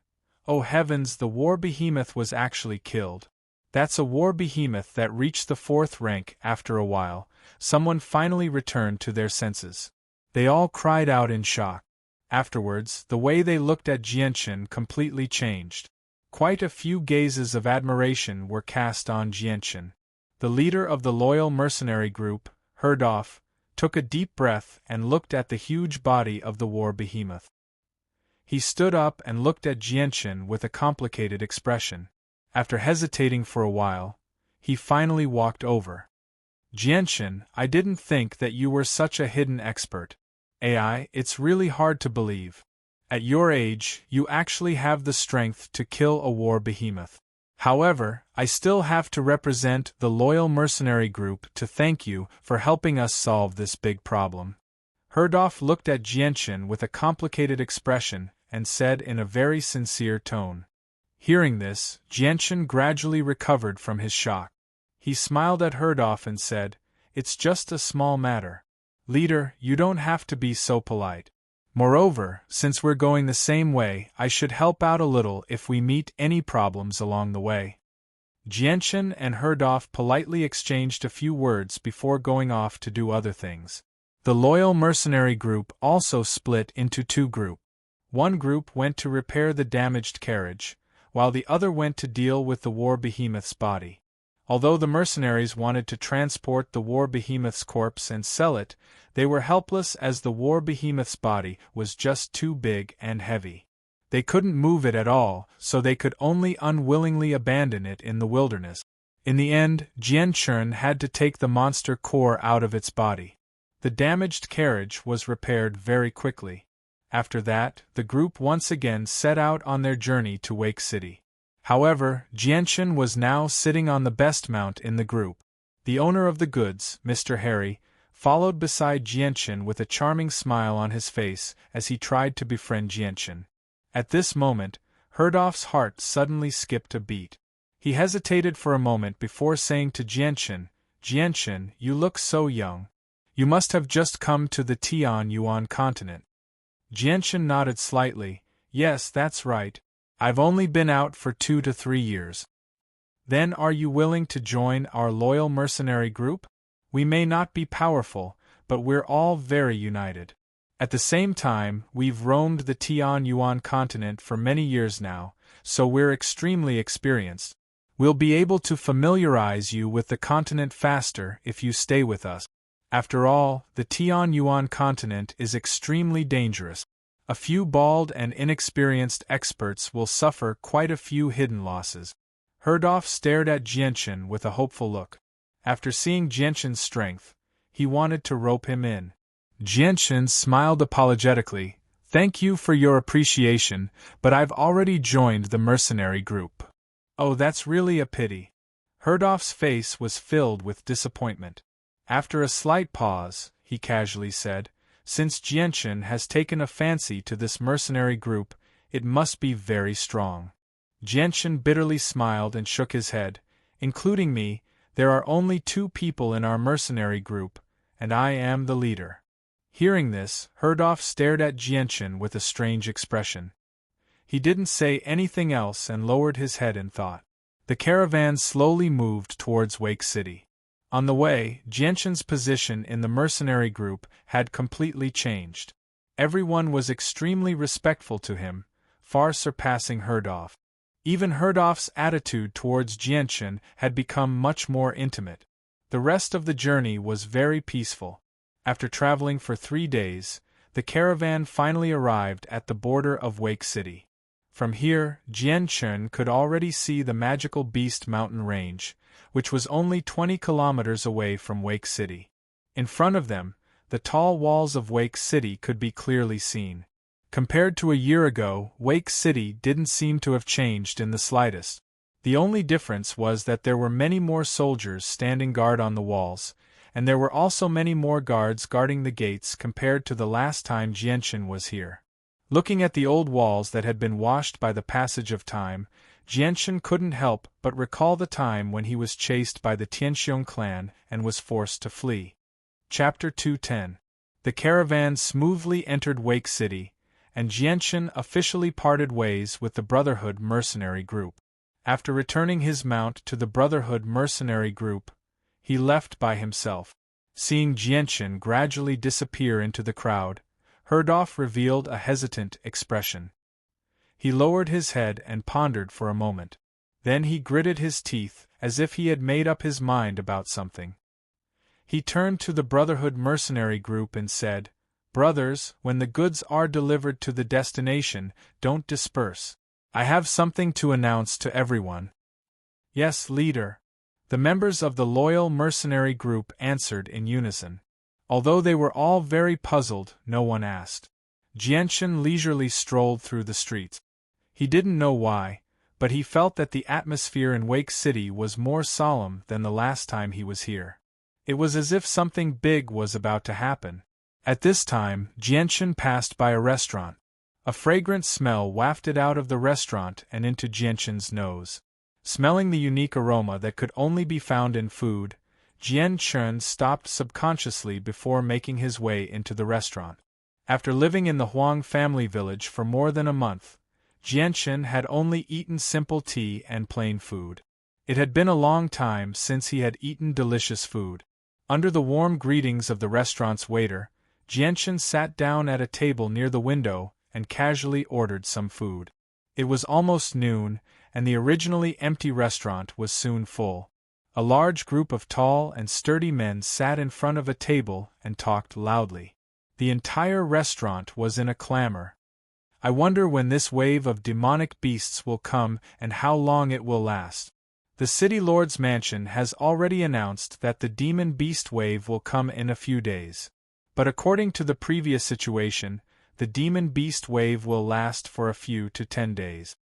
Oh heavens, the war behemoth was actually killed. That's a war behemoth that reached the 4th rank. After a while, someone finally returned to their senses. They all cried out in shock. Afterwards, the way they looked at Jianchen completely changed. Quite a few gazes of admiration were cast on Jianchen. The leader of the loyal mercenary group, Headoff, took a deep breath and looked at the huge body of the war behemoth. He stood up and looked at Jianchen with a complicated expression. After hesitating for a while, he finally walked over. Jianchen, I didn't think that you were such a hidden expert. AI, it's really hard to believe. At your age, you actually have the strength to kill a war behemoth. However, I still have to represent the loyal mercenary group to thank you for helping us solve this big problem. Herdolf looked at Jianchen with a complicated expression and said in a very sincere tone. Hearing this, Jianchen gradually recovered from his shock. He smiled at Herdolf and said, "It's just a small matter. Leader, you don't have to be so polite. Moreover, since we're going the same way, I should help out a little if we meet any problems along the way." Jianchen and Herdolf politely exchanged a few words before going off to do other things. The loyal mercenary group also split into two groups. One group went to repair the damaged carriage, while the other went to deal with the war behemoth's body. Although the mercenaries wanted to transport the war behemoth's corpse and sell it, they were helpless as the war behemoth's body was just too big and heavy. They couldn't move it at all, so they could only unwillingly abandon it in the wilderness. In the end, Jianchen had to take the monster core out of its body. The damaged carriage was repaired very quickly. After that, the group once again set out on their journey to Wake City. However, Jianchen was now sitting on the best mount in the group. The owner of the goods, Mr. Harry, followed beside Jianchen with a charming smile on his face as he tried to befriend Jianchen. At this moment, Herdolf's heart suddenly skipped a beat. He hesitated for a moment before saying to Jianchen, "Jianchen, you look so young. You must have just come to the Tianyuan continent." Jianchen nodded slightly. "Yes, that's right. I've only been out for 2 to 3 years. Then are you willing to join our loyal mercenary group? We may not be powerful, but we're all very united. At the same time, we've roamed the Tianyuan continent for many years now, so we're extremely experienced. We'll be able to familiarize you with the continent faster if you stay with us. After all, the Tianyuan continent is extremely dangerous. A few bald and inexperienced experts will suffer quite a few hidden losses." Herdolf stared at Jianchen with a hopeful look. After seeing Jianchen's strength, he wanted to rope him in. Jianchen smiled apologetically. "Thank you for your appreciation, but I've already joined the mercenary group." "Oh, that's really a pity." Herdolf's face was filled with disappointment. After a slight pause, he casually said, "Since Jianchen has taken a fancy to this mercenary group, it must be very strong." Jianchen bitterly smiled and shook his head. "Including me, there are only 2 people in our mercenary group, and I am the leader." Hearing this, Herdolf stared at Jianchen with a strange expression. He didn't say anything else and lowered his head in thought. The caravan slowly moved towards Wake City. On the way, Jianchen's position in the mercenary group had completely changed. Everyone was extremely respectful to him, far surpassing Herdolf. Even Herdolf's attitude towards Jianchen had become much more intimate. The rest of the journey was very peaceful. After traveling for 3 days, the caravan finally arrived at the border of Wake City. From here, Jianchen could already see the magical Beast Mountain Range, which was only 20 kilometers away from Wake City. In front of them, the tall walls of Wake City could be clearly seen. Compared to a year ago, Wake City didn't seem to have changed in the slightest. The only difference was that there were many more soldiers standing guard on the walls, and there were also many more guards guarding the gates compared to the last time Jianchen was here. Looking at the old walls that had been washed by the passage of time, Jianchen couldn't help but recall the time when he was chased by the Tianxiong clan and was forced to flee. Chapter 210. The caravan smoothly entered Wake City, and Jianchen officially parted ways with the Brotherhood mercenary group. After returning his mount to the Brotherhood mercenary group, he left by himself. Seeing Jianchen gradually disappear into the crowd, Herdolf revealed a hesitant expression. He lowered his head and pondered for a moment. Then he gritted his teeth, as if he had made up his mind about something. He turned to the Brotherhood mercenary group and said, "Brothers, when the goods are delivered to the destination, don't disperse. I have something to announce to everyone." "Yes, leader." The members of the loyal mercenary group answered in unison. Although they were all very puzzled, no one asked. Jianchen leisurely strolled through the streets. He didn't know why, but he felt that the atmosphere in Wake City was more solemn than the last time he was here. It was as if something big was about to happen. At this time, Jianchen passed by a restaurant. A fragrant smell wafted out of the restaurant and into Jianchen's nose. Smelling the unique aroma that could only be found in food, Jianchen stopped subconsciously before making his way into the restaurant. After living in the Huang family village for more than a month, Jianchen had only eaten simple tea and plain food. It had been a long time since he had eaten delicious food. Under the warm greetings of the restaurant's waiter, Jianchen sat down at a table near the window and casually ordered some food. It was almost noon, and the originally empty restaurant was soon full. A large group of tall and sturdy men sat in front of a table and talked loudly. The entire restaurant was in a clamor. I wonder when this wave of demonic beasts will come and how long it will last. The city lord's mansion has already announced that the demon beast wave will come in a few days. But according to the previous situation, the demon beast wave will last for a few to 10 days.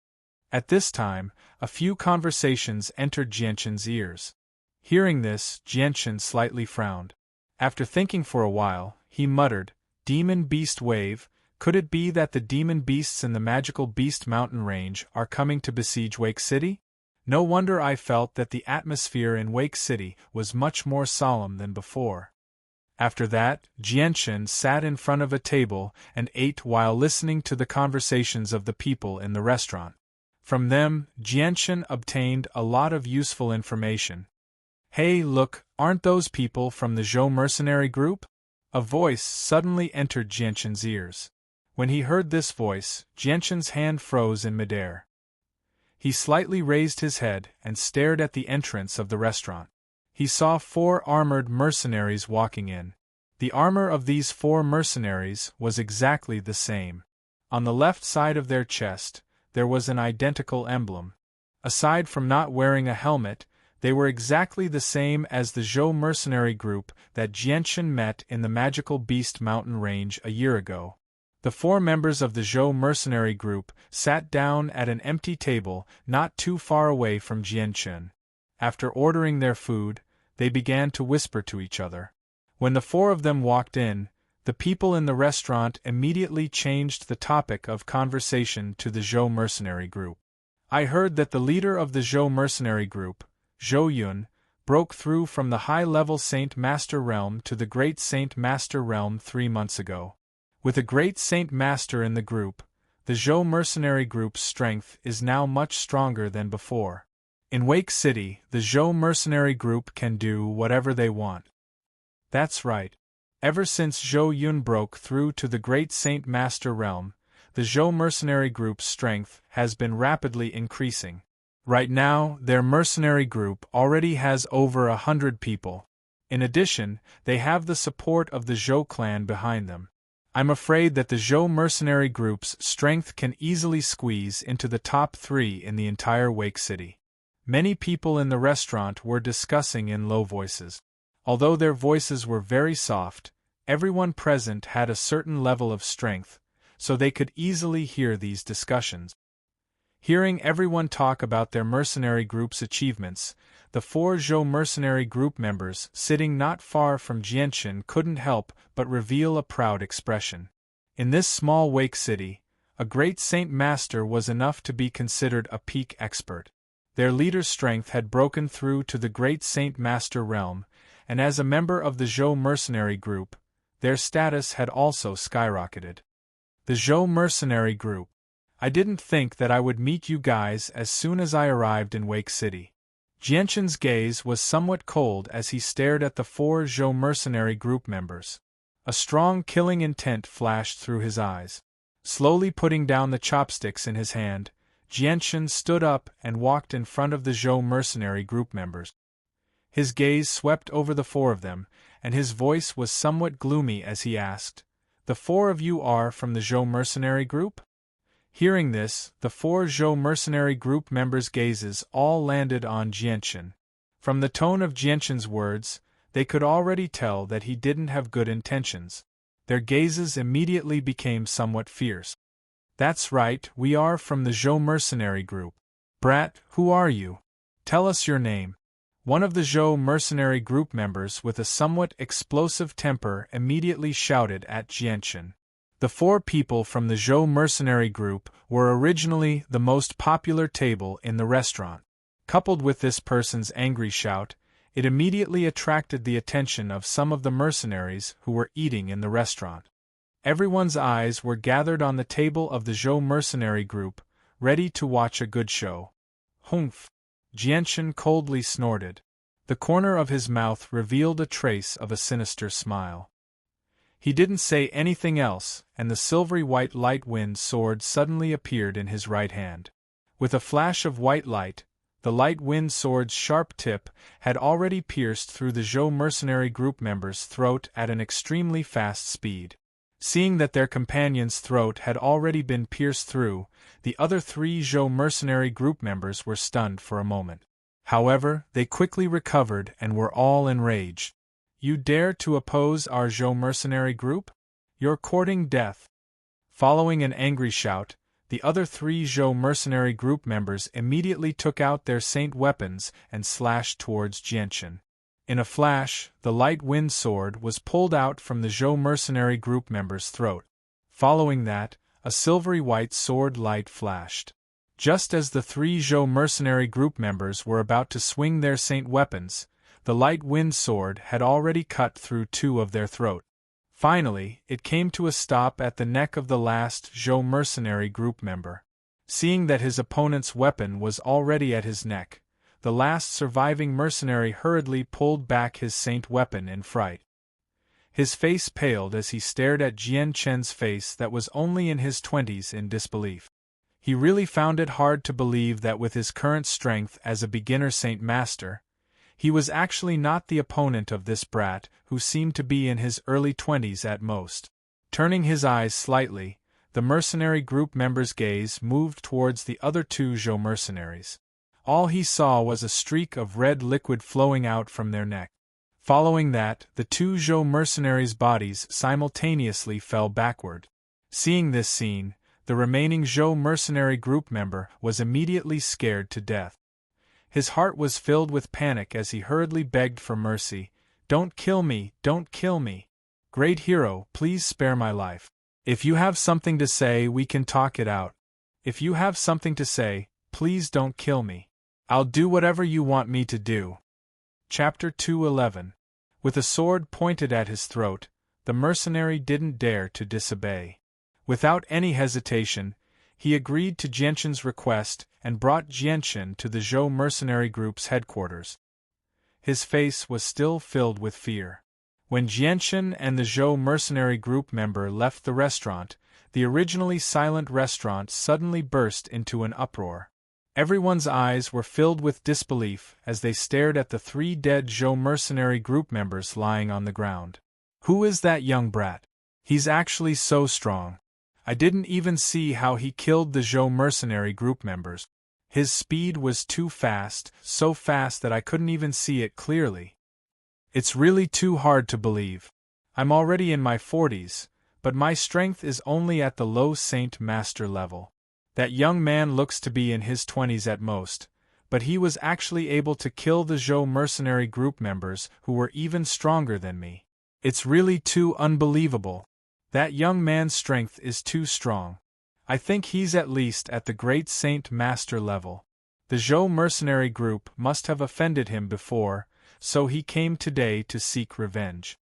At this time, a few conversations entered Jianchen's ears. Hearing this, Jianchen slightly frowned. After thinking for a while, he muttered, "Demon beast wave, could it be that the demon beasts in the magical beast mountain range are coming to besiege Wake City? No wonder I felt that the atmosphere in Wake City was much more solemn than before." After that, Jianchen sat in front of a table and ate while listening to the conversations of the people in the restaurant. From them, Jianchen obtained a lot of useful information. "Hey, look, aren't those people from the Zhou mercenary group?" A voice suddenly entered Jianchen's ears. When he heard this voice, Jianchen's hand froze in midair. He slightly raised his head and stared at the entrance of the restaurant. He saw 4 armored mercenaries walking in. The armor of these 4 mercenaries was exactly the same. On the left side of their chest, there was an identical emblem. Aside from not wearing a helmet, they were exactly the same as the Zhou mercenary group that Jianchen met in the magical beast mountain range a year ago. The 4 members of the Zhou mercenary group sat down at an empty table not too far away from Jianchen. After ordering their food, they began to whisper to each other. When the 4 of them walked in, the people in the restaurant immediately changed the topic of conversation to the Zhou mercenary group. "I heard that the leader of the Zhou mercenary group, Zhou Yun, broke through from the high-level Saint Master realm to the Great Saint Master realm 3 months ago. With a Great Saint Master in the group, the Zhou mercenary group's strength is now much stronger than before. In Wake City, the Zhou mercenary group can do whatever they want." That's right. Ever since Zhou Yun broke through to the Great Saint Master realm, the Zhou mercenary group's strength has been rapidly increasing. Right now, their mercenary group already has over 100 people. In addition, they have the support of the Zhou clan behind them. I'm afraid that the Zhou mercenary group's strength can easily squeeze into the top 3 in the entire Wake City. Many people in the restaurant were discussing in low voices. Although their voices were very soft, everyone present had a certain level of strength, so they could easily hear these discussions. Hearing everyone talk about their mercenary group's achievements, the 4 Zhou mercenary group members sitting not far from Jianchen couldn't help but reveal a proud expression. In this small Wake City, a Great Saint Master was enough to be considered a peak expert. Their leader's strength had broken through to the Great Saint Master realm, and as a member of the Zhou mercenary group, their status had also skyrocketed. The Zhou mercenary group. I didn't think that I would meet you guys as soon as I arrived in Wake City. Jianchen's gaze was somewhat cold as he stared at the 4 Zhou mercenary group members. A strong killing intent flashed through his eyes. Slowly putting down the chopsticks in his hand, Jianchen stood up and walked in front of the Zhou mercenary group members. His gaze swept over the 4 of them, and his voice was somewhat gloomy as he asked, "The 4 of you are from the Zhou mercenary group?" Hearing this, the 4 Zhou mercenary group members' gazes all landed on Jianchen. From the tone of Jianshan's words, they could already tell that he didn't have good intentions. Their gazes immediately became somewhat fierce. That's right, we are from the Zhou mercenary group. Brat, who are you? Tell us your name. One of the Zhou mercenary group members with a somewhat explosive temper immediately shouted at Jianshan. The 4 people from the Zhou mercenary group were originally the most popular table in the restaurant. Coupled with this person's angry shout, it immediately attracted the attention of some of the mercenaries who were eating in the restaurant. Everyone's eyes were gathered on the table of the Zhou mercenary group, ready to watch a good show. Humph! Jianshan coldly snorted. The corner of his mouth revealed a trace of a sinister smile. He didn't say anything else, and the silvery white light wind sword suddenly appeared in his right hand. With a flash of white light, the light wind sword's sharp tip had already pierced through the Zhou mercenary group member's throat at an extremely fast speed. Seeing that their companion's throat had already been pierced through, the other 3 Zhou mercenary group members were stunned for a moment. However, they quickly recovered and were all enraged. You dare to oppose our Zhou mercenary group? You're courting death. Following an angry shout, the other 3 Zhou mercenary group members immediately took out their saint weapons and slashed towards Jianshan. In a flash, the light wind sword was pulled out from the Zhou mercenary group member's throat. Following that, a silvery white sword light flashed. Just as the 3 Zhou mercenary group members were about to swing their saint weapons, the light wind sword had already cut through 2 of their throat. Finally, it came to a stop at the neck of the last Zhou mercenary group member. Seeing that his opponent's weapon was already at his neck, the last surviving mercenary hurriedly pulled back his saint weapon in fright. His face paled as he stared at Jianshan's face that was only in his 20s in disbelief. He really found it hard to believe that with his current strength as a beginner saint master, he was actually not the opponent of this brat who seemed to be in his early 20s at most. Turning his eyes slightly, the mercenary group member's gaze moved towards the other 2 Zhou mercenaries. All he saw was a streak of red liquid flowing out from their neck. Following that, the 2 Zhou mercenaries' bodies simultaneously fell backward. Seeing this scene, the remaining Zhou mercenary group member was immediately scared to death. His heart was filled with panic as he hurriedly begged for mercy. Don't kill me, don't kill me. Great hero, please spare my life. If you have something to say, we can talk it out. If you have something to say, please don't kill me. I'll do whatever you want me to do. Chapter 211. With a sword pointed at his throat, the mercenary didn't dare to disobey. Without any hesitation, he agreed to Jianshan's request and brought Jianshan to the Zhou mercenary group's headquarters. His face was still filled with fear. When Jianshan and the Zhou mercenary group member left the restaurant, the originally silent restaurant suddenly burst into an uproar. Everyone's eyes were filled with disbelief as they stared at the 3 dead Zhou mercenary group members lying on the ground. Who is that young brat? He's actually so strong. I didn't even see how he killed the Zhou mercenary group members. His speed was too fast, so fast that I couldn't even see it clearly. It's really too hard to believe. I'm already in my 40s, but my strength is only at the low Saint Master level. That young man looks to be in his 20s at most, but he was actually able to kill the Zhou mercenary group members who were even stronger than me. It's really too unbelievable. That young man's strength is too strong. I think he's at least at the great Saint Master level. The Zhou mercenary group must have offended him before, so he came today to seek revenge.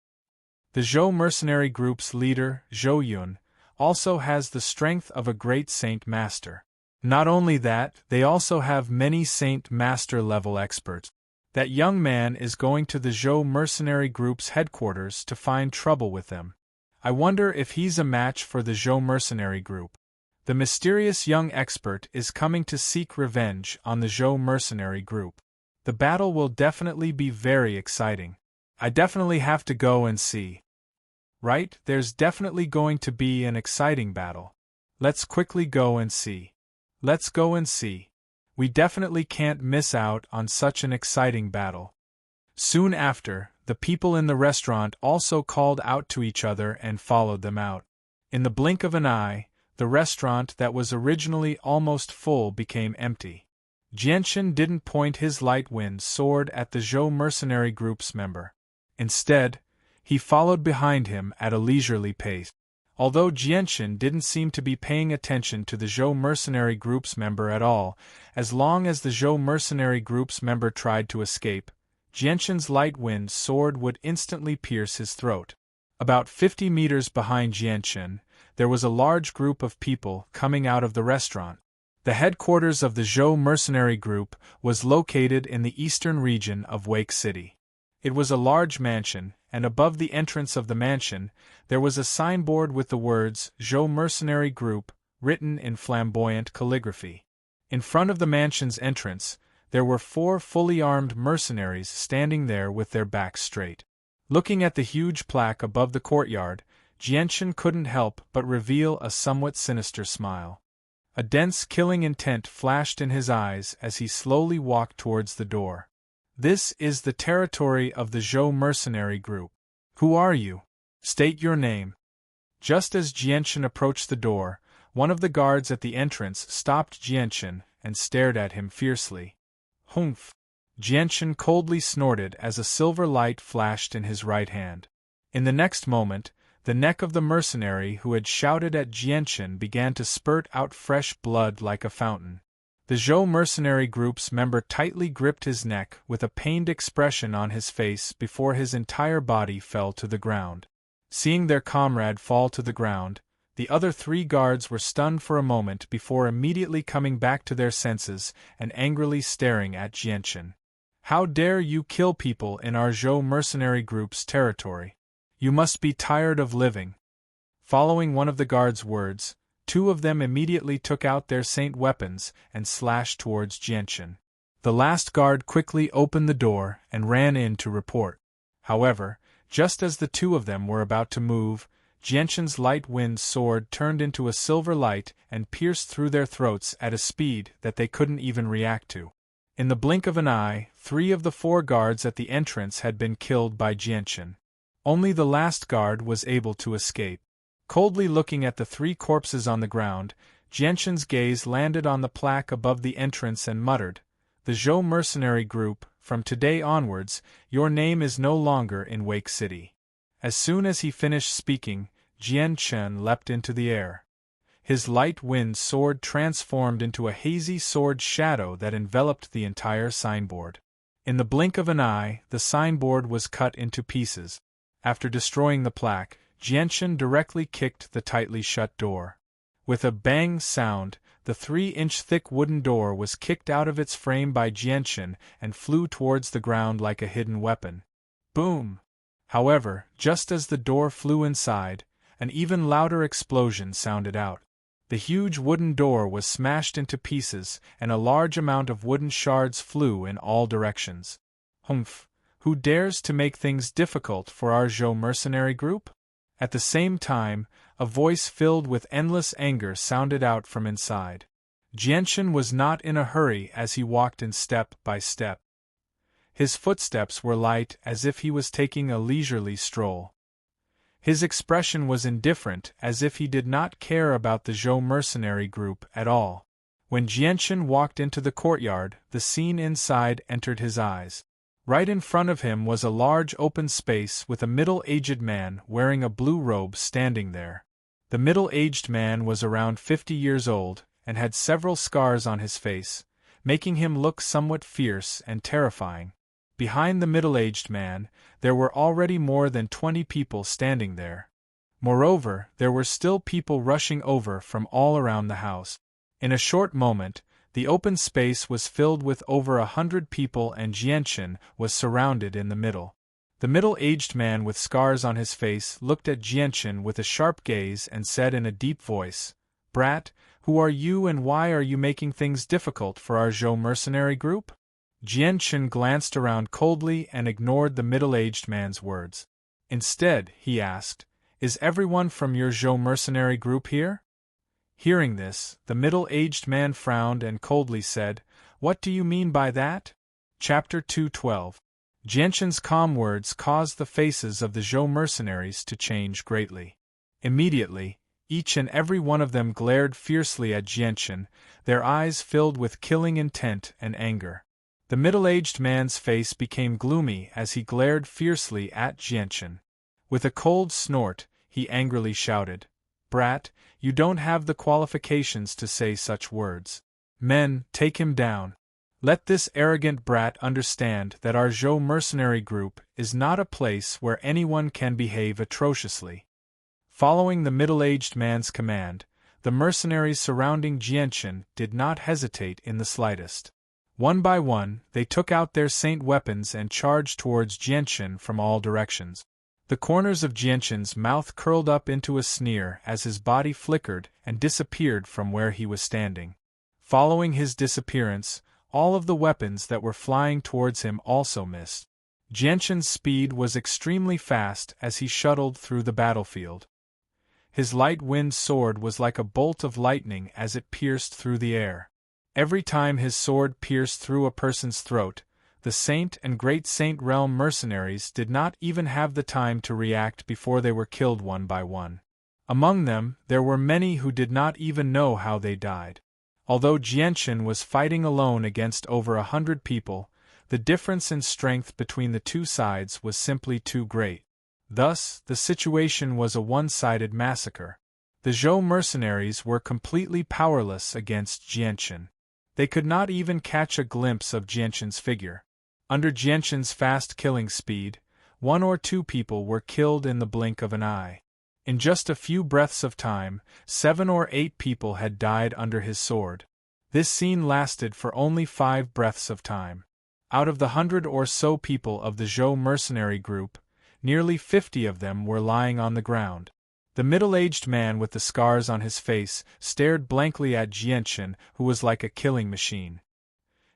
The Zhou mercenary group's leader, Zhou Yun, also has the strength of a great Saint Master. Not only that, they also have many Saint Master level experts. That young man is going to the Zhou mercenary group's headquarters to find trouble with them. I wonder if he's a match for the Zhou mercenary group. The mysterious young expert is coming to seek revenge on the Zhou mercenary group. The battle will definitely be very exciting. I definitely have to go and see. Right, there's definitely going to be an exciting battle. Let's quickly go and see. Let's go and see. We definitely can't miss out on such an exciting battle. Soon after, the people in the restaurant also called out to each other and followed them out. In the blink of an eye, the restaurant that was originally almost full became empty. Jianchen didn't point his light wind sword at the Zhou mercenary group's member. Instead, he followed behind him at a leisurely pace. Although Jianchen didn't seem to be paying attention to the Zhou mercenary group's member at all, as long as the Zhou mercenary group's member tried to escape, Jianchen's light wind sword would instantly pierce his throat. About 50 meters behind Jianchen, there was a large group of people coming out of the restaurant. The headquarters of the Zhou mercenary group was located in the eastern region of Wake City. It was a large mansion, and above the entrance of the mansion, there was a signboard with the words Zhou mercenary group written in flamboyant calligraphy. In front of the mansion's entrance, there were 4 fully armed mercenaries standing there with their backs straight. Looking at the huge plaque above the courtyard, Jianchen couldn't help but reveal a somewhat sinister smile. A dense killing intent flashed in his eyes as he slowly walked towards the door. This is the territory of the Zhou mercenary group. Who are you? State your name. Just as Jianchen approached the door, one of the guards at the entrance stopped Jianchen and stared at him fiercely. Humph! Jianchen coldly snorted as a silver light flashed in his right hand. In the next moment, the neck of the mercenary who had shouted at Jianchen began to spurt out fresh blood like a fountain. The Zhou mercenary group's member tightly gripped his neck with a pained expression on his face before his entire body fell to the ground. Seeing their comrade fall to the ground, the other 3 guards were stunned for a moment before immediately coming back to their senses and angrily staring at Jianchen. How dare you kill people in our Zhou mercenary group's territory? You must be tired of living. Following one of the guards' words, 2 of them immediately took out their saint weapons and slashed towards Jianchen. The last guard quickly opened the door and ran in to report. However, just as the 2 of them were about to move, Jianchen's light wind sword turned into a silver light and pierced through their throats at a speed that they couldn't even react to. In the blink of an eye, 3 of the 4 guards at the entrance had been killed by Jianchen. Only the last guard was able to escape. Coldly looking at the 3 corpses on the ground, Jianchen's gaze landed on the plaque above the entrance and muttered, "The Zhou mercenary group, from today onwards, your name is no longer in Wake City." As soon as he finished speaking, Jianchen leapt into the air. His light wind sword transformed into a hazy sword shadow that enveloped the entire signboard. In the blink of an eye, the signboard was cut into pieces. After destroying the plaque, Jianchen directly kicked the tightly shut door. With a bang sound, the 3-inch thick wooden door was kicked out of its frame by Jianchen and flew towards the ground like a hidden weapon. Boom! However, just as the door flew inside, an even louder explosion sounded out. The huge wooden door was smashed into pieces, and a large amount of wooden shards flew in all directions. Humph! Who dares to make things difficult for our Zhou mercenary group? At the same time, a voice filled with endless anger sounded out from inside. Jianchen was not in a hurry as he walked in step by step. His footsteps were light as if he was taking a leisurely stroll. His expression was indifferent as if he did not care about the Zhou mercenary group at all. When Jianchen walked into the courtyard, the scene inside entered his eyes. Right in front of him was a large open space with a middle-aged man wearing a blue robe standing there. The middle-aged man was around 50 years old and had several scars on his face, making him look somewhat fierce and terrifying. Behind the middle-aged man, there were already more than 20 people standing there. Moreover, there were still people rushing over from all around the house. In a short moment, the open space was filled with over 100 people and Jianchen was surrounded in the middle. The middle-aged man with scars on his face looked at Jianchen with a sharp gaze and said in a deep voice, "Brat, who are you and why are you making things difficult for our Zhou mercenary group?" Jianchen glanced around coldly and ignored the middle-aged man's words. Instead, he asked, "Is everyone from your Zhou mercenary group here?" Hearing this, the middle-aged man frowned and coldly said, What do you mean by that? Chapter 212. Jianshan's calm words caused the faces of the Zhou mercenaries to change greatly. Immediately, each and every one of them glared fiercely at Jianshan, their eyes filled with killing intent and anger. The middle-aged man's face became gloomy as he glared fiercely at Jianshan. With a cold snort, he angrily shouted, "Brat, you don't have the qualifications to say such words. Men, take him down. Let this arrogant brat understand that our Zhou mercenary group is not a place where anyone can behave atrociously." Following the middle-aged man's command, the mercenaries surrounding Jianshan did not hesitate in the slightest. One by one, they took out their saint weapons and charged towards Jianshan from all directions. The corners of Jianshan's mouth curled up into a sneer as his body flickered and disappeared from where he was standing. Following his disappearance, all of the weapons that were flying towards him also missed. Jianshan's speed was extremely fast as he shuttled through the battlefield. His light-wind sword was like a bolt of lightning as it pierced through the air. Every time his sword pierced through a person's throat, the Saint and Great Saint Realm mercenaries did not even have the time to react before they were killed one by one. Among them, there were many who did not even know how they died. Although Jianshan was fighting alone against over 100 people, the difference in strength between the two sides was simply too great. Thus, the situation was a one-sided massacre. The Zhou mercenaries were completely powerless against Jianshan. They could not even catch a glimpse of Jianshan's figure. Under Jianshan's fast killing speed, 1 or 2 people were killed in the blink of an eye. In just a few breaths of time, 7 or 8 people had died under his sword. This scene lasted for only 5 breaths of time. Out of the 100 or so people of the Zhou mercenary group, nearly 50 of them were lying on the ground. The middle-aged man with the scars on his face stared blankly at Jianshan, who was like a killing machine.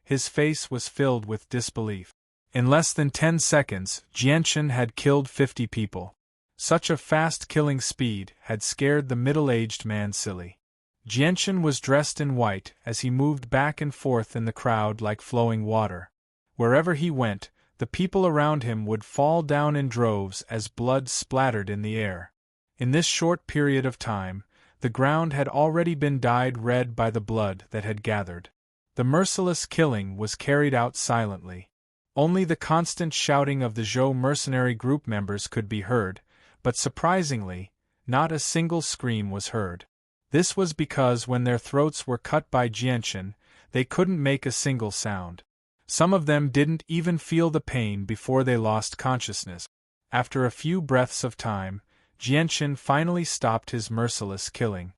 His face was filled with disbelief. In less than 10 seconds, Jianshan had killed 50 people. Such a fast killing speed had scared the middle-aged man silly. Jianshan was dressed in white as he moved back and forth in the crowd like flowing water. Wherever he went, the people around him would fall down in droves as blood splattered in the air. In this short period of time, the ground had already been dyed red by the blood that had gathered. The merciless killing was carried out silently. Only the constant shouting of the Zhou mercenary group members could be heard, but surprisingly, not a single scream was heard. This was because when their throats were cut by Jianshan, they couldn't make a single sound. Some of them didn't even feel the pain before they lost consciousness. After a few breaths of time, Jianshan finally stopped his merciless killing.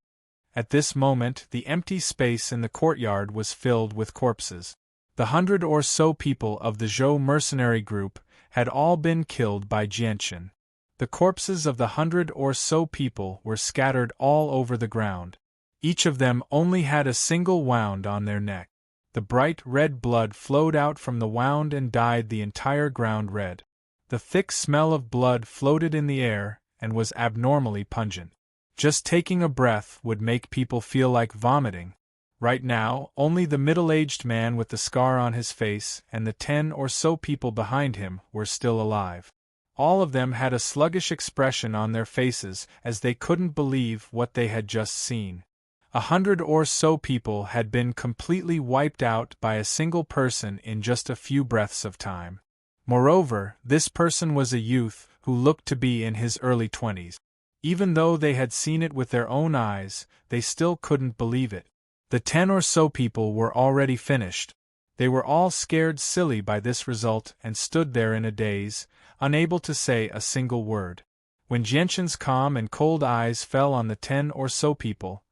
At this moment, the empty space in the courtyard was filled with corpses. The 100 or so people of the Zhou mercenary group had all been killed by Jianshan. The corpses of the 100 or so people were scattered all over the ground. Each of them only had a single wound on their neck. The bright red blood flowed out from the wound and dyed the entire ground red. The thick smell of blood floated in the air and was abnormally pungent. Just taking a breath would make people feel like vomiting. Right now, only the middle-aged man with the scar on his face and the 10 or so people behind him were still alive. All of them had a sluggish expression on their faces as they couldn't believe what they had just seen. 100 or so people had been completely wiped out by a single person in just a few breaths of time. Moreover, this person was a youth who looked to be in his early 20s. Even though they had seen it with their own eyes, they still couldn't believe it. The 10 or so people were already finished. They were all scared silly by this result and stood there in a daze, unable to say a single word. When Jianshan's calm and cold eyes fell on the 10 or so people,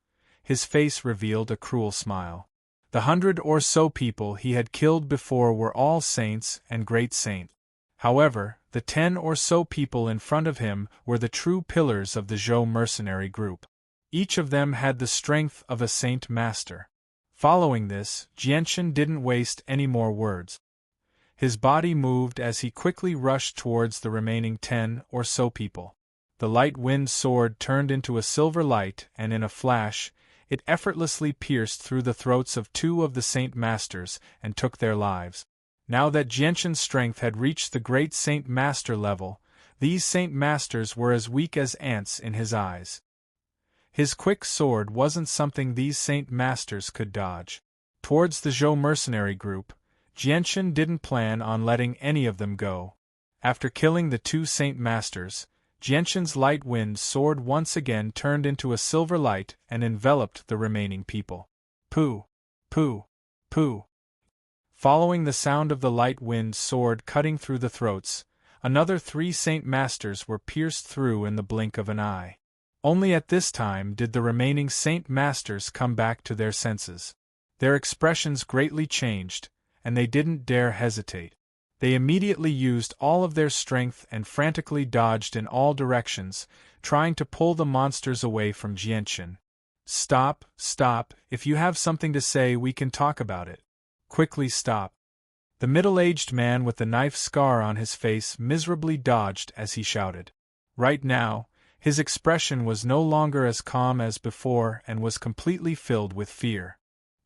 his face revealed a cruel smile. The 100 or so people he had killed before were all saints and great saints. However, the 10 or so people in front of him were the true pillars of the Zhou mercenary group. Each of them had the strength of a saint master. Following this, Jianshan didn't waste any more words. His body moved as he quickly rushed towards the remaining 10 or so people. The light wind sword turned into a silver light and in a flash, It effortlessly pierced through the throats of 2 of the Saint Masters and took their lives. Now that Jianshan's strength had reached the great Saint Master level, these Saint Masters were as weak as ants in his eyes. His quick sword wasn't something these Saint Masters could dodge. Towards the Zhou mercenary group, Jianshan didn't plan on letting any of them go. After killing the 2 Saint Masters, Jianshan's light wind sword once again turned into a silver light and enveloped the remaining people. Pooh! Pooh! Pooh! Following the sound of the light wind sword cutting through the throats, another 3 Saint Masters were pierced through in the blink of an eye. Only at this time did the remaining Saint Masters come back to their senses. Their expressions greatly changed, and they didn't dare hesitate. They immediately used all of their strength and frantically dodged in all directions, trying to pull the monsters away from Jianshan. Stop, stop, if you have something to say we can talk about it. Quickly stop. The middle-aged man with the knife scar on his face miserably dodged as he shouted. Right now, his expression was no longer as calm as before and was completely filled with fear.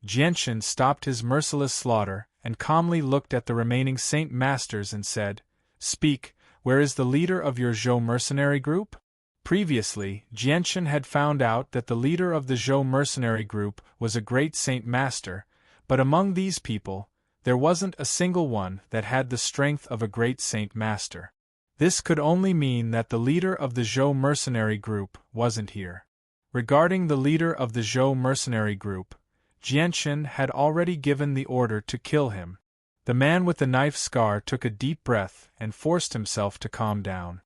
Jianshan stopped his merciless slaughter and calmly looked at the remaining Saint Masters and said, "Speak, where is the leader of your Zhou mercenary group?" Previously, Jianshan had found out that the leader of the Zhou mercenary group was a great Saint Master, but among these people, there wasn't a single one that had the strength of a great Saint Master. This could only mean that the leader of the Zhou mercenary group wasn't here. Regarding the leader of the Zhou mercenary group, Jianshan had already given the order to kill him. The man with the knife scar took a deep breath and forced himself to calm down.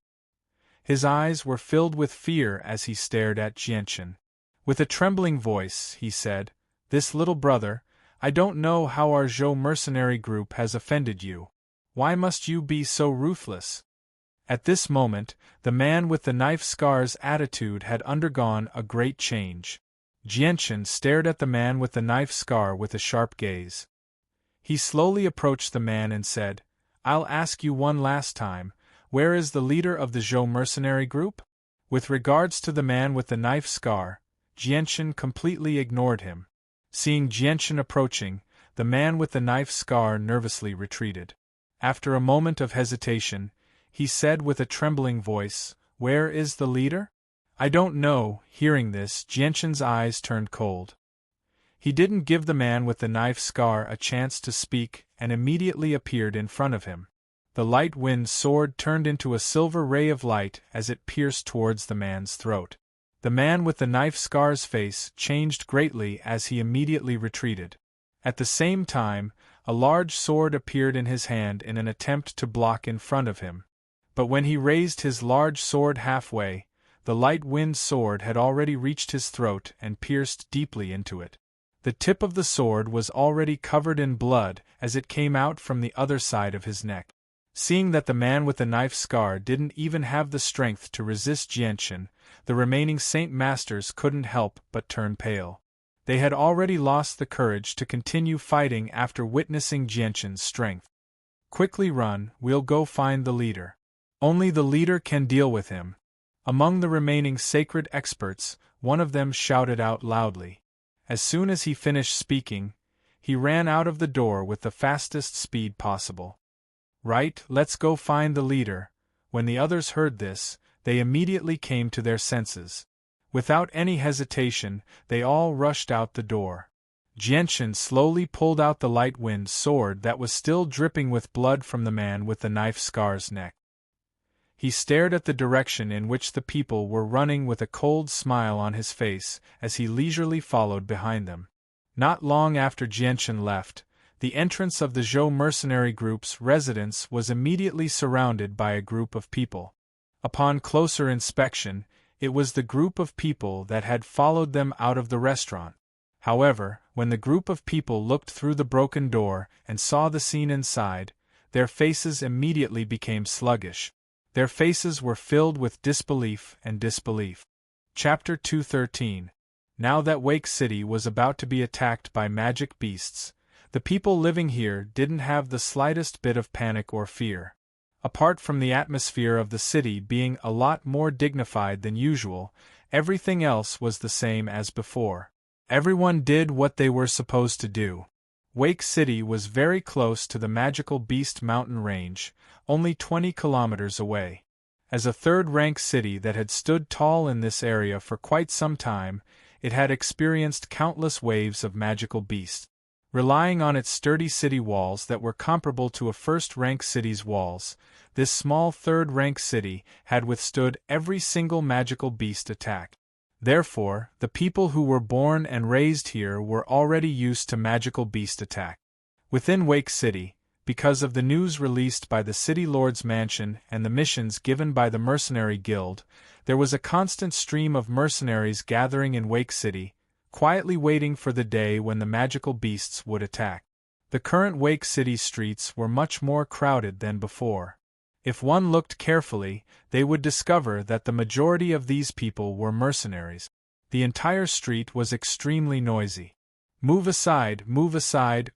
His eyes were filled with fear as he stared at Jianshan. With a trembling voice, he said, "This little brother, I don't know how our Zhou mercenary group has offended you. Why must you be so ruthless?" At this moment, the man with the knife scar's attitude had undergone a great change. Jianshan stared at the man with the knife scar with a sharp gaze. He slowly approached the man and said, "I'll ask you one last time, where is the leader of the Zhou mercenary group?" With regards to the man with the knife scar, Jianshan completely ignored him. Seeing Jianshan approaching, the man with the knife scar nervously retreated. After a moment of hesitation, he said with a trembling voice, "Where is the leader?" "I don't know." Hearing this, Jianshan's eyes turned cold. He didn't give the man with the knife scar a chance to speak and immediately appeared in front of him. The light wind sword turned into a silver ray of light as it pierced towards the man's throat. The man with the knife scar's face changed greatly as he immediately retreated. At the same time, a large sword appeared in his hand in an attempt to block in front of him. But when he raised his large sword halfway, the light wind sword had already reached his throat and pierced deeply into it. The tip of the sword was already covered in blood as it came out from the other side of his neck. Seeing that the man with the knife scar didn't even have the strength to resist Jianshan, the remaining Saint Masters couldn't help but turn pale. They had already lost the courage to continue fighting after witnessing Jianshan's strength. "Quickly run, we'll go find the leader. Only the leader can deal with him." Among the remaining sacred experts, one of them shouted out loudly. As soon as he finished speaking, he ran out of the door with the fastest speed possible. "Right, let's go find the leader." When the others heard this, they immediately came to their senses. Without any hesitation, they all rushed out the door. Jianshan slowly pulled out the light wind sword that was still dripping with blood from the man with the knife scar's neck. He stared at the direction in which the people were running with a cold smile on his face as he leisurely followed behind them. Not long after Jianshan left, the entrance of the Zhou mercenary group's residence was immediately surrounded by a group of people. Upon closer inspection, it was the group of people that had followed them out of the restaurant. However, when the group of people looked through the broken door and saw the scene inside, their faces immediately became sluggish. Their faces were filled with disbelief and disbelief. Chapter 213. Now that Wake City was about to be attacked by magic beasts, the people living here didn't have the slightest bit of panic or fear. Apart from the atmosphere of the city being a lot more dignified than usual, everything else was the same as before. Everyone did what they were supposed to do. Wake City was very close to the magical Beast Mountain range, only 20 kilometers away. As a third-rank city that had stood tall in this area for quite some time, it had experienced countless waves of magical beasts. Relying on its sturdy city walls that were comparable to a first-rank city's walls, this small third-rank city had withstood every single magical beast attack. Therefore, the people who were born and raised here were already used to magical beast attack. Within Wake City, because of the news released by the City Lord's Mansion and the missions given by the Mercenary Guild, there was a constant stream of mercenaries gathering in Wake City, quietly waiting for the day when the magical beasts would attack. The current Wake City streets were much more crowded than before. If one looked carefully, they would discover that the majority of these people were mercenaries. The entire street was extremely noisy. Move aside,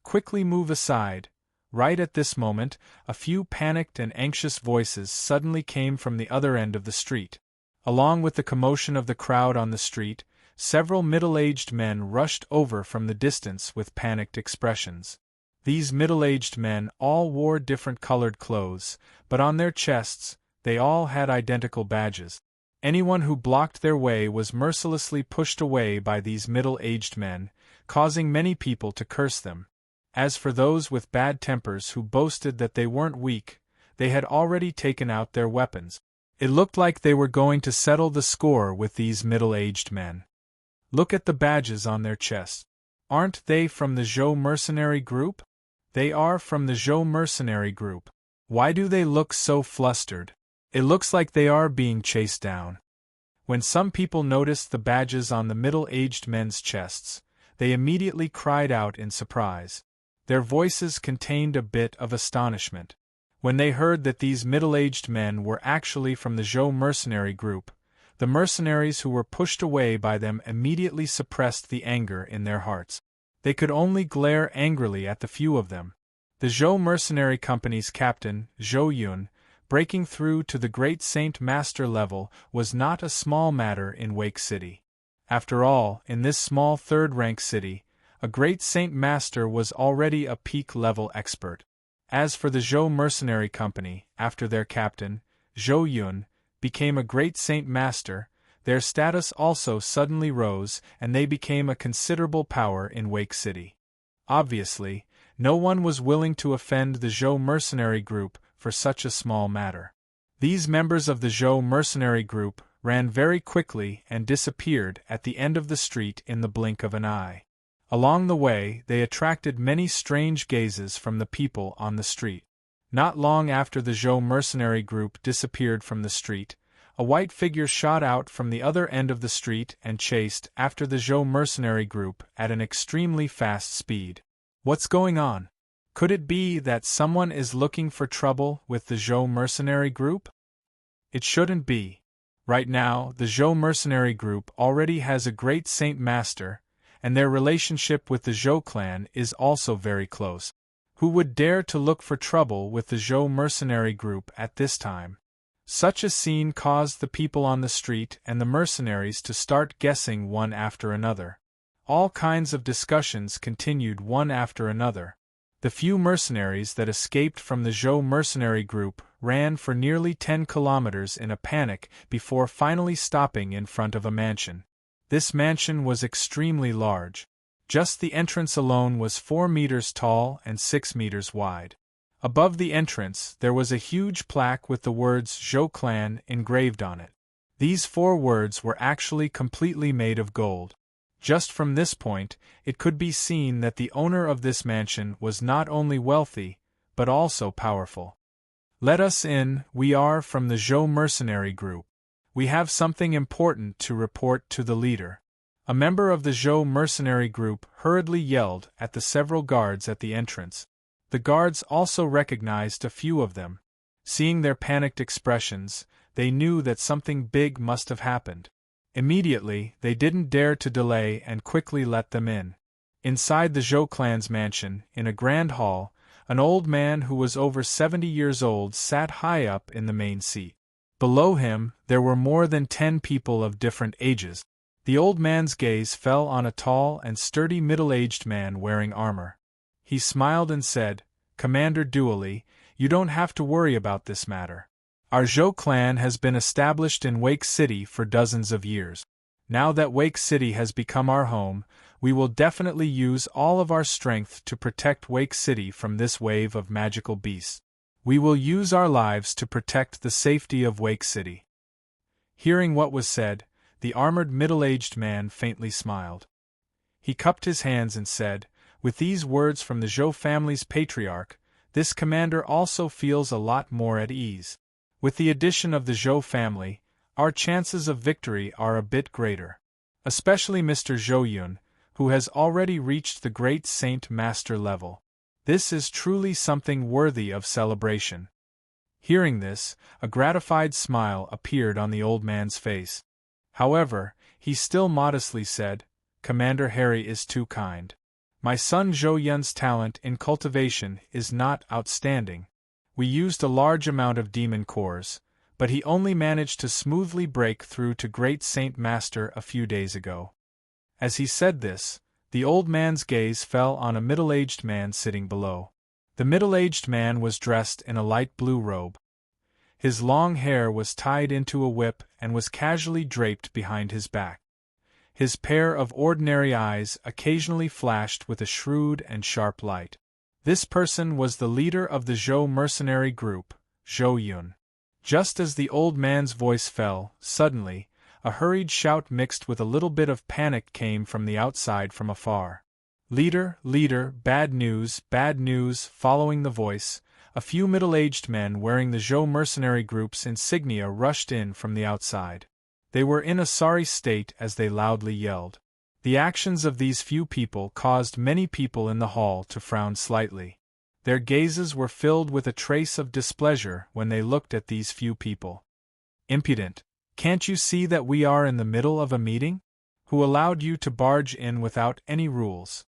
quickly move aside. Right at this moment, a few panicked and anxious voices suddenly came from the other end of the street. Along with the commotion of the crowd on the street, several middle-aged men rushed over from the distance with panicked expressions. These middle-aged men all wore different colored clothes, but on their chests, they all had identical badges. Anyone who blocked their way was mercilessly pushed away by these middle-aged men, causing many people to curse them. As for those with bad tempers who boasted that they weren't weak, they had already taken out their weapons. It looked like they were going to settle the score with these middle-aged men. Look at the badges on their chests. Aren't they from the Zhou mercenary group? They are from the Zhou mercenary group. Why do they look so flustered? It looks like they are being chased down. When some people noticed the badges on the middle-aged men's chests, they immediately cried out in surprise. Their voices contained a bit of astonishment. When they heard that these middle-aged men were actually from the Zhou mercenary group, the mercenaries who were pushed away by them immediately suppressed the anger in their hearts. They could only glare angrily at the few of them. The Zhou Mercenary Company's captain, Zhou Yun, breaking through to the Great Saint Master level was not a small matter in Wake City. After all, in this small third-rank city, a Great Saint Master was already a peak-level expert. As for the Zhou Mercenary Company, after their captain, Zhou Yun, became a Great Saint Master, their status also suddenly rose and they became a considerable power in Wake City. Obviously, no one was willing to offend the Zhou mercenary group for such a small matter. These members of the Zhou mercenary group ran very quickly and disappeared at the end of the street in the blink of an eye. Along the way, they attracted many strange gazes from the people on the street. Not long after the Zhou mercenary group disappeared from the street, a white figure shot out from the other end of the street and chased after the Zhou mercenary group at an extremely fast speed. What's going on? Could it be that someone is looking for trouble with the Zhou mercenary group? It shouldn't be. Right now, the Zhou mercenary group already has a Great Saint Master, and their relationship with the Zhou clan is also very close. Who would dare to look for trouble with the Zhou mercenary group at this time? Such a scene caused the people on the street and the mercenaries to start guessing one after another. All kinds of discussions continued one after another. The few mercenaries that escaped from the Zhou mercenary group ran for nearly 10 kilometers in a panic before finally stopping in front of a mansion. This mansion was extremely large. Just the entrance alone was 4 meters tall and 6 meters wide. Above the entrance there was a huge plaque with the words Zhou Clan engraved on it. These 4 words were actually completely made of gold. Just from this point, it could be seen that the owner of this mansion was not only wealthy, but also powerful. Let us in, we are from the Zhou mercenary group. We have something important to report to the leader. A member of the Zhou mercenary group hurriedly yelled at the several guards at the entrance. The guards also recognized a few of them. Seeing their panicked expressions, they knew that something big must have happened. Immediately, they didn't dare to delay and quickly let them in. Inside the Zhou clan's mansion, in a grand hall, an old man who was over 70 years old sat high up in the main seat. Below him, there were more than 10 people of different ages. The old man's gaze fell on a tall and sturdy middle-aged man wearing armor. He smiled and said, "Commander Dually, you don't have to worry about this matter. Our Zhou clan has been established in Wake City for dozens of years. Now that Wake City has become our home, we will definitely use all of our strength to protect Wake City from this wave of magical beasts. We will use our lives to protect the safety of Wake City." Hearing what was said, the armored middle-aged man faintly smiled. He cupped his hands and said, "With these words from the Zhou family's patriarch, this commander also feels a lot more at ease. With the addition of the Zhou family, our chances of victory are a bit greater. Especially Mr. Zhou, who has already reached the great Saint Master level. This is truly something worthy of celebration." Hearing this, a gratified smile appeared on the old man's face. However, he still modestly said, "Commander Harry is too kind. My son Zhou Yun's talent in cultivation is not outstanding. We used a large amount of demon cores, but he only managed to smoothly break through to Great Saint Master a few days ago." As he said this, the old man's gaze fell on a middle-aged man sitting below. The middle-aged man was dressed in a light blue robe. His long hair was tied into a whip and was casually draped behind his back. His pair of ordinary eyes occasionally flashed with a shrewd and sharp light. This person was the leader of the Zhou mercenary group, Zhou Yun. Just as the old man's voice fell, suddenly, a hurried shout mixed with a little bit of panic came from the outside from afar. "Leader, leader, bad news, bad news!" Following the voice, a few middle-aged men wearing the Zhou mercenary group's insignia rushed in from the outside. They were in a sorry state as they loudly yelled. The actions of these few people caused many people in the hall to frown slightly. Their gazes were filled with a trace of displeasure when they looked at these few people. "Impudent! Can't you see that we are in the middle of a meeting? Who allowed you to barge in without any rules?"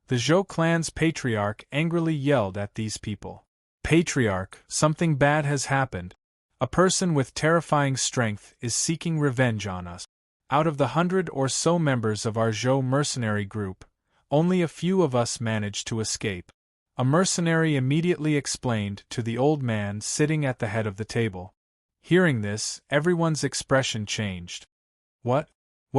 The Zhou clan's patriarch angrily yelled at these people. "Patriarch, something bad has happened. A person with terrifying strength is seeking revenge on us. Out of the 100 or so members of our Zhou mercenary group, only a few of us managed to escape." A mercenary immediately explained to the old man sitting at the head of the table. Hearing this, everyone's expression changed. What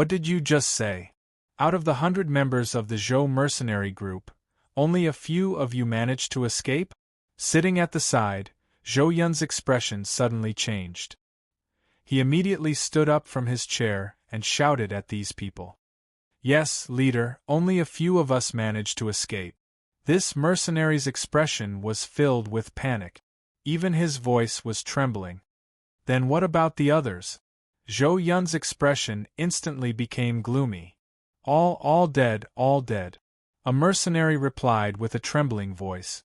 did you just say? Out of the 100 members of the Zhou mercenary group, only a few of you managed to escape?" Sitting at the side, Zhou Yun's expression suddenly changed. He immediately stood up from his chair and shouted at these people. "Yes, leader, only a few of us managed to escape." This mercenary's expression was filled with panic. Even his voice was trembling. "Then what about the others?" Zhou Yun's expression instantly became gloomy. All dead, all dead," a mercenary replied with a trembling voice.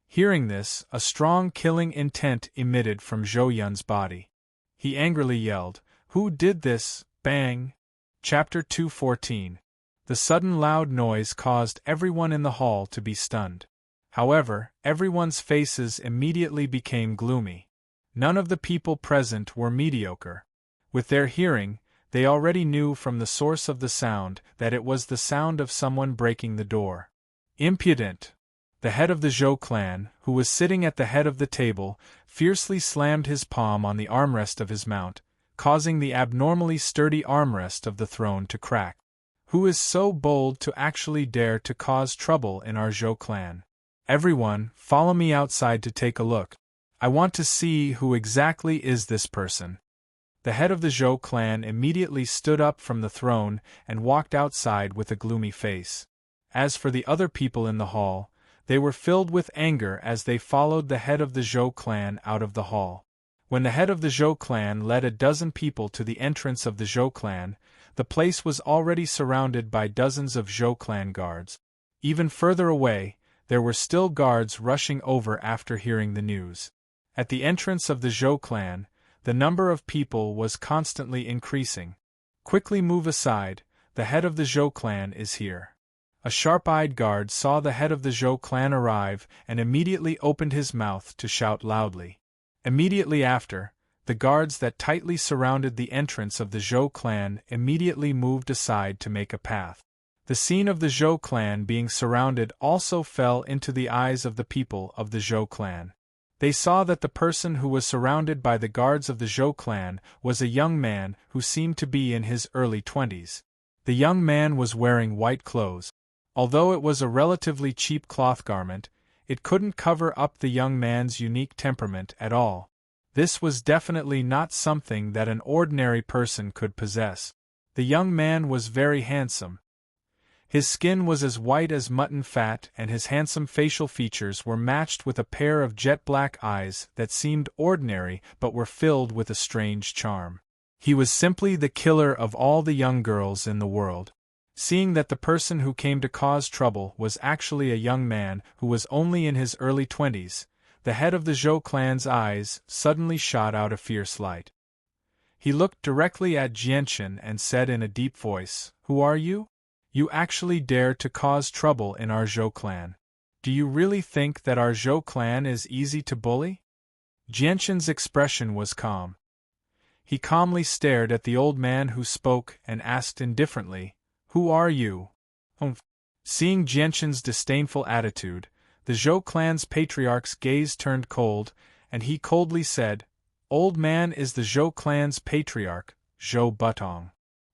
Hearing this, a strong killing intent emitted from Zhou Yun's body. He angrily yelled, "Who did this?" Bang! Chapter 214. The sudden loud noise caused everyone in the hall to be stunned. However, everyone's faces immediately became gloomy. None of the people present were mediocre. With their hearing, they already knew from the source of the sound that it was the sound of someone breaking the door. "Impudent!" The head of the Zhou clan, who was sitting at the head of the table, fiercely slammed his palm on the armrest of his mount, causing the abnormally sturdy armrest of the throne to crack. "Who is so bold to actually dare to cause trouble in our Zhou clan? Everyone, follow me outside to take a look. I want to see who exactly is this person." The head of the Zhou clan immediately stood up from the throne and walked outside with a gloomy face. As for the other people in the hall, they were filled with anger as they followed the head of the Zhou clan out of the hall. When the head of the Zhou clan led a dozen people to the entrance of the Zhou clan, the place was already surrounded by dozens of Zhou clan guards. Even further away, there were still guards rushing over after hearing the news. At the entrance of the Zhou clan, the number of people was constantly increasing. "Quickly move aside, the head of the Zhou clan is here." A sharp-eyed guard saw the head of the Zhou clan arrive and immediately opened his mouth to shout loudly. Immediately after, the guards that tightly surrounded the entrance of the Zhou clan immediately moved aside to make a path. The scene of the Zhou clan being surrounded also fell into the eyes of the people of the Zhou clan. They saw that the person who was surrounded by the guards of the Zhou clan was a young man who seemed to be in his early 20s. The young man was wearing white clothes. Although it was a relatively cheap cloth garment, it couldn't cover up the young man's unique temperament at all. This was definitely not something that an ordinary person could possess. The young man was very handsome. His skin was as white as mutton fat, and his handsome facial features were matched with a pair of jet-black eyes that seemed ordinary but were filled with a strange charm. He was simply the killer of all the young girls in the world. Seeing that the person who came to cause trouble was actually a young man who was only in his early 20s, the head of the Zhou clan's eyes suddenly shot out a fierce light. He looked directly at Jianchen and said in a deep voice, "Who are you? You actually dare to cause trouble in our Zhou clan. Do you really think that our Zhou clan is easy to bully?" Jianchen's expression was calm. He calmly stared at the old man who spoke and asked indifferently, "Who are you?" Seeing Jianchen's disdainful attitude, the Zhou clan's patriarch's gaze turned cold, and he coldly said, "Old man is the Zhou clan's patriarch, Zhou Butong.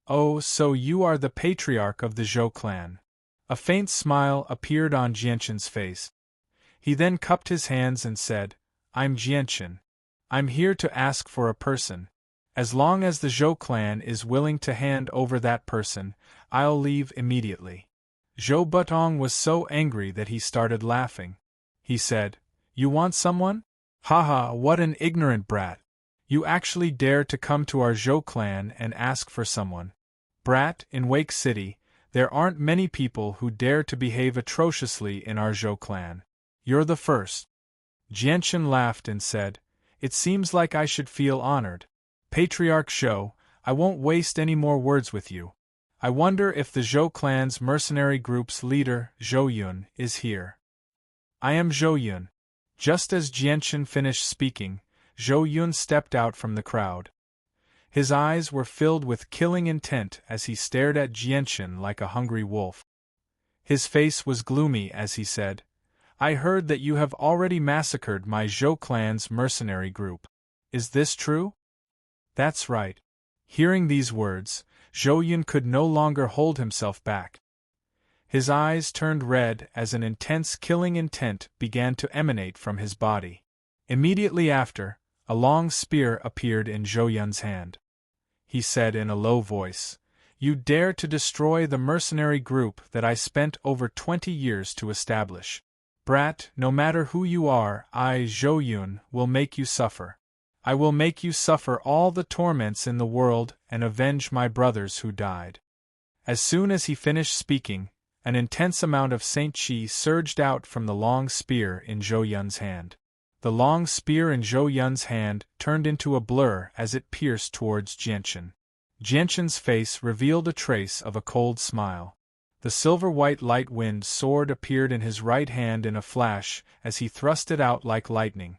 Oh, so you are the patriarch of the Zhou clan." A faint smile appeared on Jianchen's face. He then cupped his hands and said, "I'm Jianchen. I'm here to ask for a person. As long as the Zhou clan is willing to hand over that person, I'll leave immediately." Zhou Butong was so angry that he started laughing. He said, "You want someone? Haha, what an ignorant brat. You actually dare to come to our Zhou clan and ask for someone. Brat, in Wake City, there aren't many people who dare to behave atrociously in our Zhou clan. You're the first." Jianchen laughed and said, "It seems like I should feel honored. Patriarch Zhou, I won't waste any more words with you. I wonder if the Zhou clan's mercenary group's leader, Zhou Yun, is here." "I am Zhou Yun." Just as Jianchen finished speaking, Zhou Yun stepped out from the crowd. His eyes were filled with killing intent as he stared at Jianchen like a hungry wolf. His face was gloomy as he said, "I heard that you have already massacred my Zhou clan's mercenary group. Is this true?" "That's right." Hearing these words, Zhou Yun could no longer hold himself back. His eyes turned red as an intense killing intent began to emanate from his body. Immediately after, a long spear appeared in Zhou Yun's hand. He said in a low voice, "You dare to destroy the mercenary group that I spent over 20 years to establish. Brat, no matter who you are, I, Zhou Yun, will make you suffer. I will make you suffer all the torments in the world and avenge my brothers who died." As soon as he finished speaking, an intense amount of Saint Qi surged out from the long spear in Zhou Yun's hand. The long spear in Zhou Yun's hand turned into a blur as it pierced towards Jianchen. Jianchen's face revealed a trace of a cold smile. The silver-white light wind sword appeared in his right hand in a flash as he thrust it out like lightning.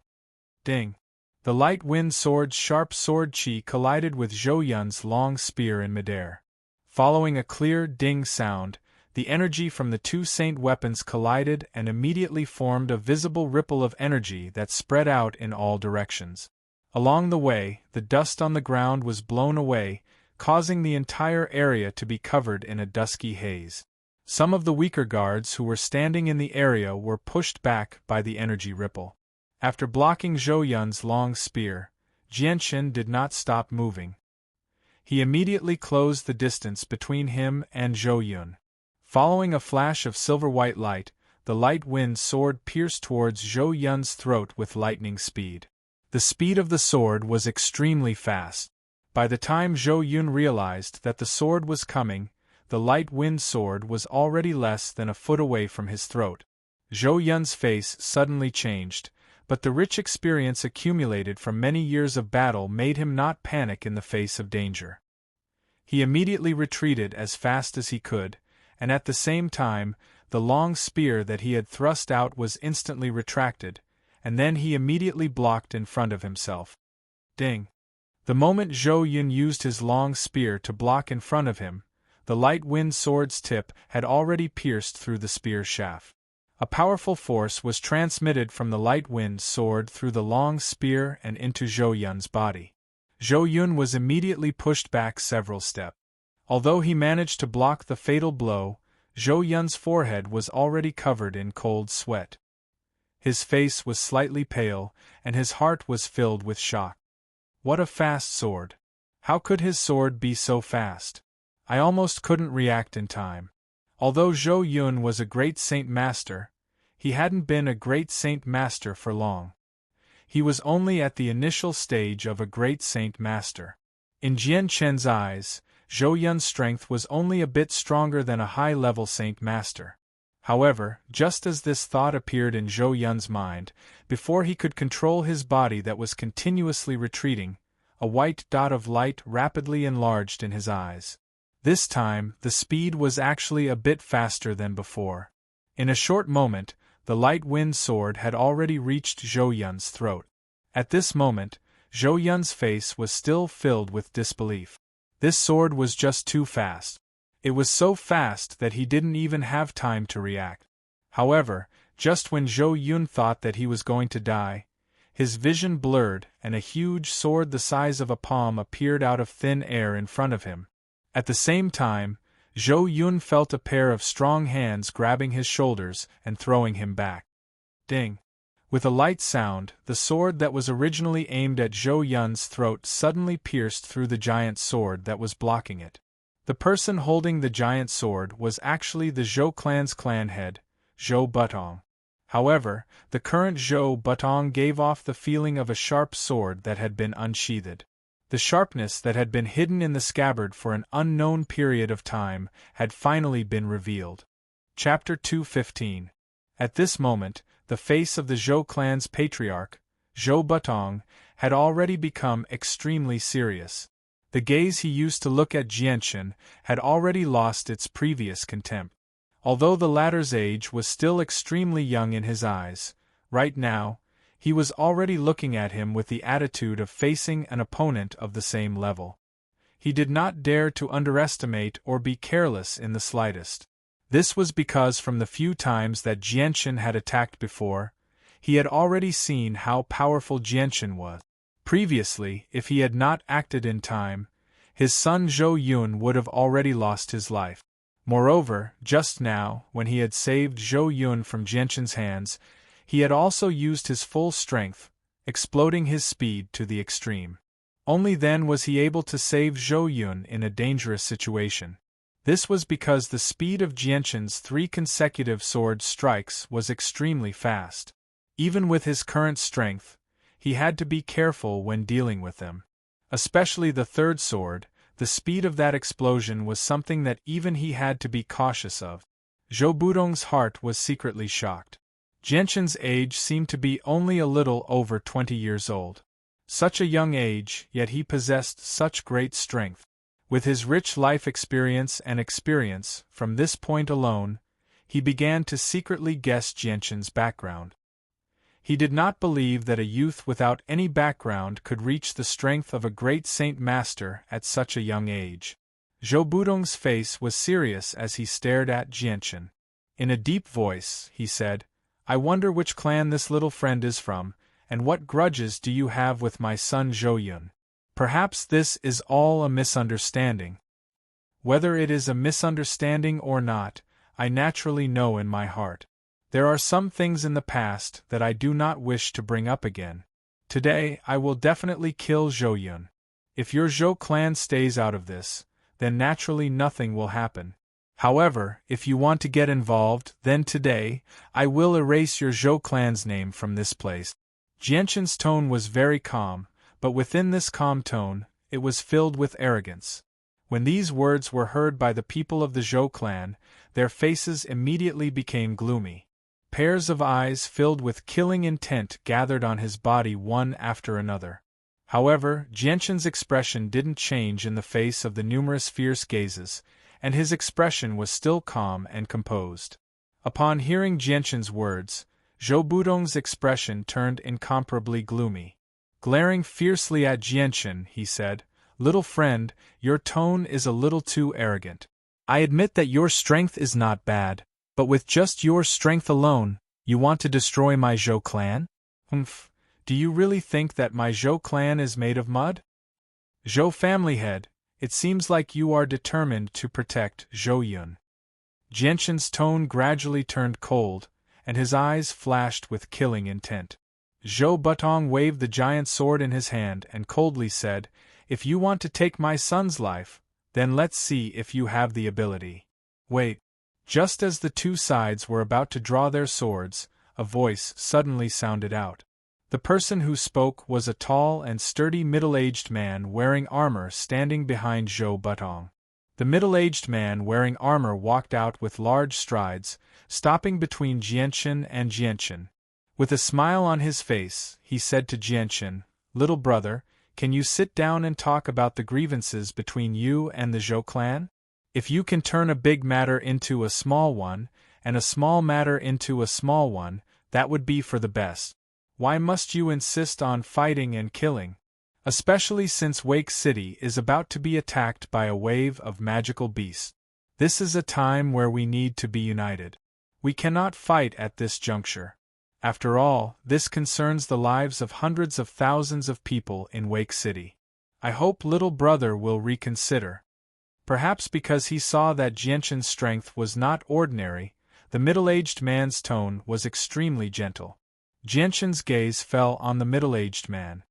Ding! The light wind sword's sharp sword Qi collided with Zhou Yun's long spear in midair. Following a clear ding sound, the energy from the two saint weapons collided and immediately formed a visible ripple of energy that spread out in all directions. Along the way, the dust on the ground was blown away, causing the entire area to be covered in a dusky haze. Some of the weaker guards who were standing in the area were pushed back by the energy ripple. After blocking Zhou Yun's long spear, Jianchen did not stop moving. He immediately closed the distance between him and Zhou Yun. Following a flash of silver-white light, the light wind sword pierced towards Zhou Yun's throat with lightning speed. The speed of the sword was extremely fast. By the time Zhou Yun realized that the sword was coming, the light wind sword was already less than a foot away from his throat. Zhou Yun's face suddenly changed, but the rich experience accumulated from many years of battle made him not panic in the face of danger. He immediately retreated as fast as he could, and at the same time, the long spear that he had thrust out was instantly retracted, and then he immediately blocked in front of himself. Ding! The moment Zhou Yun used his long spear to block in front of him, the light wind sword's tip had already pierced through the spear shaft. A powerful force was transmitted from the light wind sword through the long spear and into Zhou Yun's body. Zhou Yun was immediately pushed back several steps. Although he managed to block the fatal blow, Zhou Yun's forehead was already covered in cold sweat. His face was slightly pale, and his heart was filled with shock. What a fast sword! How could his sword be so fast? I almost couldn't react in time. Although Zhou Yun was a great Saint Master, he hadn't been a great Saint Master for long. He was only at the initial stage of a great Saint Master. In Jian Chen's eyes, Zhou Yun's strength was only a bit stronger than a high-level Saint Master. However, just as this thought appeared in Zhou Yun's mind, before he could control his body that was continuously retreating, a white dot of light rapidly enlarged in his eyes. This time, the speed was actually a bit faster than before. In a short moment, the light wind sword had already reached Zhou Yun's throat. At this moment, Zhou Yun's face was still filled with disbelief. This sword was just too fast. It was so fast that he didn't even have time to react. However, just when Zhou Yun thought that he was going to die, his vision blurred and a huge sword the size of a palm appeared out of thin air in front of him. At the same time, Zhou Yun felt a pair of strong hands grabbing his shoulders and throwing him back. Ding! With a light sound, the sword that was originally aimed at Zhou Yun's throat suddenly pierced through the giant sword that was blocking it. The person holding the giant sword was actually the Zhou clan's clan head, Zhou Butong. However, the current Zhou Butong gave off the feeling of a sharp sword that had been unsheathed. The sharpness that had been hidden in the scabbard for an unknown period of time had finally been revealed. Chapter 215. At this moment, the face of the Zhou clan's patriarch, Zhou Butong, had already become extremely serious. The gaze he used to look at Jianchen had already lost its previous contempt. Although the latter's age was still extremely young in his eyes, right now, he was already looking at him with the attitude of facing an opponent of the same level. He did not dare to underestimate or be careless in the slightest. This was because from the few times that Jianchen had attacked before, he had already seen how powerful Jianchen was. Previously, if he had not acted in time, his son Zhou Yun would have already lost his life. Moreover, just now, when he had saved Zhou Yun from Jianchen's hands, he had also used his full strength, exploding his speed to the extreme. Only then was he able to save Zhou Yun in a dangerous situation. This was because the speed of Jianchen's 3 consecutive sword strikes was extremely fast. Even with his current strength, he had to be careful when dealing with them. Especially the third sword, the speed of that explosion was something that even he had to be cautious of. Zhou Budong's heart was secretly shocked. Jianchen's age seemed to be only a little over 20 years old. Such a young age, yet he possessed such great strength. With his rich life experience, from this point alone, he began to secretly guess Jianchen's background. He did not believe that a youth without any background could reach the strength of a great Saint Master at such a young age. Zhou Budong's face was serious as he stared at Jianchen. In a deep voice, he said, "I wonder which clan this little friend is from, and what grudges do you have with my son Zhou Yun? Perhaps this is all a misunderstanding. Whether it is a misunderstanding or not, I naturally know in my heart. There are some things in the past that I do not wish to bring up again. Today I will definitely kill Zhou Yun. If your Zhou clan stays out of this, then naturally nothing will happen. However, if you want to get involved, then today, I will erase your Zhou clan's name from this place." Jianchen's tone was very calm, but within this calm tone, it was filled with arrogance. When these words were heard by the people of the Zhou clan, their faces immediately became gloomy. Pairs of eyes filled with killing intent gathered on his body one after another. However, Jianchen's expression didn't change in the face of the numerous fierce gazes, and his expression was still calm and composed. Upon hearing Jianchen's words, Zhou Budong's expression turned incomparably gloomy. Glaring fiercely at Jianchen, he said, "Little friend, your tone is a little too arrogant. I admit that your strength is not bad, but with just your strength alone, you want to destroy my Zhou clan? Humph, do you really think that my Zhou clan is made of mud? Zhou family head, it seems like you are determined to protect Zhou Yun." Jianchen's tone gradually turned cold, and his eyes flashed with killing intent. Zhou Butong waved the giant sword in his hand and coldly said, "If you want to take my son's life, then let's see if you have the ability." Wait. Just as the two sides were about to draw their swords, a voice suddenly sounded out. The person who spoke was a tall and sturdy middle-aged man wearing armor standing behind Zhou Butong. The middle-aged man wearing armor walked out with large strides, stopping between Jianchen and Jianchen. With a smile on his face, he said to Jianchen, "Little brother, can you sit down and talk about the grievances between you and the Zhou clan? If you can turn a big matter into a small one, and a small matter into a small one, that would be for the best. Why must you insist on fighting and killing? Especially since Wake City is about to be attacked by a wave of magical beasts. This is a time where we need to be united. We cannot fight at this juncture. After all, this concerns the lives of hundreds of thousands of people in Wake City. I hope little brother will reconsider." Perhaps because he saw that Jianchen's strength was not ordinary, the middle-aged man's tone was extremely gentle. Jianchen's gaze fell on the middle-aged man.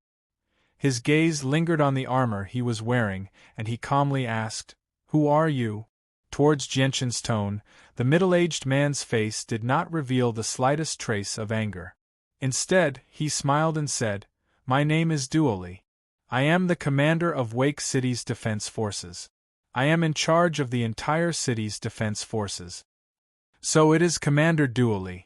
His gaze lingered on the armor he was wearing, and he calmly asked, "Who are you?" Towards Jianchen's tone, the middle-aged man's face did not reveal the slightest trace of anger. Instead, he smiled and said, "My name is Duoli. I am the commander of Wake City's defense forces. I am in charge of the entire city's defense forces." "So it is Commander Duoli.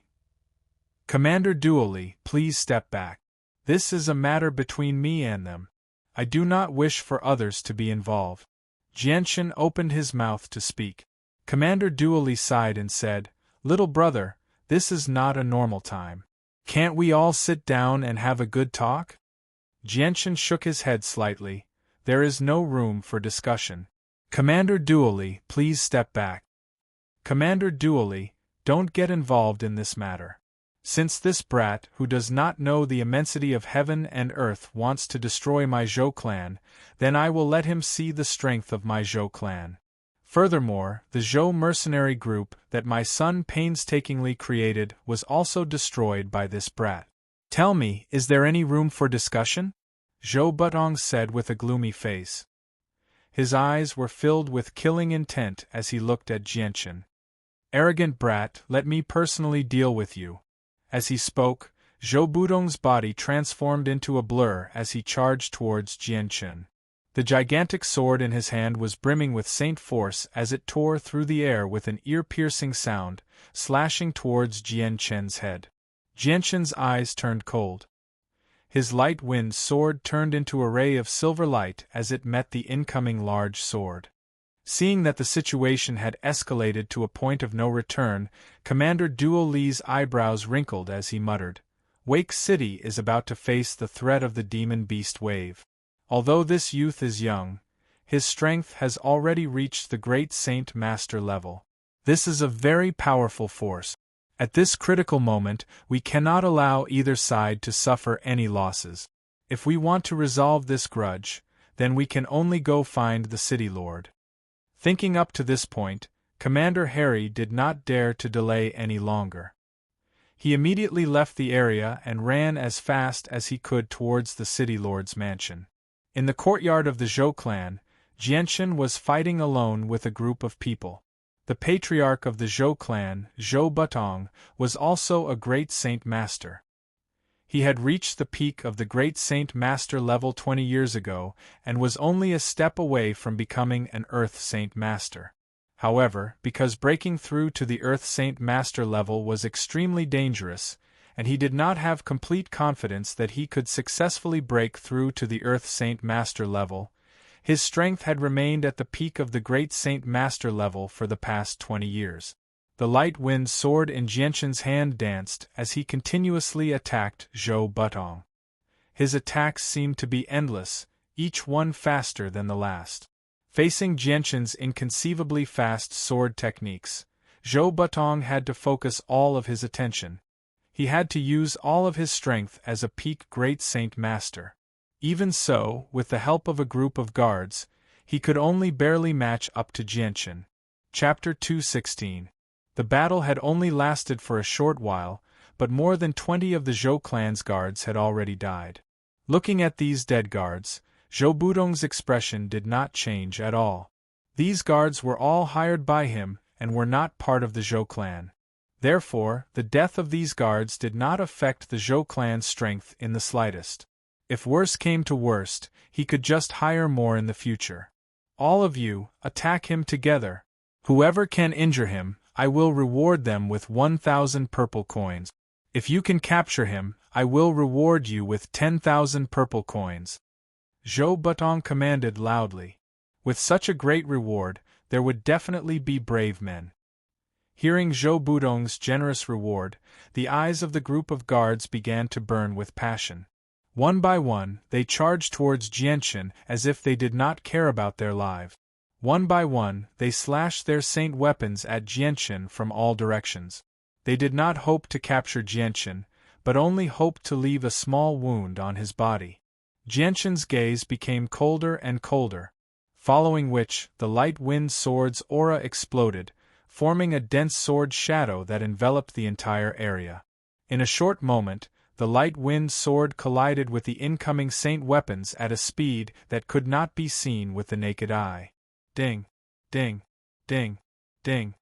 Commander Duoli, please step back. This is a matter between me and them. I do not wish for others to be involved." Jianchen opened his mouth to speak. Commander Duoli sighed and said, "Little brother, this is not a normal time. Can't we all sit down and have a good talk?" Jianchen shook his head slightly. "There is no room for discussion. Commander Duoli, please step back. Commander Duoli, don't get involved in this matter. Since this brat who does not know the immensity of heaven and earth wants to destroy my Zhou clan, then I will let him see the strength of my Zhou clan. Furthermore, the Zhou mercenary group that my son painstakingly created was also destroyed by this brat. Tell me, is there any room for discussion?" Zhou Butong said with a gloomy face. His eyes were filled with killing intent as he looked at Jianchen. "Arrogant brat, let me personally deal with you." As he spoke, Zhou Budong's body transformed into a blur as he charged towards Jianchen. The gigantic sword in his hand was brimming with saint force as it tore through the air with an ear-piercing sound, slashing towards Jianchen's head. Jianchen's eyes turned cold. His light wind sword turned into a ray of silver light as it met the incoming large sword. Seeing that the situation had escalated to a point of no return, Commander Duoli's eyebrows wrinkled as he muttered, "Wake City is about to face the threat of the demon beast wave. Although this youth is young, his strength has already reached the great Saint Master level. This is a very powerful force. At this critical moment, we cannot allow either side to suffer any losses. If we want to resolve this grudge, then we can only go find the City Lord." Thinking up to this point, Commander Harry did not dare to delay any longer. He immediately left the area and ran as fast as he could towards the City Lord's mansion. In the courtyard of the Zhou clan, Jianchen was fighting alone with a group of people. The patriarch of the Zhou clan, Zhou Butong, was also a great Saint Master. He had reached the peak of the Great Saint Master level 20 years ago, and was only a step away from becoming an Earth Saint Master. However, because breaking through to the Earth Saint Master level was extremely dangerous, and he did not have complete confidence that he could successfully break through to the Earth Saint Master level, his strength had remained at the peak of the Great Saint Master level for the past 20 years. The light wind sword in Jianchen's hand danced as he continuously attacked Zhou Butong. His attacks seemed to be endless, each one faster than the last. Facing Jianshan's inconceivably fast sword techniques, Zhou Butong had to focus all of his attention. He had to use all of his strength as a peak great saint master. Even so, with the help of a group of guards, he could only barely match up to Jianshan. Chapter 216. The battle had only lasted for a short while, but more than 20 of the Zhou clan's guards had already died. Looking at these dead guards, Zhou Budong's expression did not change at all. These guards were all hired by him and were not part of the Zhou clan. Therefore, the death of these guards did not affect the Zhou clan's strength in the slightest. If worse came to worst, he could just hire more in the future. All of you, attack him together. Whoever can injure him, I will reward them with 1,000 purple coins. If you can capture him, I will reward you with 10,000 purple coins. Zhou Butong commanded loudly. With such a great reward, there would definitely be brave men. Hearing Zhou Budong's generous reward, the eyes of the group of guards began to burn with passion. One by one, they charged towards Jianshan as if they did not care about their lives. One by one, they slashed their saint weapons at Jianshan from all directions. They did not hope to capture Jianshan, but only hoped to leave a small wound on his body. Jianshan's gaze became colder and colder, following which the light wind sword's aura exploded, forming a dense sword shadow that enveloped the entire area. In a short moment, the light wind sword collided with the incoming saint weapons at a speed that could not be seen with the naked eye. Ding! Ding! Ding! Ding!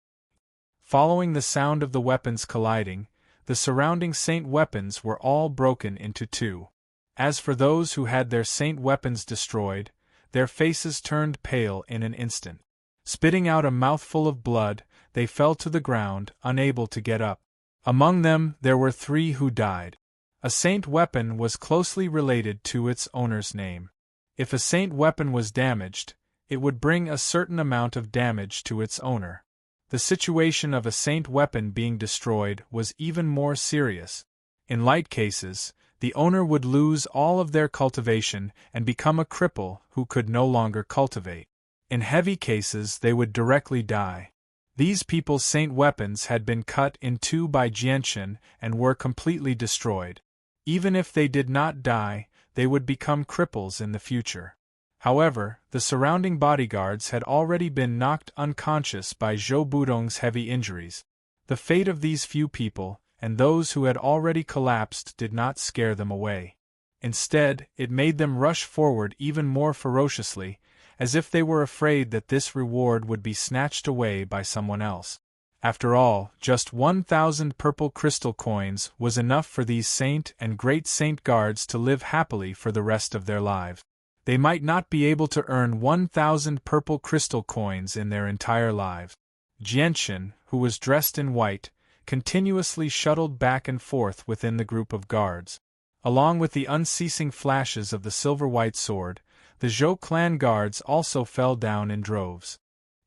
Following the sound of the weapons colliding, the surrounding saint weapons were all broken into two. As for those who had their saint weapons destroyed, their faces turned pale in an instant. Spitting out a mouthful of blood, they fell to the ground, unable to get up. Among them, there were 3 who died. A saint weapon was closely related to its owner's name. If a saint weapon was damaged, it would bring a certain amount of damage to its owner. The situation of a saint weapon being destroyed was even more serious. In light cases, the owner would lose all of their cultivation and become a cripple who could no longer cultivate. In heavy cases, they would directly die. These people's saint weapons had been cut in two by Jianshan and were completely destroyed. Even if they did not die, they would become cripples in the future. However, the surrounding bodyguards had already been knocked unconscious by Zhou Budong's heavy injuries. The fate of these few people, and those who had already collapsed, did not scare them away. Instead, it made them rush forward even more ferociously, as if they were afraid that this reward would be snatched away by someone else. After all, just 1,000 purple crystal coins was enough for these saint and great saint guards to live happily for the rest of their lives. They might not be able to earn 1,000 purple crystal coins in their entire lives. Jianshan, who was dressed in white, continuously shuttled back and forth within the group of guards. Along with the unceasing flashes of the silver-white sword, the Zhou clan guards also fell down in droves.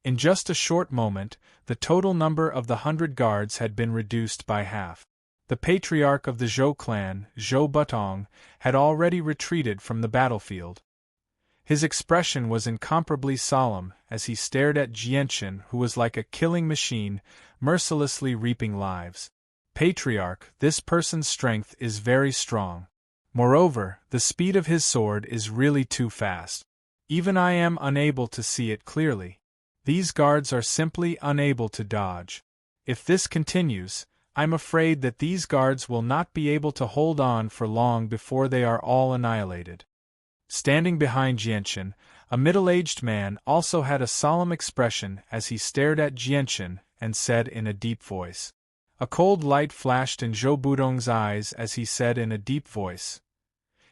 In just a short moment, the total number of the 100 guards had been reduced by half. The patriarch of the Zhou clan, Zhou Butong, had already retreated from the battlefield. His expression was incomparably solemn as he stared at Jianshan, who was like a killing machine, mercilessly reaping lives. Patriarch, this person's strength is very strong. Moreover, the speed of his sword is really too fast. Even I am unable to see it clearly. These guards are simply unable to dodge. If this continues, I'm afraid that these guards will not be able to hold on for long before they are all annihilated. Standing behind Jianshan, a middle-aged man also had a solemn expression as he stared at Jianshan and said in a deep voice. A cold light flashed in Zhou Budong's eyes as he said in a deep voice,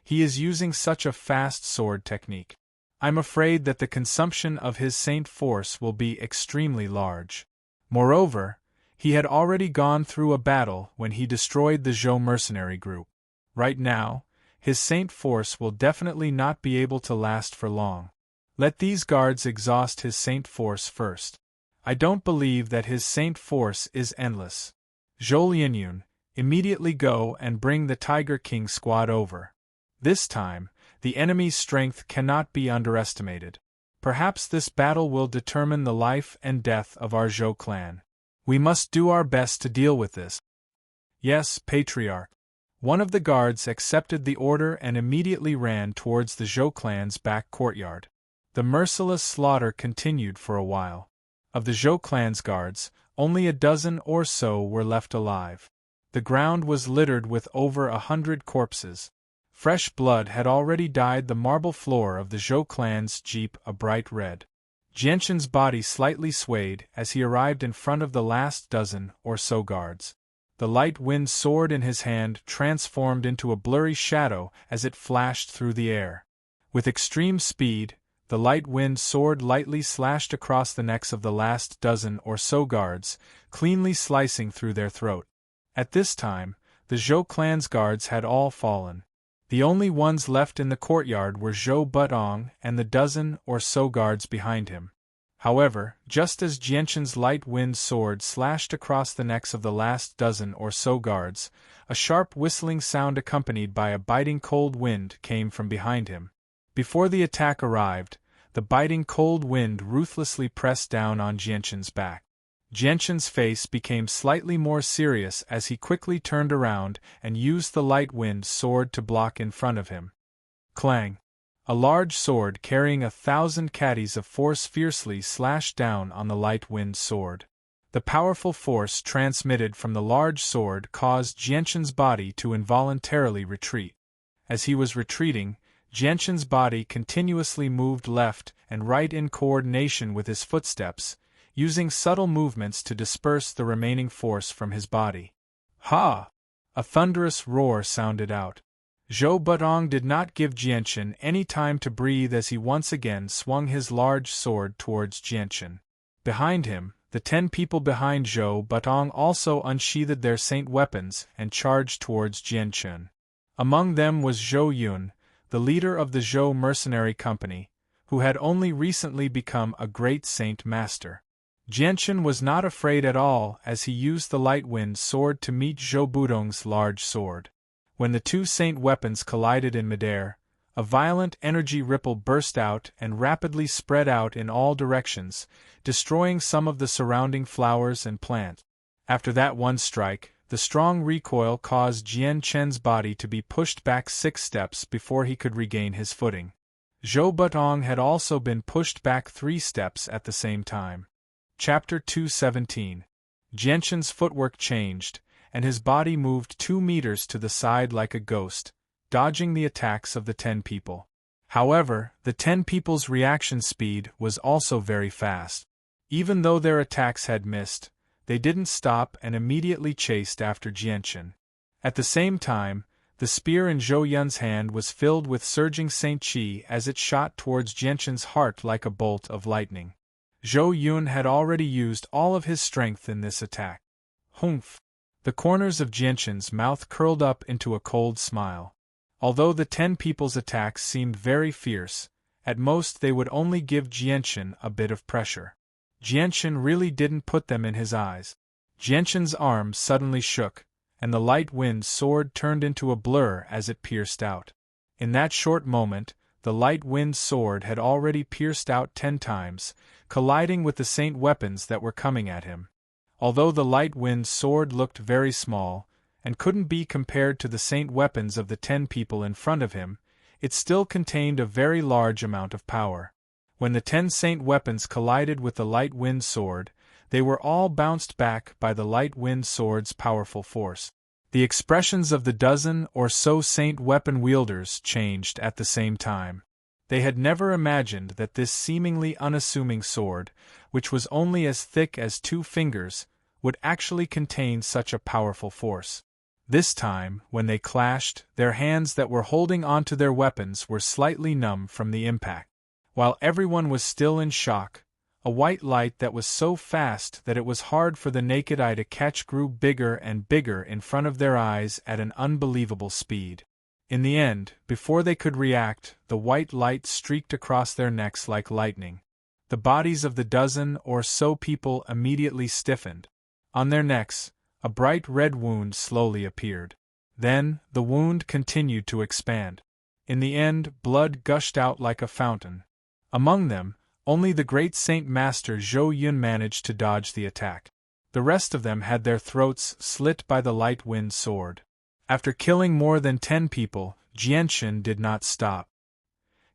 "He is using such a fast sword technique. I'm afraid that the consumption of his saint force will be extremely large." Moreover, he had already gone through a battle when he destroyed the Zhou mercenary group. Right now, his saint force will definitely not be able to last for long. Let these guards exhaust his saint force first. I don't believe that his saint force is endless. Zhou Lianyun, immediately go and bring the Tiger King squad over. This time, the enemy's strength cannot be underestimated. Perhaps this battle will determine the life and death of our Zhou clan. We must do our best to deal with this. Yes, Patriarch. One of the guards accepted the order and immediately ran towards the Zhou clan's back courtyard. The merciless slaughter continued for a while. Of the Zhou clan's guards, only a dozen or so were left alive. The ground was littered with over 100 corpses. Fresh blood had already dyed the marble floor of the Zhou clan's jeep a bright red. Jianshan's body slightly swayed as he arrived in front of the last dozen or so guards. The light wind sword in his hand transformed into a blurry shadow as it flashed through the air. With extreme speed, the light wind sword lightly slashed across the necks of the last dozen or so guards, cleanly slicing through their throat. At this time, the Zhou clan's guards had all fallen. The only ones left in the courtyard were Zhou Butong and the dozen or so guards behind him. However, just as Jianshan's light wind sword slashed across the necks of the last dozen or so guards, a sharp whistling sound accompanied by a biting cold wind came from behind him. Before the attack arrived, the biting cold wind ruthlessly pressed down on Jianshan's back. Jianshan's face became slightly more serious as he quickly turned around and used the light wind sword to block in front of him. Clang! A large sword carrying 1,000 caddies of force fiercely slashed down on the light wind sword. The powerful force transmitted from the large sword caused Jianshan's body to involuntarily retreat. As he was retreating, Jianshan's body continuously moved left and right in coordination with his footsteps, using subtle movements to disperse the remaining force from his body. Ha! A thunderous roar sounded out. Zhou Butong did not give Jianshan any time to breathe as he once again swung his large sword towards Jianshan. Behind him, the 10 people behind Zhou Butong also unsheathed their saint weapons and charged towards Jianshan. Among them was Zhou Yun, the leader of the Zhou mercenary company, who had only recently become a great saint master. Jianshan was not afraid at all as he used the light wind sword to meet Zhou Butong's large sword. When the two saint weapons collided in midair, a violent energy ripple burst out and rapidly spread out in all directions, destroying some of the surrounding flowers and plants. After that one strike, the strong recoil caused Jianshan's body to be pushed back 6 steps before he could regain his footing. Zhou Butong had also been pushed back 3 steps at the same time. Chapter 217. Jianshan's footwork changed, and his body moved 2 meters to the side like a ghost, dodging the attacks of the 10 people. However, the 10 people's reaction speed was also very fast. Even though their attacks had missed, they didn't stop and immediately chased after Jianshan. At the same time, the spear in Zhou Yun's hand was filled with surging Saint Qi as it shot towards Jianshan's heart like a bolt of lightning. Zhou Yun had already used all of his strength in this attack. Humph! The corners of Jianshan's mouth curled up into a cold smile. Although the 10 people's attacks seemed very fierce, at most they would only give Jianshan a bit of pressure. Jianshan really didn't put them in his eyes. Jianshan's arm suddenly shook, and the light wind sword turned into a blur as it pierced out. In that short moment, the light wind sword had already pierced out 10 times, colliding with the saint weapons that were coming at him. Although the light wind sword looked very small, and couldn't be compared to the saint weapons of the 10 people in front of him, it still contained a very large amount of power. When the 10 saint weapons collided with the light wind sword, they were all bounced back by the light wind sword's powerful force. The expressions of the dozen or so saint weapon wielders changed at the same time. They had never imagined that this seemingly unassuming sword, which was only as thick as 2 fingers, would actually contain such a powerful force. This time, when they clashed, their hands that were holding onto their weapons were slightly numb from the impact. While everyone was still in shock, a white light that was so fast that it was hard for the naked eye to catch grew bigger and bigger in front of their eyes at an unbelievable speed. In the end, before they could react, the white light streaked across their necks like lightning. The bodies of the dozen or so people immediately stiffened. On their necks, a bright red wound slowly appeared. Then, the wound continued to expand. In the end, blood gushed out like a fountain. Among them, only the great Saint Master Zhou Yun managed to dodge the attack. The rest of them had their throats slit by the light wind sword. After killing more than 10 people, Jianchen did not stop.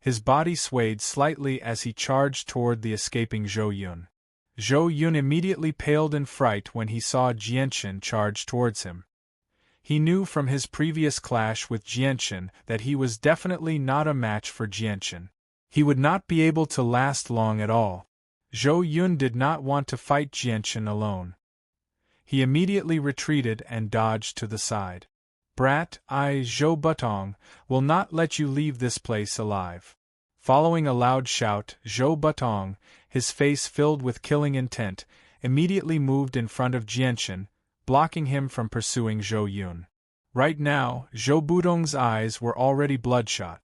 His body swayed slightly as he charged toward the escaping Zhou Yun. Zhou Yun immediately paled in fright when he saw Jianchen charge towards him. He knew from his previous clash with Jianchen that he was definitely not a match for Jianchen. He would not be able to last long at all. Zhou Yun did not want to fight Jianchen alone. He immediately retreated and dodged to the side. "Brat, I, Zhou Butong, will not let you leave this place alive." Following a loud shout, Zhou Butong, his face filled with killing intent, immediately moved in front of Jianchen, blocking him from pursuing Zhou Yun. Right now, Zhou Budong's eyes were already bloodshot.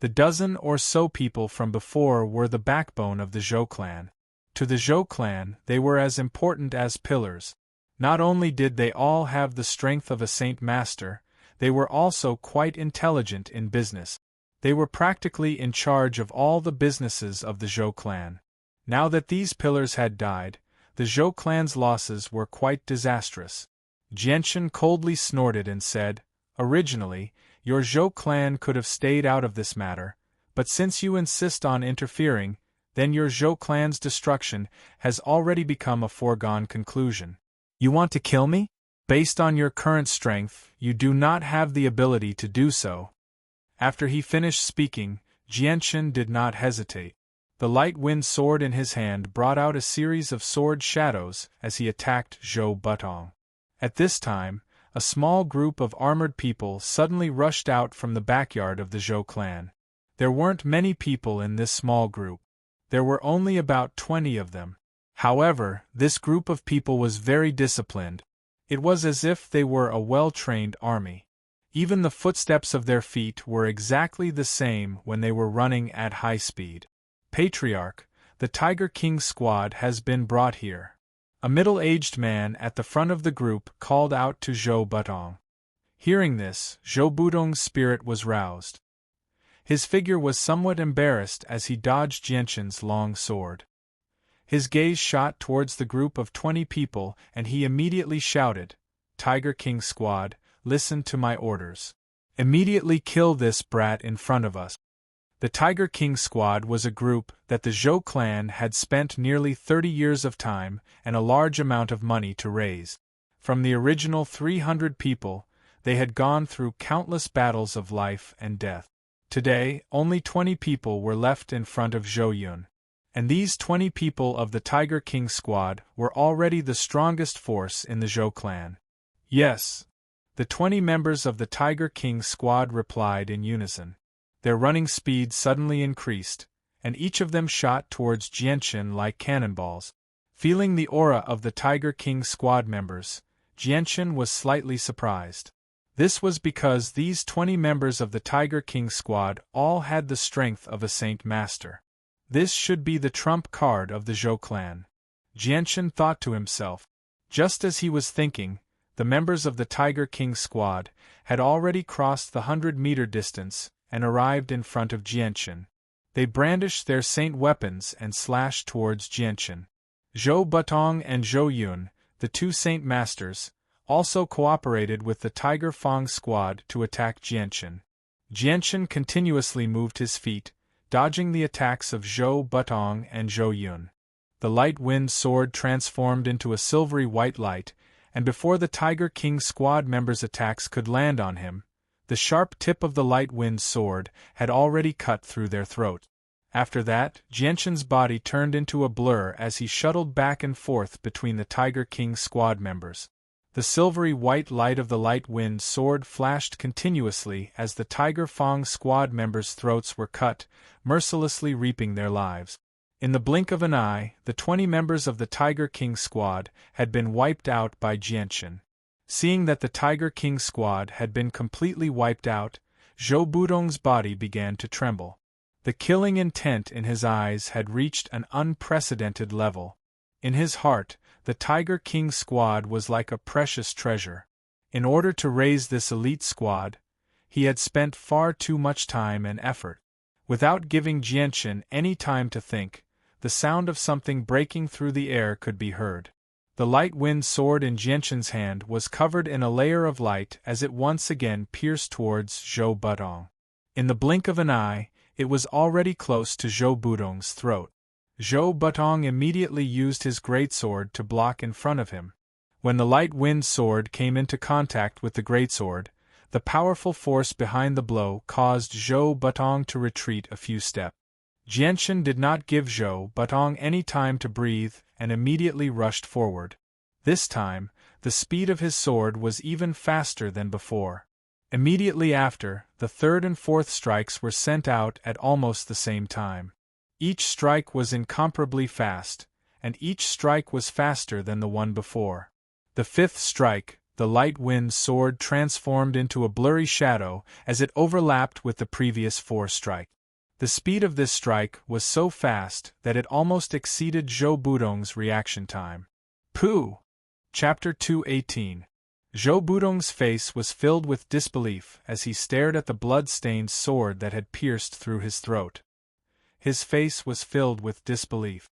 The dozen or so people from before were the backbone of the Zhou clan. To the Zhou clan, they were as important as pillars. Not only did they all have the strength of a Saint Master, they were also quite intelligent in business. They were practically in charge of all the businesses of the Zhou clan. Now that these pillars had died, the Zhou clan's losses were quite disastrous. Jianchen coldly snorted and said, "Originally, your Zhou clan could have stayed out of this matter, but since you insist on interfering, then your Zhou clan's destruction has already become a foregone conclusion. You want to kill me? Based on your current strength, you do not have the ability to do so." After he finished speaking, Jianchen did not hesitate. The light wind sword in his hand brought out a series of sword shadows as he attacked Zhou Butong. At this time, a small group of armored people suddenly rushed out from the backyard of the Zhou clan. There weren't many people in this small group. There were only about 20 of them. However, this group of people was very disciplined. It was as if they were a well-trained army. Even the footsteps of their feet were exactly the same when they were running at high speed. "Patriarch, the Tiger King squad has been brought here." A middle-aged man at the front of the group called out to Zhou Butong. Hearing this, Zhou Budong's spirit was roused. His figure was somewhat embarrassed as he dodged Jianchen's long sword. His gaze shot towards the group of 20 people and he immediately shouted, "Tiger King squad, listen to my orders. Immediately kill this brat in front of us." The Tiger King squad was a group that the Zhou clan had spent nearly 30 years of time and a large amount of money to raise. From the original 300 people, they had gone through countless battles of life and death. Today, only 20 people were left in front of Zhou Yun. And these 20 people of the Tiger King squad were already the strongest force in the Zhou clan. "Yes." The 20 members of the Tiger King squad replied in unison. Their running speed suddenly increased, and each of them shot towards Jianchen like cannonballs. Feeling the aura of the Tiger King squad members, Jianchen was slightly surprised. This was because these 20 members of the Tiger King squad all had the strength of a Saint Master. This should be the trump card of the Zhou clan. Jianchen thought to himself. Just as he was thinking, the members of the Tiger King squad had already crossed the 100-meter distance and arrived in front of Jianchen. They brandished their saint weapons and slashed towards Jianchen. Zhou Butong and Zhou Yun, the two Saint Masters, also cooperated with the Tiger Fang squad to attack Jianchen. Jianchen continuously moved his feet, dodging the attacks of Zhou Butong and Zhou Yun. The light wind sword transformed into a silvery white light, and before the Tiger King squad members' attacks could land on him, the sharp tip of the light wind sword had already cut through their throat. After that, Jianchen's body turned into a blur as he shuttled back and forth between the Tiger King squad members. The silvery white light of the light wind sword flashed continuously as the Tiger Fang squad members' throats were cut, mercilessly reaping their lives. In the blink of an eye, the 20 members of the Tiger King squad had been wiped out by Jianchen. Seeing that the Tiger King squad had been completely wiped out, Zhou Budong's body began to tremble. The killing intent in his eyes had reached an unprecedented level. In his heart, the Tiger King squad was like a precious treasure. In order to raise this elite squad, he had spent far too much time and effort. Without giving Jianchen any time to think, the sound of something breaking through the air could be heard. The light wind sword in Jianchen's hand was covered in a layer of light as it once again pierced towards Zhou Butong. In the blink of an eye, it was already close to Zhou Budong's throat. Zhou Butong immediately used his greatsword to block in front of him. When the light wind sword came into contact with the greatsword, the powerful force behind the blow caused Zhou Butong to retreat a few steps. Jianchen did not give Zhou Butong any time to breathe and immediately rushed forward. This time, the speed of his sword was even faster than before. Immediately after, the third and fourth strikes were sent out at almost the same time. Each strike was incomparably fast, and each strike was faster than the one before. The fifth strike, the light wind sword transformed into a blurry shadow as it overlapped with the previous four strikes. The speed of this strike was so fast that it almost exceeded Zhou Budong's reaction time. Pooh! Chapter 218. Zhou Budong's face was filled with disbelief as he stared at the blood-stained sword that had pierced through his throat. His face was filled with disbelief.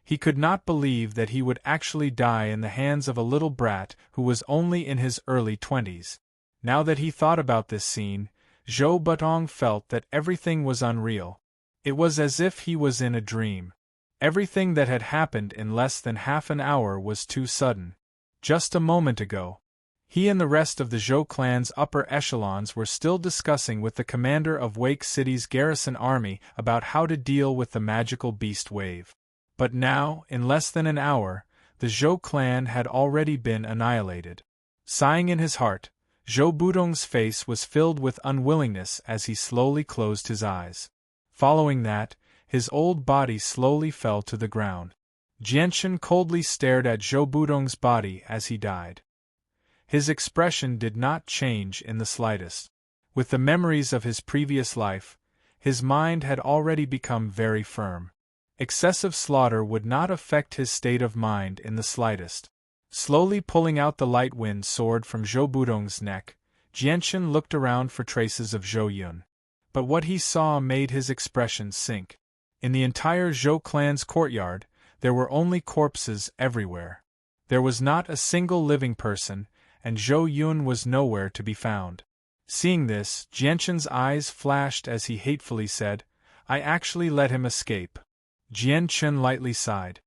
He could not believe that he would actually die in the hands of a little brat who was only in his early 20s. Now that he thought about this scene, Zhou Butong felt that everything was unreal. It was as if he was in a dream. Everything that had happened in less than half an hour was too sudden. Just a moment ago, he and the rest of the Zhou clan's upper echelons were still discussing with the commander of Wake City's garrison army about how to deal with the magical beast wave. But now, in less than an hour, the Zhou clan had already been annihilated. Sighing in his heart, Zhou Budong's face was filled with unwillingness as he slowly closed his eyes. Following that, his old body slowly fell to the ground. Jianchen coldly stared at Zhou Budong's body as he died. His expression did not change in the slightest. With the memories of his previous life, his mind had already become very firm. Excessive slaughter would not affect his state of mind in the slightest. Slowly pulling out the light wind sword from Zhou Budong's neck, Jianchen looked around for traces of Zhou Yun. But what he saw made his expression sink. In the entire Zhou clan's courtyard, there were only corpses everywhere. There was not a single living person, and Zhou Yun was nowhere to be found. Seeing this, Jianchen's eyes flashed as he hatefully said, "I actually let him escape." Jianchen lightly sighed.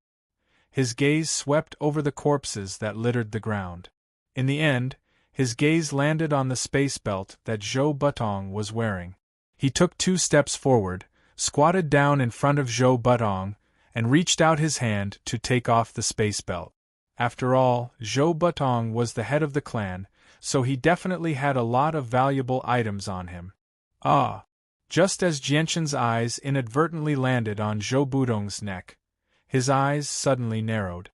His gaze swept over the corpses that littered the ground. In the end, his gaze landed on the space belt that Zhou Butong was wearing. He took 2 steps forward, squatted down in front of Zhou Butong, and reached out his hand to take off the space belt. After all, Zhou Butong was the head of the clan, so he definitely had a lot of valuable items on him. Ah! Just as Jianchen's eyes inadvertently landed on Zhou Budong's neck, his eyes suddenly narrowed.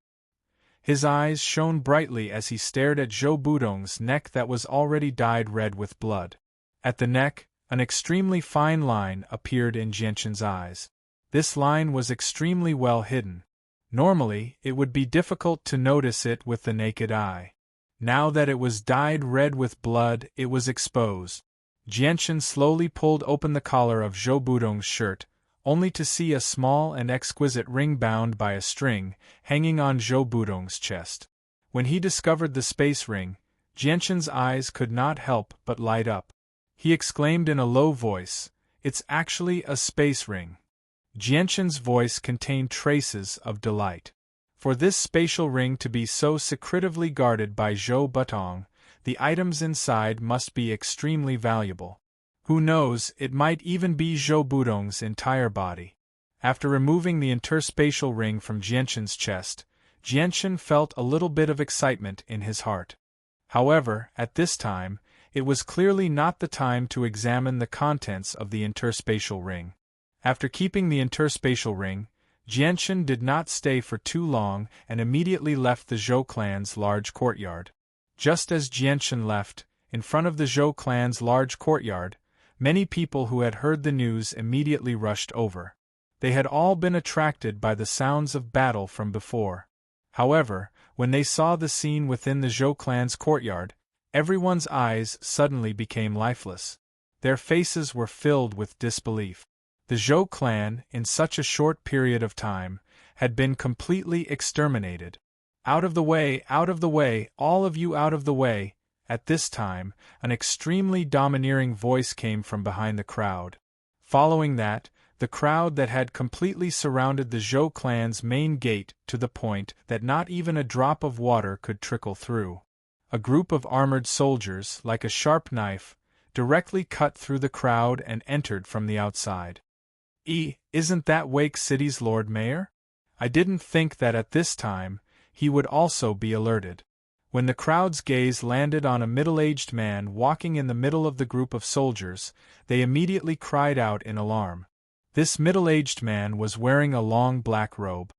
His eyes shone brightly as he stared at Zhou Budong's neck that was already dyed red with blood. At the neck, an extremely fine line appeared in Jianchen's eyes. This line was extremely well hidden. Normally, it would be difficult to notice it with the naked eye. Now that it was dyed red with blood, it was exposed. Jianchen slowly pulled open the collar of Zhou Budong's shirt, only to see a small and exquisite ring bound by a string, hanging on Zhou Budong's chest. When he discovered the space ring, Jianchen's eyes could not help but light up. He exclaimed in a low voice, "It's actually a space ring." Jianchen's voice contained traces of delight. For this spatial ring to be so secretively guarded by Zhou Butong, the items inside must be extremely valuable. Who knows, it might even be Zhou Budong's entire body. After removing the interspatial ring from Jianchen's chest, Jianchen felt a little bit of excitement in his heart. However, at this time, it was clearly not the time to examine the contents of the interspatial ring. After keeping the interspatial ring, Jianchen did not stay for too long and immediately left the Zhou clan's large courtyard. Just as Jianchen left, in front of the Zhou clan's large courtyard, many people who had heard the news immediately rushed over. They had all been attracted by the sounds of battle from before. However, when they saw the scene within the Zhou clan's courtyard, Everyone's eyes suddenly became lifeless. Their faces were filled with disbelief. The Zhou clan, in such a short period of time, had been completely exterminated. Out of the way, all of you out of the way! At this time, an extremely domineering voice came from behind the crowd. Following that, the crowd that had completely surrounded the Zhou clan's main gate to the point that not even a drop of water could trickle through. A group of armored soldiers, like a sharp knife, directly cut through the crowd and entered from the outside. Isn't that Wake City's Lord Mayor? I didn't think that at this time, he would also be alerted. When the crowd's gaze landed on a middle-aged man walking in the middle of the group of soldiers, they immediately cried out in alarm. This middle-aged man was wearing a long black robe.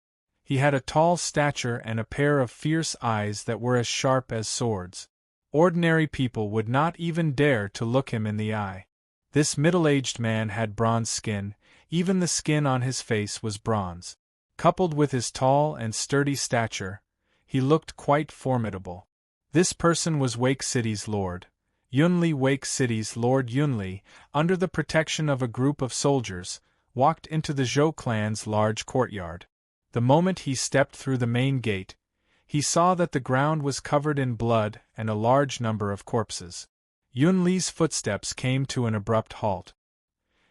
He had a tall stature and a pair of fierce eyes that were as sharp as swords. Ordinary people would not even dare to look him in the eye. This middle-aged man had bronze skin, even the skin on his face was bronze. Coupled with his tall and sturdy stature, he looked quite formidable. This person was Wake City's Lord Yunli. Wake City's Lord Yunli, under the protection of a group of soldiers, walked into the Zhou clan's large courtyard. The moment he stepped through the main gate, he saw that the ground was covered in blood and a large number of corpses. Yunli's footsteps came to an abrupt halt.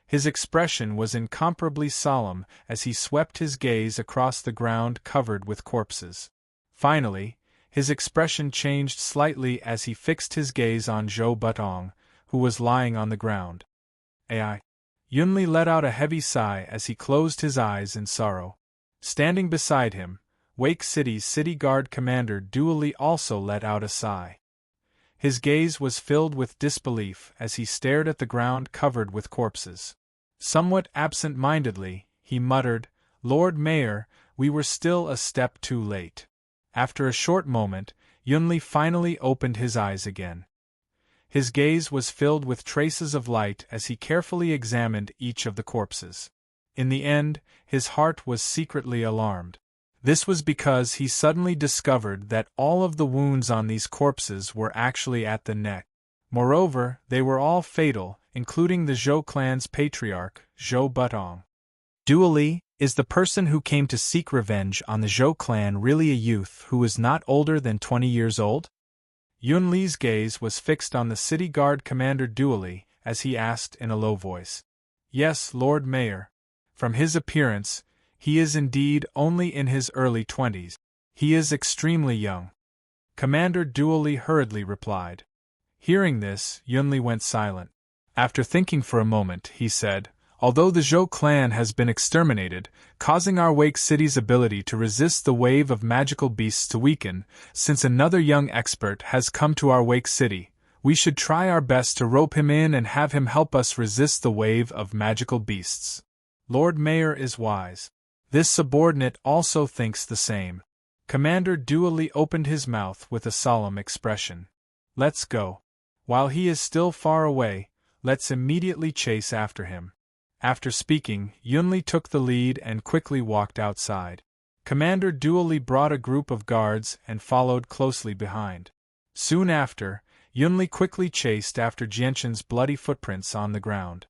His expression was incomparably solemn as he swept his gaze across the ground covered with corpses. Finally, his expression changed slightly as he fixed his gaze on Zhou Butong, who was lying on the ground. Yunli let out a heavy sigh as he closed his eyes in sorrow. Standing beside him, Wake City's city guard commander Duoli also let out a sigh. His gaze was filled with disbelief as he stared at the ground covered with corpses. Somewhat absent-mindedly, he muttered, "Lord Mayor, we were still a step too late." After a short moment, Yunli finally opened his eyes again. His gaze was filled with traces of light as he carefully examined each of the corpses. In the end, his heart was secretly alarmed. This was because he suddenly discovered that all of the wounds on these corpses were actually at the neck. Moreover, they were all fatal, including the Zhou clan's patriarch, Zhou Butong. Duoli, is the person who came to seek revenge on the Zhou clan really a youth who is not older than 20 years old? Yunli's gaze was fixed on the city guard commander Duoli as he asked in a low voice. "Yes, Lord Mayor. From his appearance, he is indeed only in his early 20s. He is extremely young." Commander Duoli hurriedly replied. Hearing this, Yunli went silent. After thinking for a moment, he said, "Although the Zhou clan has been exterminated, causing our Wake City's ability to resist the wave of magical beasts to weaken, since another young expert has come to our Wake City, we should try our best to rope him in and have him help us resist the wave of magical beasts. Lord Mayor is wise. This subordinate also thinks the same." Commander Duoli opened his mouth with a solemn expression. "Let's go. While he is still far away, let's immediately chase after him." After speaking, Yunli took the lead and quickly walked outside. Commander Duoli brought a group of guards and followed closely behind. Soon after, Yunli quickly chased after Jianshan's bloody footprints on the ground.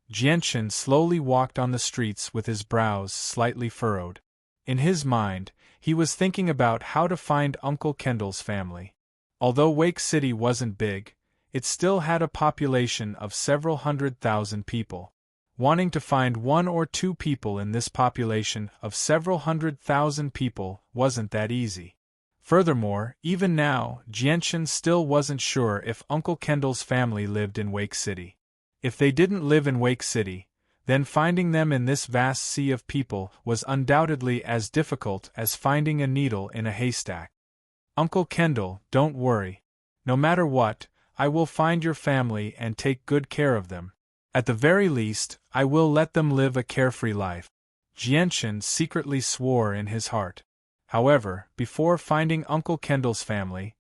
Jianshan slowly walked on the streets with his brows slightly furrowed. In his mind, he was thinking about how to find Uncle Kendall's family. Although Wake City wasn't big, it still had a population of several 100,000 people. Wanting to find one or two people in this population of several 100,000 people wasn't that easy. Furthermore, even now, Jianshan still wasn't sure if Uncle Kendall's family lived in Wake City. If they didn't live in Wake City, then finding them in this vast sea of people was undoubtedly as difficult as finding a needle in a haystack. "Uncle Kendall, don't worry. No matter what, I will find your family and take good care of them. At the very least, I will let them live a carefree life." Jianshan secretly swore in his heart. However, before finding Uncle Kendall's family,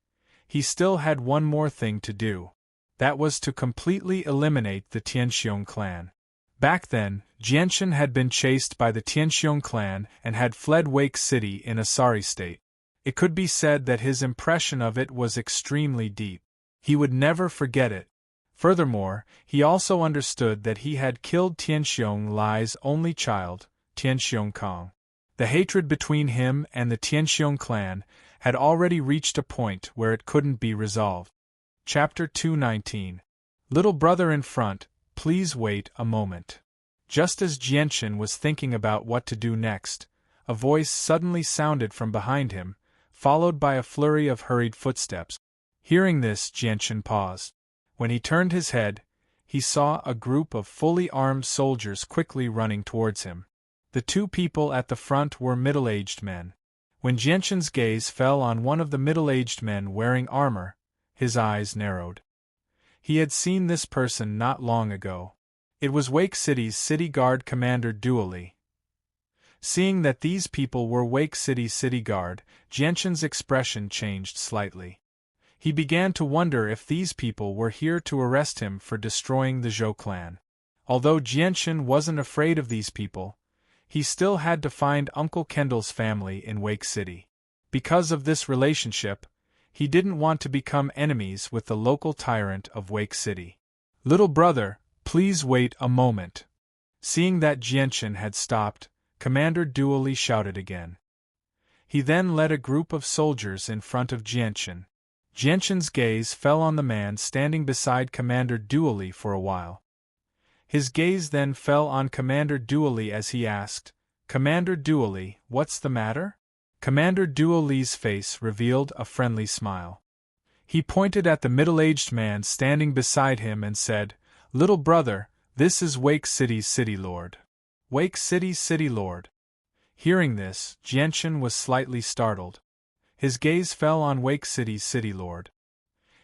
he still had one more thing to do. That was to completely eliminate the Tianxiong clan. Back then, Jianshan had been chased by the Tianxiong clan and had fled Wake City in a sorry state. It could be said that his impression of it was extremely deep. He would never forget it. Furthermore, he also understood that he had killed Tianxiong Lai's only child, Tianxiong Kong. The hatred between him and the Tianxiong clan had already reached a point where it couldn't be resolved. Chapter 219. Little brother in front, please wait a moment. Just as Jianchen was thinking about what to do next, a voice suddenly sounded from behind him, followed by a flurry of hurried footsteps. Hearing this, Jianchen paused. When he turned his head, he saw a group of fully armed soldiers quickly running towards him. The two people at the front were middle-aged men. When Jianchen's gaze fell on one of the middle-aged men wearing armor, his eyes narrowed. He had seen this person not long ago. It was Wake City's city guard commander Duoli. Seeing that these people were Wake City's city guard, Jianchen's expression changed slightly. He began to wonder if these people were here to arrest him for destroying the Zhou clan. Although Jianchen wasn't afraid of these people, he still had to find Uncle Kendall's family in Wake City. Because of this relationship, he didn't want to become enemies with the local tyrant of Wake City. Little brother, please wait a moment. Seeing that Jianchen had stopped, Commander Duoli shouted again. He then led a group of soldiers in front of Jianchen. Jianchen's gaze fell on the man standing beside Commander Duoli for a while. His gaze then fell on Commander Duoli as he asked, "Commander Duoli, what's the matter?" Commander Duoli's face revealed a friendly smile. He pointed at the middle-aged man standing beside him and said, "Little brother, this is Wake City's city lord." Wake City's city lord. Hearing this, Jianchen was slightly startled. His gaze fell on Wake City's city lord.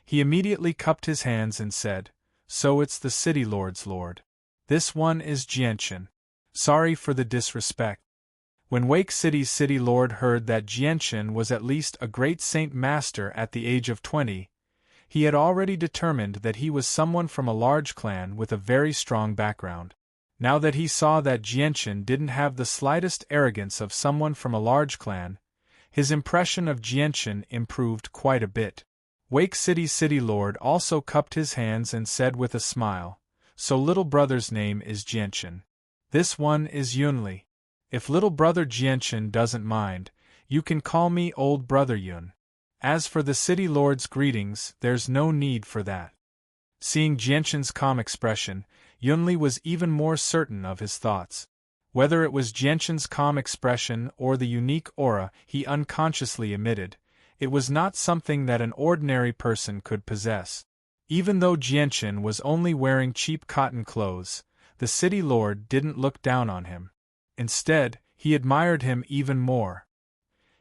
He immediately cupped his hands and said, "So it's the city lord's lord. This one is Jianchen. Sorry for the disrespect." When Wake City's city lord heard that Jianchen was at least a great saint master at the age of 20, he had already determined that he was someone from a large clan with a very strong background. Now that he saw that Jianchen didn't have the slightest arrogance of someone from a large clan, his impression of Jianchen improved quite a bit. Wake City's city lord also cupped his hands and said with a smile, "So little brother's name is Jianchen. This one is Yunli. If little brother Jianchen doesn't mind, you can call me old brother Yun. As for the city lord's greetings, there's no need for that." Seeing Jianchen's calm expression, Yunli was even more certain of his thoughts. Whether it was Jianchen's calm expression or the unique aura he unconsciously emitted, it was not something that an ordinary person could possess. Even though Jianchen was only wearing cheap cotton clothes, the city lord didn't look down on him. Instead, he admired him even more.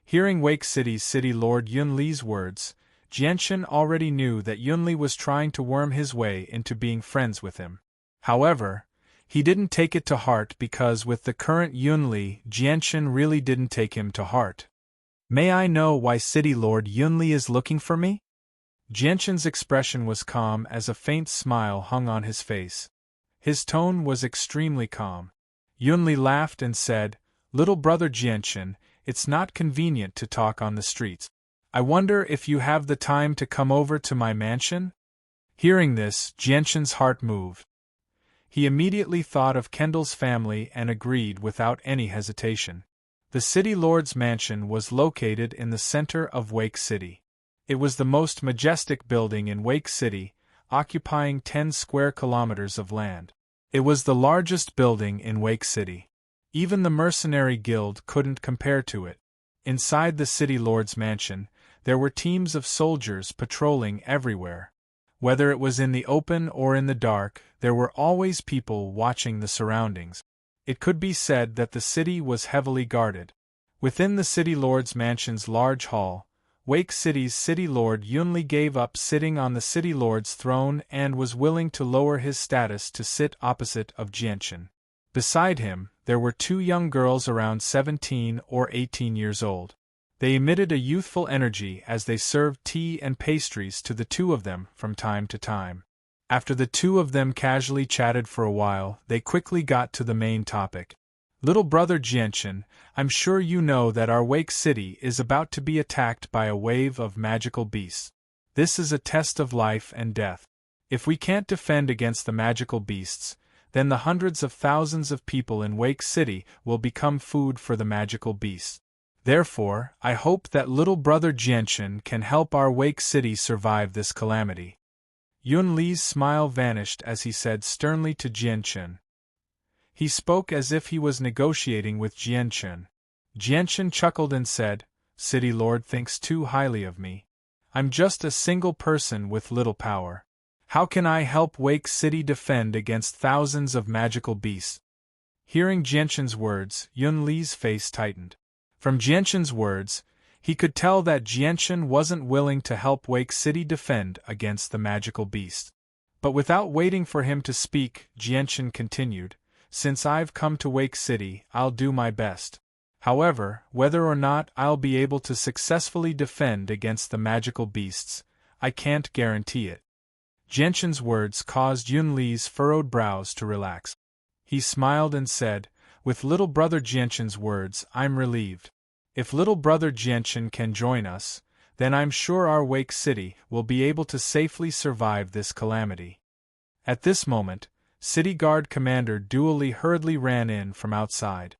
Hearing Wake City's city lord Yunli's words, Jianchen already knew that Yunli was trying to worm his way into being friends with him. However, he didn't take it to heart because with the current Yunli, Jianchen really didn't take him to heart. "May I know why City Lord Yunli is looking for me?" Jianchen's expression was calm as a faint smile hung on his face. His tone was extremely calm. Yunli laughed and said, "Little brother Jianchen, it's not convenient to talk on the streets. I wonder if you have the time to come over to my mansion?" Hearing this, Jianchen's heart moved. He immediately thought of Kendall's family and agreed without any hesitation. The city lord's mansion was located in the center of Wake City. It was the most majestic building in Wake City, occupying 10 square kilometers of land. It was the largest building in Wake City. Even the mercenary guild couldn't compare to it. Inside the city lord's mansion, there were teams of soldiers patrolling everywhere. Whether it was in the open or in the dark, there were always people watching the surroundings. It could be said that the city was heavily guarded. Within the city lord's mansion's large hall, Wake City's city lord Yunli gave up sitting on the city lord's throne and was willing to lower his status to sit opposite of Jianchen. Beside him, there were 2 young girls around 17 or 18 years old. They emitted a youthful energy as they served tea and pastries to the 2 of them from time to time. After the 2 of them casually chatted for a while, they quickly got to the main topic. "Little brother Jianchen, I'm sure you know that our Wake City is about to be attacked by a wave of magical beasts. This is a test of life and death. If we can't defend against the magical beasts, then the hundreds of thousands of people in Wake City will become food for the magical beasts. Therefore, I hope that little brother Jianchen can help our Wake City survive this calamity." Yun Li's smile vanished as he said sternly to Jianchen. He spoke as if he was negotiating with Jianchen. Jianchen chuckled and said, "City Lord thinks too highly of me. I'm just a single person with little power. How can I help Wake City defend against thousands of magical beasts?" Hearing Jianchen's words, Yun Li's face tightened. From Jianchen's words, he could tell that Jianchen wasn't willing to help Wake City defend against the magical beast. But without waiting for him to speak, Jianchen continued, "Since I've come to Wake City, I'll do my best. However, whether or not I'll be able to successfully defend against the magical beasts, I can't guarantee it." Jianchen's words caused Yun Li's furrowed brows to relax. He smiled and said, "With little brother Jianchen's words, I'm relieved. If little brother Jianchen can join us, then I'm sure our Wake City will be able to safely survive this calamity." At this moment, City Guard Commander Duoli hurriedly ran in from outside.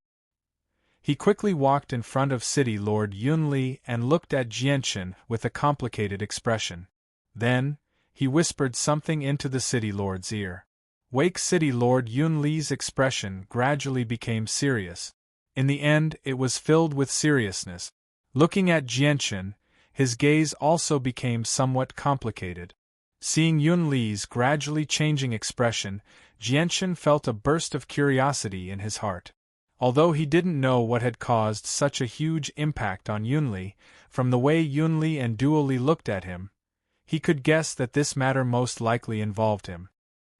He quickly walked in front of City Lord Yun Li and looked at Jianchen with a complicated expression. Then, he whispered something into the City Lord's ear. Wake City Lord Yun Li's expression gradually became serious. In the end, it was filled with seriousness. Looking at Jianchen, his gaze also became somewhat complicated. Seeing Yun Li's gradually changing expression, Jianchen felt a burst of curiosity in his heart. Although he didn't know what had caused such a huge impact on Yun Li, from the way Yun Li and Duoli looked at him, he could guess that this matter most likely involved him.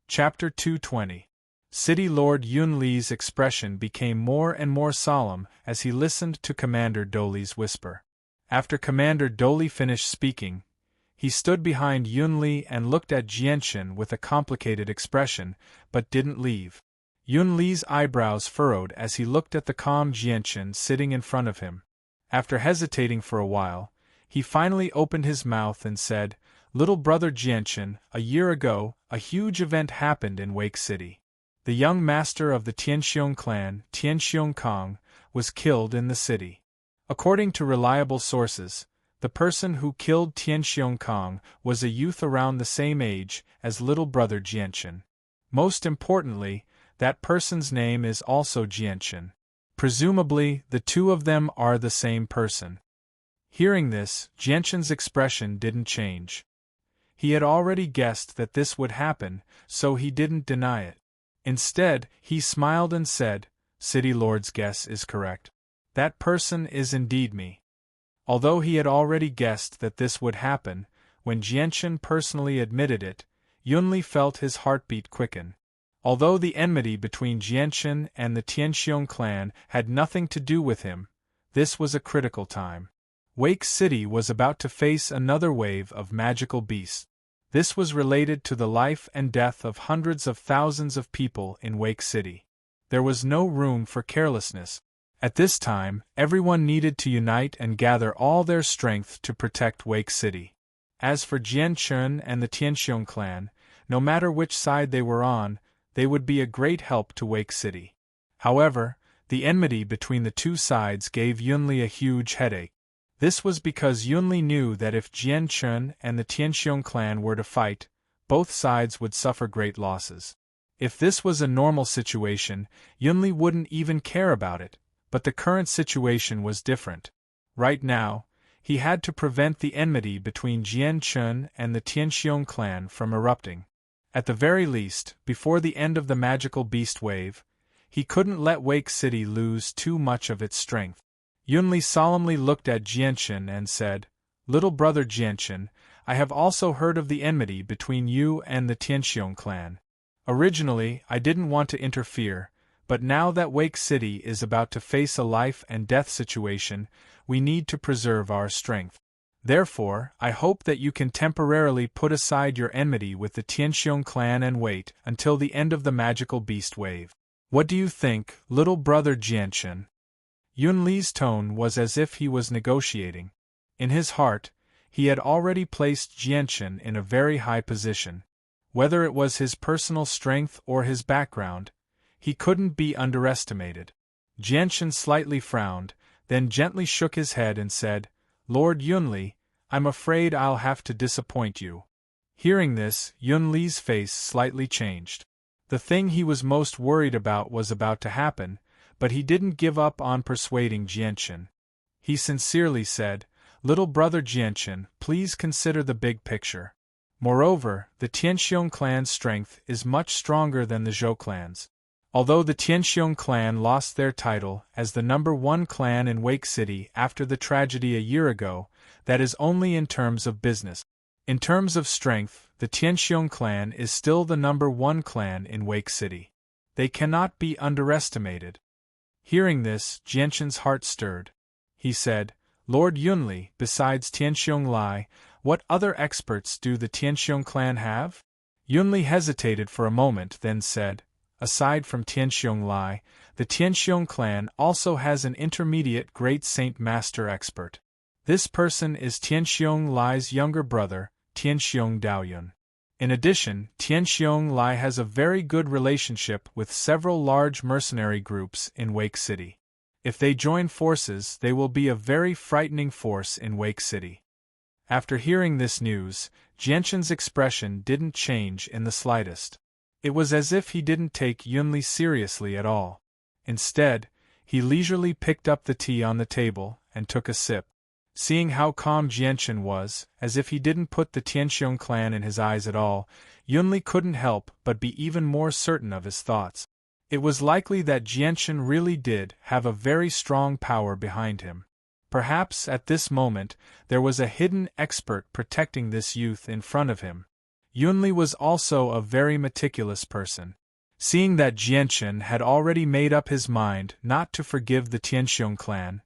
Chapter 220. City Lord Yun Li's expression became more and more solemn as he listened to Commander Duoli's whisper. After Commander Duoli finished speaking, he stood behind Yun Li and looked at Jianchen with a complicated expression, but didn't leave. Yun Li's eyebrows furrowed as he looked at the calm Jianchen sitting in front of him. After hesitating for a while, he finally opened his mouth and said, "Little brother Jianchen, a year ago, a huge event happened in Wake City. The young master of the Tianxiong clan, Tianxiong Kong, was killed in the city. According to reliable sources, the person who killed Tianxiong Kong was a youth around the same age as little brother Jianchen. Most importantly, that person's name is also Jianchen. Presumably, the two of them are the same person." Hearing this, Jianchen's expression didn't change. He had already guessed that this would happen, so he didn't deny it. Instead, he smiled and said, "City Lord's guess is correct. That person is indeed me." Although he had already guessed that this would happen, when Jianchen personally admitted it, Yun Li felt his heartbeat quicken. Although the enmity between Jianchen and the Tianxiong clan had nothing to do with him, this was a critical time. Wake City was about to face another wave of magical beasts. This was related to the life and death of hundreds of thousands of people in Wake City. There was no room for carelessness. At this time, everyone needed to unite and gather all their strength to protect Wake City. As for Jianchen and the Tianxiong clan, no matter which side they were on, they would be a great help to Wake City. However, the enmity between the two sides gave Yun Li a huge headache. This was because Yun Li knew that if Jianchen and the Tianxiong clan were to fight, both sides would suffer great losses. If this was a normal situation, Yun Li wouldn't even care about it, but the current situation was different. Right now, he had to prevent the enmity between Jianchen and the Tianxiong clan from erupting. At the very least, before the end of the magical beast wave, he couldn't let Wake City lose too much of its strength. Yun Li solemnly looked at Jianchen and said, "Little brother Jianchen, I have also heard of the enmity between you and the Tianxiong clan. Originally, I didn't want to interfere, but now that Wake City is about to face a life and death situation, we need to preserve our strength. Therefore, I hope that you can temporarily put aside your enmity with the Tianxiong clan and wait until the end of the magical beast wave. What do you think, little brother Jianchen?" Yun Li's tone was as if he was negotiating. In his heart, He had already placed Jianchen in a very high position. Whether it was his personal strength or his background, he couldn't be underestimated. Jianchen slightly frowned, then gently shook his head and said, "Lord Yunli, I'm afraid I'll have to disappoint you." Hearing this, Yunli's face slightly changed. The thing he was most worried about was about to happen, but he didn't give up on persuading Jianchen. He sincerely said, "Little brother Jianchen, please consider the big picture. Moreover, the Tianxiong clan's strength is much stronger than the Zhou clan's. Although the Tianxiong clan lost their title as the #1 clan in Wake City after the tragedy a year ago, that is only in terms of business. In terms of strength, the Tianxiong clan is still the #1 clan in Wake City. They cannot be underestimated." Hearing this, Jianchen's heart stirred. He said, "Lord Yunli, besides Tianxiong Lai, what other experts do the Tianxiong clan have?" Yunli hesitated for a moment, then said, "Aside from Tianxiong Lai, the Tianxiong clan also has an intermediate Great Saint Master expert. This person is Tianxiong Lai's younger brother, Tianxiong Daoyun. In addition, Tianxiong Lai has a very good relationship with several large mercenary groups in Wake City. If they join forces, they will be a very frightening force in Wake City." After hearing this news, Jianchen's expression didn't change in the slightest. It was as if he didn't take Yunli seriously at all. Instead, he leisurely picked up the tea on the table and took a sip. Seeing how calm Jianchen was, as if he didn't put the Tianxiong clan in his eyes at all, Yunli couldn't help but be even more certain of his thoughts. It was likely that Jianchen really did have a very strong power behind him. Perhaps at this moment there was a hidden expert protecting this youth in front of him. Yunli was also a very meticulous person. Seeing that Jianchen had already made up his mind not to forgive the Tianxiong clan,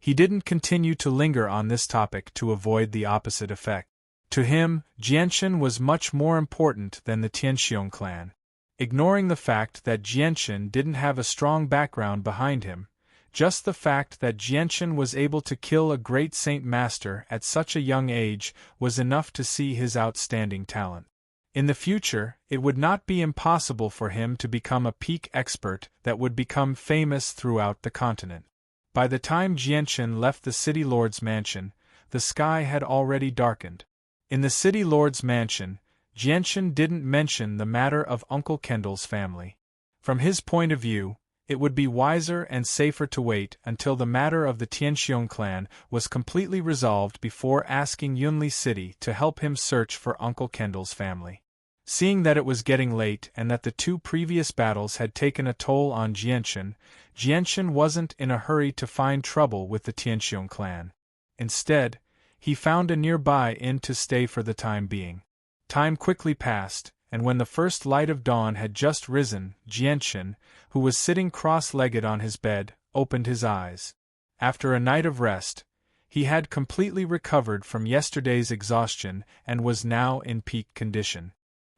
he didn't continue to linger on this topic to avoid the opposite effect. To him, Jianchen was much more important than the Tianxiong clan. Ignoring the fact that Jianchen didn't have a strong background behind him, just the fact that Jianchen was able to kill a great Saint Master at such a young age was enough to see his outstanding talent. In the future, it would not be impossible for him to become a peak expert that would become famous throughout the continent. By the time Jianchen left the City Lord's mansion, the sky had already darkened. In the City Lord's mansion, Jianchen didn't mention the matter of Uncle Kendall's family. From his point of view, it would be wiser and safer to wait until the matter of the Tianxiong clan was completely resolved before asking Yunli City to help him search for Uncle Kendall's family. Seeing that it was getting late and that the two previous battles had taken a toll on Jianchen, Jianchen wasn't in a hurry to find trouble with the Tianxiong clan. Instead, he found a nearby inn to stay for the time being. Time quickly passed, and when the first light of dawn had just risen, Jianchen, who was sitting cross-legged on his bed, opened his eyes. After a night of rest, he had completely recovered from yesterday's exhaustion and was now in peak condition.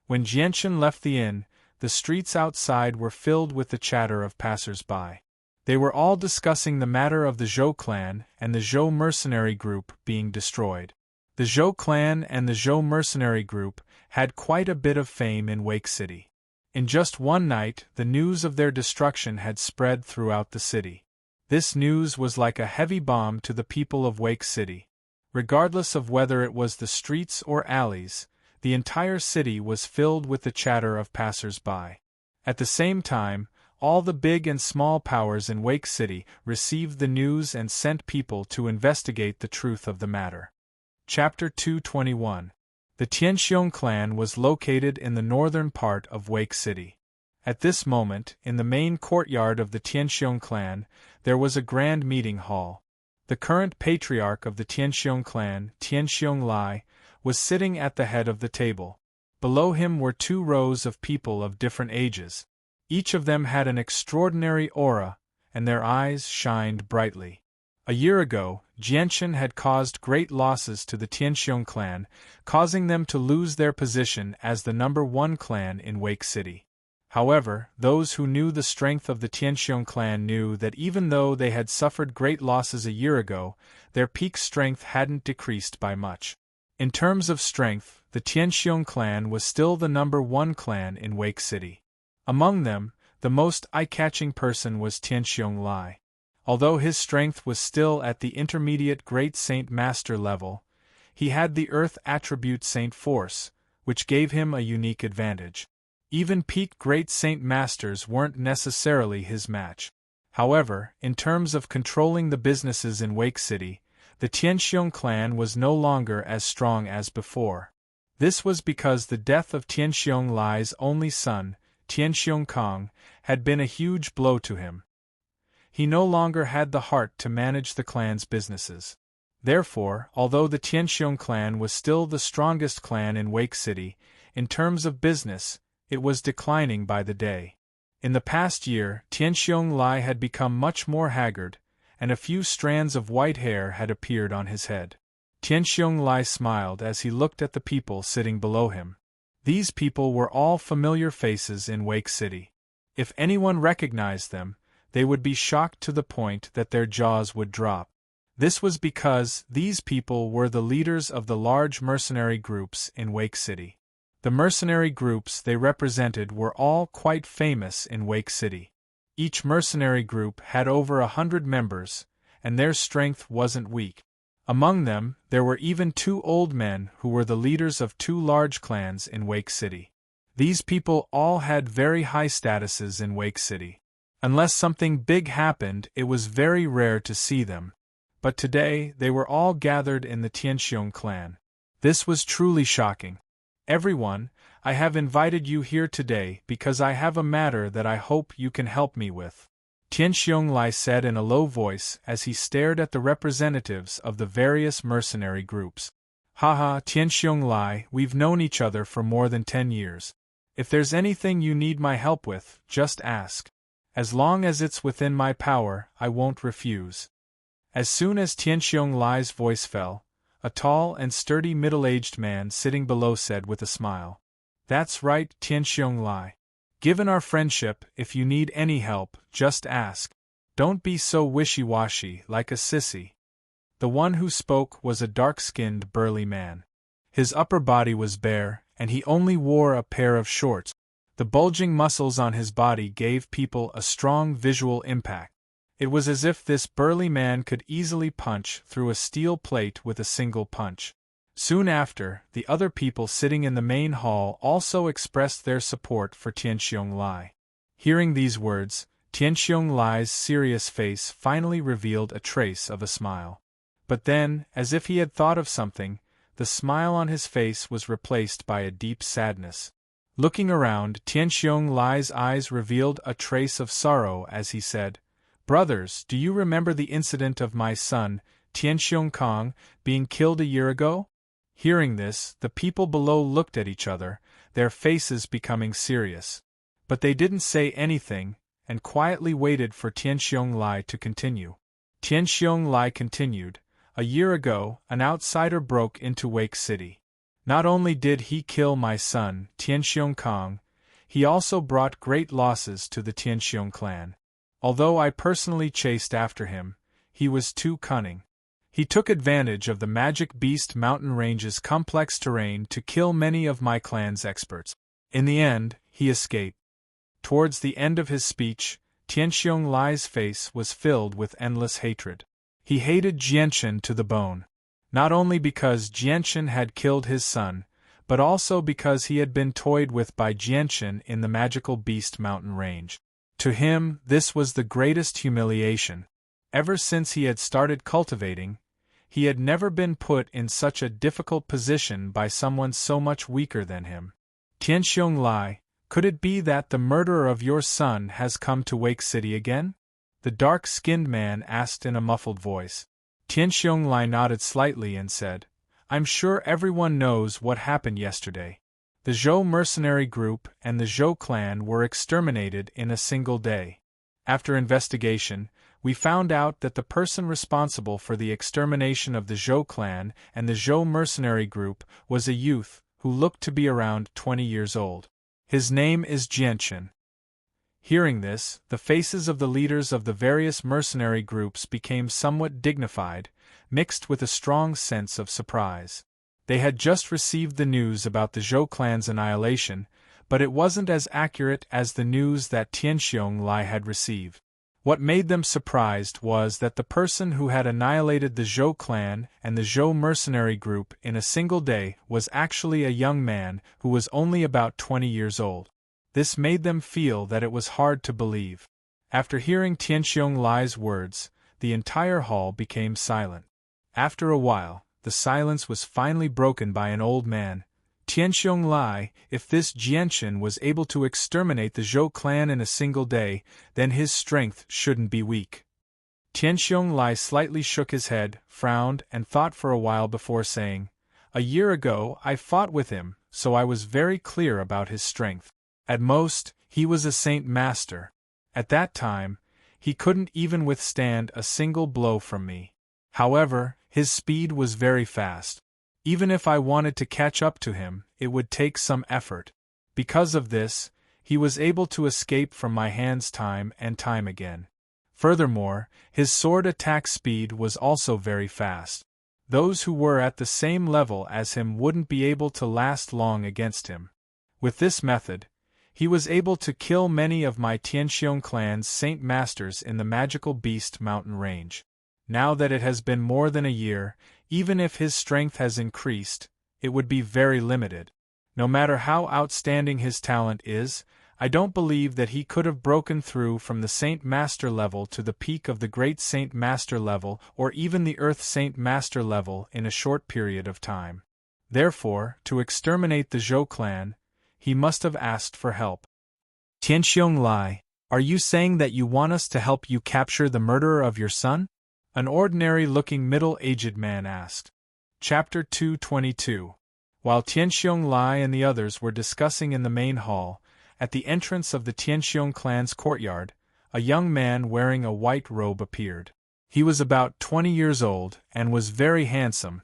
When Jianchen left the inn, the streets outside were filled with the chatter of passers-by. They were all discussing the matter of the Zhou clan and the Zhou mercenary group being destroyed. The Zhou clan and the Zhou mercenary group had quite a bit of fame in Wake City. In just one night, the news of their destruction had spread throughout the city. This news was like a heavy bomb to the people of Wake City. Regardless of whether it was the streets or alleys, the entire city was filled with the chatter of passers-by. At the same time, all the big and small powers in Wake City received the news and sent people to investigate the truth of the matter. Chapter 221. The Tianxiong clan was located in the northern part of Wake City. At this moment, in the main courtyard of the Tianxiong clan, there was a grand meeting hall. The current patriarch of the Tianxiong clan, Tianxiong Lai, was sitting at the head of the table. Below him were 2 rows of people of different ages. Each of them had an extraordinary aura, and their eyes shined brightly. A year ago, Jianchen had caused great losses to the Tianxiong clan, causing them to lose their position as the #1 clan in Wake City. However, those who knew the strength of the Tianxiong clan knew that even though they had suffered great losses a year ago, their peak strength hadn't decreased by much. In terms of strength, the Tianxiong clan was still the #1 clan in Wake City. Among them, the most eye-catching person was Tianxiong Lai. Although his strength was still at the intermediate Great Saint Master level, he had the Earth attribute Saint Force, which gave him a unique advantage. Even peak Great Saint Masters weren't necessarily his match. However, in terms of controlling the businesses in Wake City, the Tianxiong clan was no longer as strong as before. This was because the death of Tianxiong Lai's only son, Tianxiong Kong, had been a huge blow to him. He no longer had the heart to manage the clan's businesses. Therefore, although the Tianxiong clan was still the strongest clan in Wake City, in terms of business, it was declining by the day. In the past year, Tianxiong Lai had become much more haggard, and a few strands of white hair had appeared on his head. Tianxiong Lai smiled as he looked at the people sitting below him. These people were all familiar faces in Wake City. If anyone recognized them, they would be shocked to the point that their jaws would drop. This was because these people were the leaders of the large mercenary groups in Wake City. The mercenary groups they represented were all quite famous in Wake City. Each mercenary group had over 100 members, and their strength wasn't weak. Among them, there were even 2 old men who were the leaders of 2 large clans in Wake City. These people all had very high statuses in Wake City. Unless something big happened, it was very rare to see them. But today, they were all gathered in the Tianxiong clan. This was truly shocking. Everyone, I have invited you here today because I have a matter that I hope you can help me with. Tianxiong Lai said in a low voice as he stared at the representatives of the various mercenary groups. Haha, Tianxiong Lai, we've known each other for more than 10 years. If there's anything you need my help with, just ask. As long as it's within my power, I won't refuse. As soon as Tianxiong Lai's voice fell, a tall and sturdy middle-aged man sitting below said with a smile. That's right, Tianxiong Lai. Given our friendship, if you need any help, just ask. Don't be so wishy-washy like a sissy. The one who spoke was a dark-skinned, burly man. His upper body was bare, and he only wore a pair of shorts. The bulging muscles on his body gave people a strong visual impact. It was as if this burly man could easily punch through a steel plate with a single punch. Soon after, the other people sitting in the main hall also expressed their support for Tianxiong Lai. Hearing these words, Tianxiong Lai's serious face finally revealed a trace of a smile. But then, as if he had thought of something, the smile on his face was replaced by a deep sadness. Looking around, Tianxiong Lai's eyes revealed a trace of sorrow as he said, "Brothers, do you remember the incident of my son, Tianxiong Kong, being killed a year ago?" Hearing this, the people below looked at each other, their faces becoming serious. But they didn't say anything, and quietly waited for Tianxiong Lai to continue. Tianxiong Lai continued, "A year ago, an outsider broke into Wake City. Not only did he kill my son, Tianxiong Kong, he also brought great losses to the Tianxiong clan. Although I personally chased after him, he was too cunning. He took advantage of the Magic Beast mountain range's complex terrain to kill many of my clan's experts. In the end, he escaped." Towards the end of his speech, Tianxiong Lai's face was filled with endless hatred. He hated Jianchen to the bone. Not only because Jianchen had killed his son, but also because he had been toyed with by Jianchen in the Magical Beast mountain range. To him, this was the greatest humiliation. Ever since he had started cultivating, he had never been put in such a difficult position by someone so much weaker than him. "Tianxiong Lai, could it be that the murderer of your son has come to Wake City again?" the dark-skinned man asked in a muffled voice. Tianxiong Lai nodded slightly and said, "I'm sure everyone knows what happened yesterday. The Zhou mercenary group and the Zhou clan were exterminated in a single day. After investigation, we found out that the person responsible for the extermination of the Zhou clan and the Zhou mercenary group was a youth who looked to be around 20 years old. His name is Jianchen." Hearing this, the faces of the leaders of the various mercenary groups became somewhat dignified, mixed with a strong sense of surprise. They had just received the news about the Zhou clan's annihilation, but it wasn't as accurate as the news that Tianxiong Lai had received. What made them surprised was that the person who had annihilated the Zhou clan and the Zhou mercenary group in a single day was actually a young man who was only about 20 years old. This made them feel that it was hard to believe. After hearing Tianxiong Lai's words, the entire hall became silent. After a while, the silence was finally broken by an old man. Tianxiong Lai, if this Jianchen was able to exterminate the Zhou clan in a single day, then his strength shouldn't be weak. Tianxiong Lai slightly shook his head, frowned, and thought for a while before saying, "A year ago I fought with him, so I was very clear about his strength. At most, he was a saint master. At that time, he couldn't even withstand a single blow from me. However, his speed was very fast. Even if I wanted to catch up to him, it would take some effort. Because of this, he was able to escape from my hands time and time again. Furthermore, his sword attack speed was also very fast. Those who were at the same level as him wouldn't be able to last long against him. With this method, he was able to kill many of my Tianxiong clan's saint masters in the magical beast mountain range. Now that it has been more than a year, even if his strength has increased, it would be very limited. No matter how outstanding his talent is, I don't believe that he could have broken through from the Saint Master level to the peak of the Great Saint Master level or even the Earth Saint Master level in a short period of time. Therefore, to exterminate the Zhou clan, he must have asked for help." "Tianxiong Lai, are you saying that you want us to help you capture the murderer of your son?" an ordinary-looking middle-aged man asked. Chapter 222. While Tianxiong Lai and the others were discussing in the main hall, at the entrance of the Tianxiong clan's courtyard, a young man wearing a white robe appeared. He was about 20 years old and was very handsome.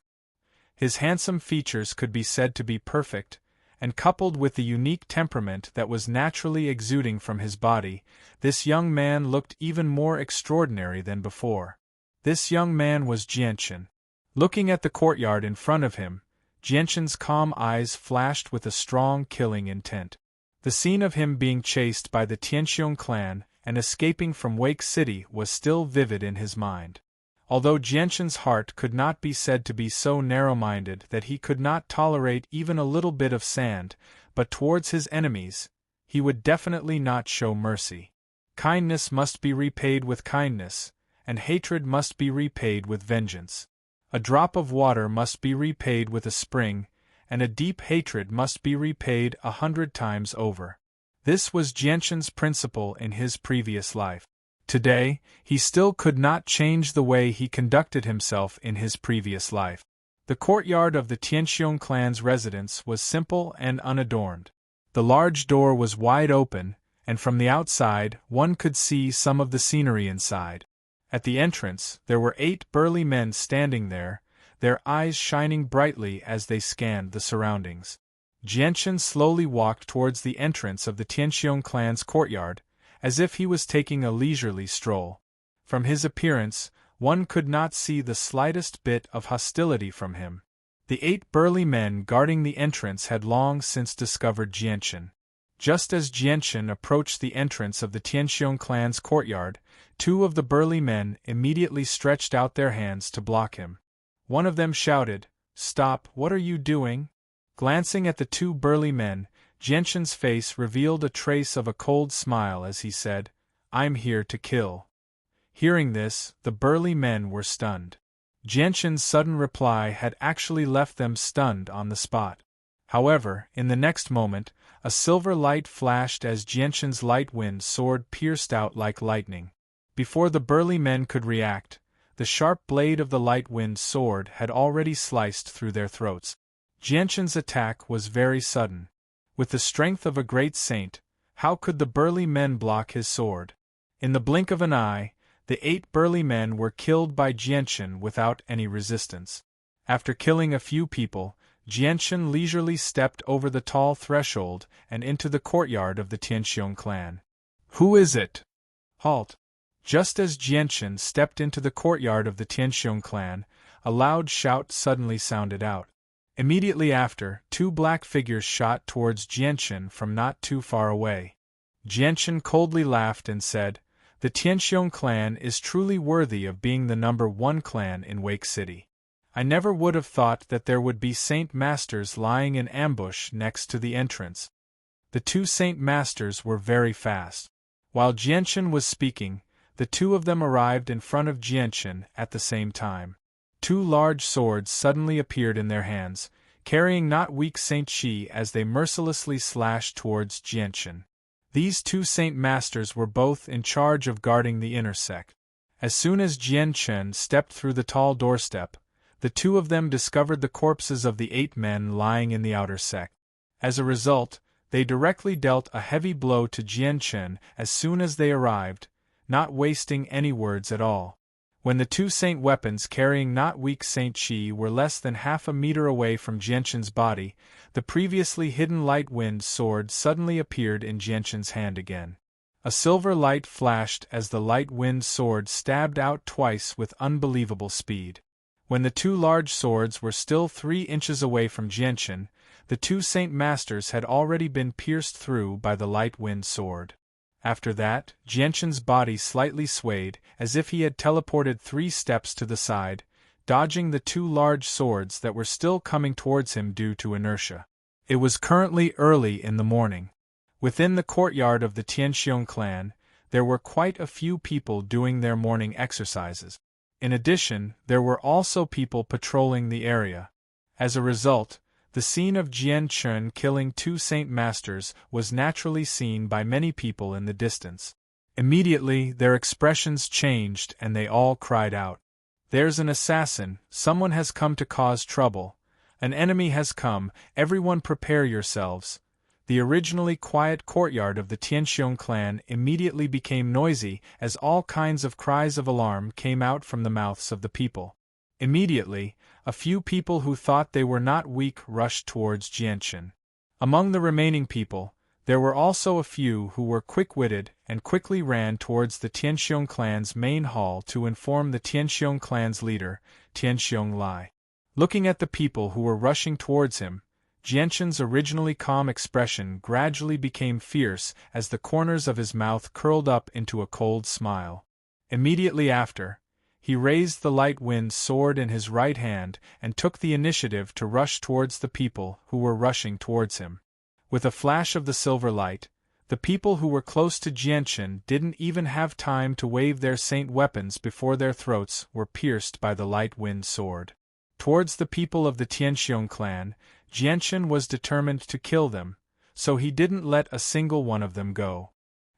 His handsome features could be said to be perfect, and coupled with the unique temperament that was naturally exuding from his body, this young man looked even more extraordinary than before. This young man was Jianchen. Looking at the courtyard in front of him, Jianchen's calm eyes flashed with a strong killing intent. The scene of him being chased by the Tianxiong clan and escaping from Wake City was still vivid in his mind. Although Jianchen's heart could not be said to be so narrow-minded that he could not tolerate even a little bit of sand, but towards his enemies, he would definitely not show mercy. Kindness must be repaid with kindness, and hatred must be repaid with vengeance. A drop of water must be repaid with a spring, and a deep hatred must be repaid 100 times over. This was Jianchen's principle in his previous life. Today, he still could not change the way he conducted himself in his previous life. The courtyard of the Tianxiong clan's residence was simple and unadorned. The large door was wide open, and from the outside one could see some of the scenery inside. At the entrance, there were 8 burly men standing there, their eyes shining brightly as they scanned the surroundings. Jianchen slowly walked towards the entrance of the Tianxiong clan's courtyard, as if he was taking a leisurely stroll. From his appearance, one could not see the slightest bit of hostility from him. The 8 burly men guarding the entrance had long since discovered Jianchen. Just as Jianchen approached the entrance of the Tianxiong clan's courtyard, 2 of the burly men immediately stretched out their hands to block him. One of them shouted, "Stop, what are you doing?" Glancing at the 2 burly men, Jianchen's face revealed a trace of a cold smile as he said, "I'm here to kill." Hearing this, the burly men were stunned. Jianchen's sudden reply had actually left them stunned on the spot. However, in the next moment, a silver light flashed as Jianchen's light wind sword pierced out like lightning. Before the burly men could react, the sharp blade of the light wind sword had already sliced through their throats. Jianchen's attack was very sudden. With the strength of a great saint, how could the burly men block his sword? In the blink of an eye, the 8 burly men were killed by Jianchen without any resistance. After killing a few people, Jianchen leisurely stepped over the tall threshold and into the courtyard of the Tianxiong clan. "Who is it?" "Halt!" Just as Jianchen stepped into the courtyard of the Tianxiong clan, a loud shout suddenly sounded out. Immediately after, two black figures shot towards Jianchen from not too far away. Jianchen coldly laughed and said, "The Tianxiong clan is truly worthy of being the #1 clan in Wake City. I never would have thought that there would be Saint Masters lying in ambush next to the entrance." The two Saint Masters were very fast. While Jianchen was speaking, the two of them arrived in front of Jianchen at the same time. Two large swords suddenly appeared in their hands, carrying not weak Saint Shi as they mercilessly slashed towards Jianchen. These two Saint Masters were both in charge of guarding the inner sect. As soon as Jianchen stepped through the tall doorstep, the two of them discovered the corpses of the 8 men lying in the outer sect. As a result, they directly dealt a heavy blow to Jianchen as soon as they arrived, not wasting any words at all. When the two saint weapons carrying not weak Saint Shi were less than half a meter away from Jianchen's body, the previously hidden light wind sword suddenly appeared in Jianchen's hand again. A silver light flashed as the light wind sword stabbed out twice with unbelievable speed. When the two large swords were still 3 inches away from Jianchen, the two Saint Masters had already been pierced through by the light wind sword. After that, Jianchen's body slightly swayed, as if he had teleported 3 steps to the side, dodging the two large swords that were still coming towards him due to inertia. It was currently early in the morning. Within the courtyard of the Tianxiong clan, there were quite a few people doing their morning exercises. In addition, there were also people patrolling the area. As a result, the scene of Jianchen killing 2 Saint Masters was naturally seen by many people in the distance. Immediately, their expressions changed and they all cried out, "There's an assassin, someone has come to cause trouble, an enemy has come, everyone prepare yourselves." The originally quiet courtyard of the Tianxiong clan immediately became noisy as all kinds of cries of alarm came out from the mouths of the people. Immediately, a few people who thought they were not weak rushed towards Jianchen. Among the remaining people, there were also a few who were quick-witted and quickly ran towards the Tianxiong clan's main hall to inform the Tianxiong clan's leader, Tianxiong Lai. Looking at the people who were rushing towards him, Jianchen's originally calm expression gradually became fierce as the corners of his mouth curled up into a cold smile. Immediately after, he raised the light wind sword in his right hand and took the initiative to rush towards the people who were rushing towards him. With a flash of the silver light, the people who were close to Jianchen didn't even have time to wave their saint weapons before their throats were pierced by the light wind sword. Towards the people of the Tianxiong clan, Jianchen was determined to kill them, so he didn't let a single one of them go.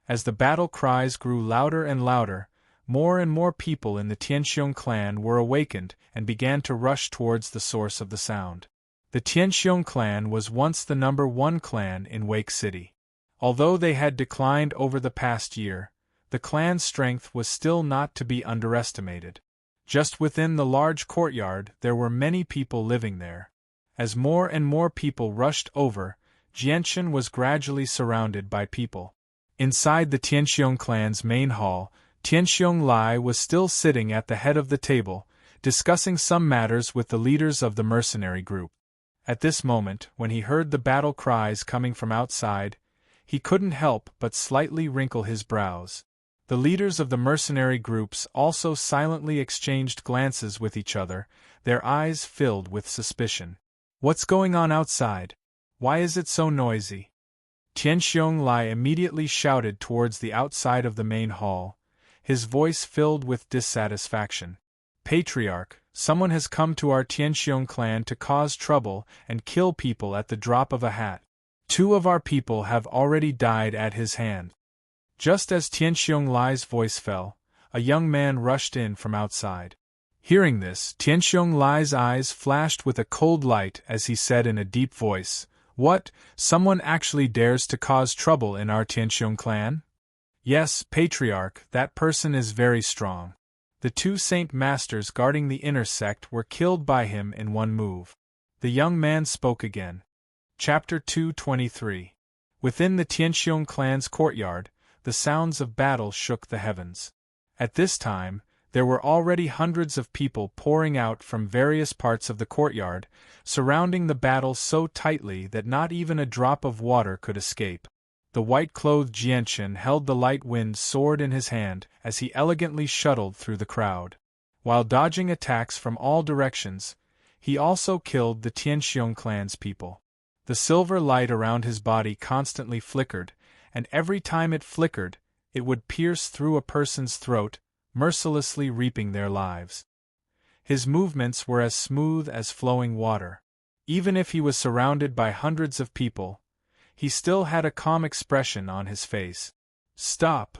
As the battle cries grew louder and louder, more and more people in the Tianxiong clan were awakened and began to rush towards the source of the sound. The Tianxiong clan was once the #1 clan in Wake City. Although they had declined over the past year, the clan's strength was still not to be underestimated. Just within the large courtyard there were many people living there. As more and more people rushed over, Jianchen was gradually surrounded by people. Inside the Tianxiong clan's main hall, Tianxiong Lai was still sitting at the head of the table, discussing some matters with the leaders of the mercenary group. At this moment, when he heard the battle cries coming from outside, he couldn't help but slightly wrinkle his brows. The leaders of the mercenary groups also silently exchanged glances with each other, their eyes filled with suspicion. "What's going on outside? Why is it so noisy?" Tianxiong Lai immediately shouted towards the outside of the main hall, his voice filled with dissatisfaction. "Patriarch, someone has come to our Tianxiong clan to cause trouble and kill people at the drop of a hat. 2 of our people have already died at his hand." Just as Tianxiong Lai's voice fell, a young man rushed in from outside. Hearing this, Tianxiong Lai's eyes flashed with a cold light as he said in a deep voice, "What, someone actually dares to cause trouble in our Tianxiong clan?" "Yes, Patriarch, that person is very strong. The 2 Saint Masters guarding the inner sect were killed by him in one move." The young man spoke again. Chapter 223. Within the Tianxiong clan's courtyard, the sounds of battle shook the heavens. At this time, There were already hundreds of people pouring out from various parts of the courtyard, surrounding the battle so tightly that not even a drop of water could escape. The white-clothed Jianchen held the light wind sword in his hand as he elegantly shuttled through the crowd. While dodging attacks from all directions, he also killed the Tianxiong clan's people. The silver light around his body constantly flickered, and every time it flickered, it would pierce through a person's throat, mercilessly reaping their lives. His movements were as smooth as flowing water. Even if he was surrounded by hundreds of people, he still had a calm expression on his face. "Stop!"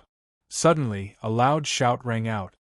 Suddenly, a loud shout rang out.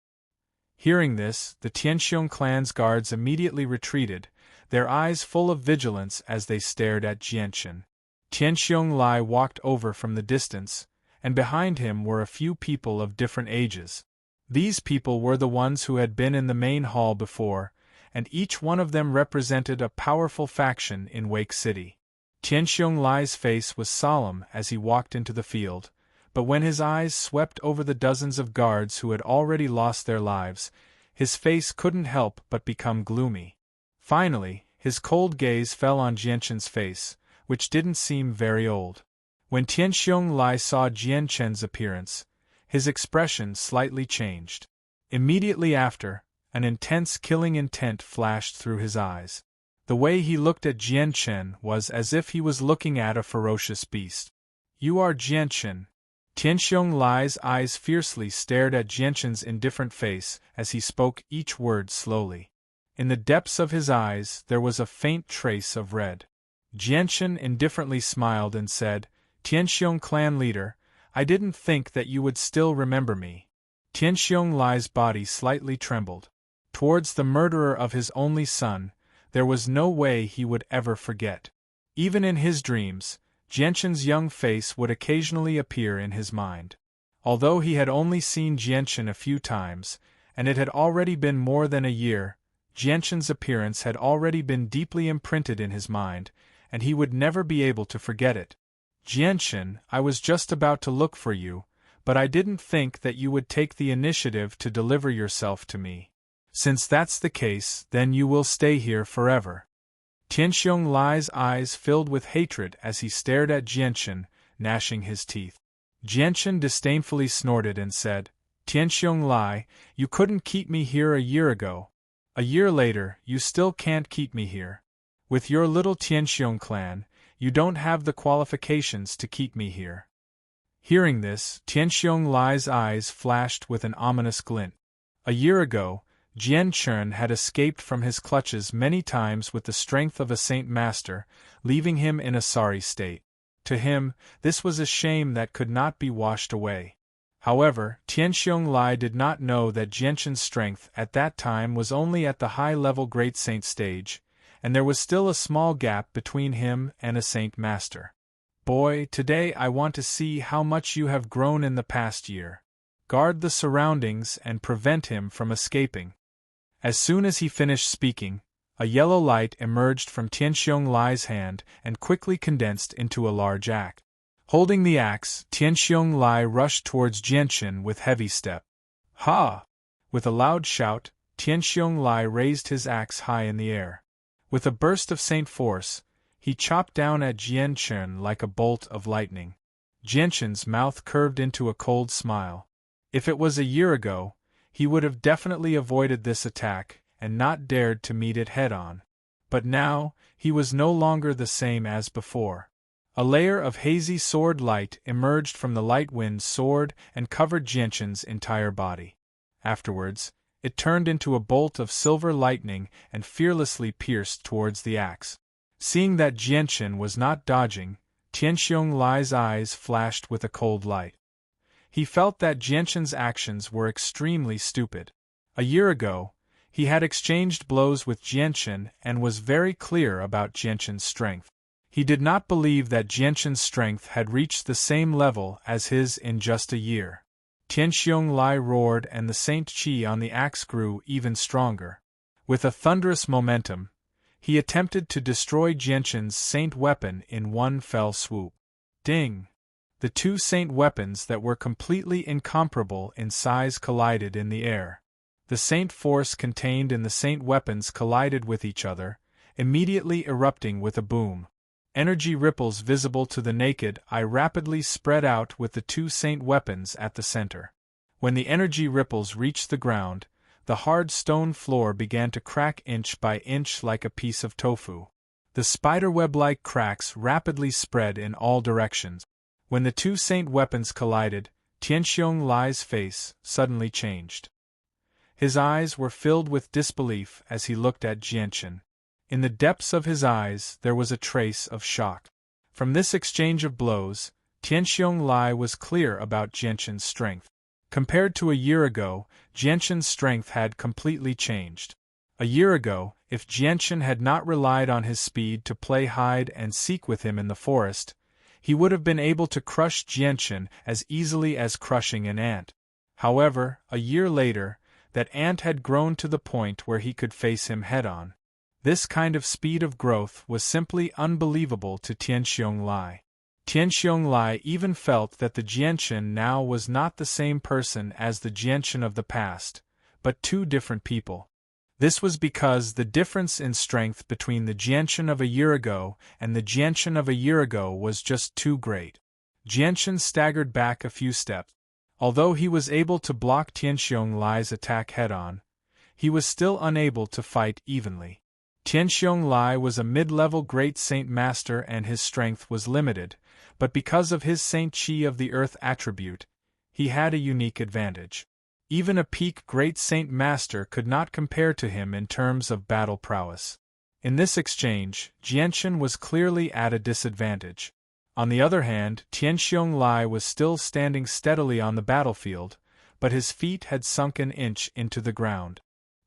Hearing this, the Tianxiong clan's guards immediately retreated, their eyes full of vigilance as they stared at Jianchen. Tianxiong Lai walked over from the distance, and behind him were a few people of different ages. These people were the ones who had been in the main hall before, and each one of them represented a powerful faction in Wake City. Tianxiong Lai's face was solemn as he walked into the field, but when his eyes swept over the dozens of guards who had already lost their lives, his face couldn't help but become gloomy. Finally, his cold gaze fell on Jianchen's face, which didn't seem very old. When Tianxiong Lai saw Jianchen's appearance, his expression slightly changed. Immediately after, an intense killing intent flashed through his eyes. The way he looked at Jianchen was as if he was looking at a ferocious beast. "You are Jianchen." Tianxiong Lai's eyes fiercely stared at Jianchen's indifferent face as he spoke each word slowly. In the depths of his eyes there was a faint trace of red. Jianchen indifferently smiled and said, "Tianxiong clan leader, I didn't think that you would still remember me." Tianxiong Lai's body slightly trembled. Towards the murderer of his only son, there was no way he would ever forget. Even in his dreams, Jianchen's young face would occasionally appear in his mind. Although he had only seen Jianchen a few times, and it had already been more than a year, Jianchen's appearance had already been deeply imprinted in his mind, and he would never be able to forget it. "Jianchen, I was just about to look for you, but I didn't think that you would take the initiative to deliver yourself to me. Since that's the case, then you will stay here forever." Tianxiong Lai's eyes filled with hatred as he stared at Jianchen, gnashing his teeth. Jianchen disdainfully snorted and said, "Tianxiong Lai, you couldn't keep me here a year ago. A year later, you still can't keep me here. With your little Tianxiong clan, you don't have the qualifications to keep me here." Hearing this, Tianxiong Lai's eyes flashed with an ominous glint. A year ago, Jianchen had escaped from his clutches many times with the strength of a saint master, leaving him in a sorry state. To him, this was a shame that could not be washed away. However, Tianxiong Lai did not know that Jianchen's strength at that time was only at the high-level great saint stage, and there was still a small gap between him and a saint master. "Boy, today I want to see how much you have grown in the past year. Guard the surroundings and prevent him from escaping." As soon as he finished speaking, a yellow light emerged from Tianxiong Lai's hand and quickly condensed into a large axe. Holding the axe, Tianxiong Lai rushed towards Jianchen with heavy step. "Ha!" With a loud shout, Tianxiong Lai raised his axe high in the air. With a burst of saint force, he chopped down at Jianchen like a bolt of lightning. Jianchen's mouth curved into a cold smile. If it was a year ago, he would have definitely avoided this attack and not dared to meet it head-on. But now, he was no longer the same as before. A layer of hazy sword light emerged from the light wind's sword and covered Jianchen's entire body. Afterwards, it turned into a bolt of silver lightning and fearlessly pierced towards the axe. Seeing that Jianchen was not dodging, Tianxiong Lai's eyes flashed with a cold light. He felt that Jianchen's actions were extremely stupid. A year ago, he had exchanged blows with Jianchen and was very clear about Jianchen's strength. He did not believe that Jianchen's strength had reached the same level as his in just a year. Tianxiong Lai roared and the Saint Qi on the axe grew even stronger. With a thunderous momentum, he attempted to destroy Jianchen's saint weapon in one fell swoop. Ding! The two saint weapons that were completely incomparable in size collided in the air. The saint force contained in the saint weapons collided with each other, immediately erupting with a boom. Energy ripples visible to the naked eye rapidly spread out with the two saint weapons at the center. When the energy ripples reached the ground, the hard stone floor began to crack inch by inch like a piece of tofu. The spiderweb-like cracks rapidly spread in all directions. When the two saint weapons collided, Tianxiong Lai's face suddenly changed. His eyes were filled with disbelief as he looked at Jianchen. In the depths of his eyes there was a trace of shock. From this exchange of blows, Tianxiong Lai was clear about Jianchen's strength. Compared to a year ago, Jianchen's strength had completely changed. A year ago, if Jianchen had not relied on his speed to play hide and seek with him in the forest, he would have been able to crush Jianchen as easily as crushing an ant. However, a year later, that ant had grown to the point where he could face him head-on. This kind of speed of growth was simply unbelievable to Tianxiong Lai. Tianxiong Lai even felt that the Jianchen now was not the same person as the Jianchen of the past, but two different people. This was because the difference in strength between the Jianchen of a year ago and the Jianchen of a year ago was just too great. Jianchen staggered back a few steps. Although he was able to block Tianxiong Lai's attack head-on, he was still unable to fight evenly. Tianxiong Lai was a mid-level great saint master and his strength was limited, but because of his Saint Qi of the Earth attribute, he had a unique advantage. Even a peak great saint master could not compare to him in terms of battle prowess. In this exchange, Jianchen was clearly at a disadvantage. On the other hand, Tianxiong Lai was still standing steadily on the battlefield, but his feet had sunk an inch into the ground.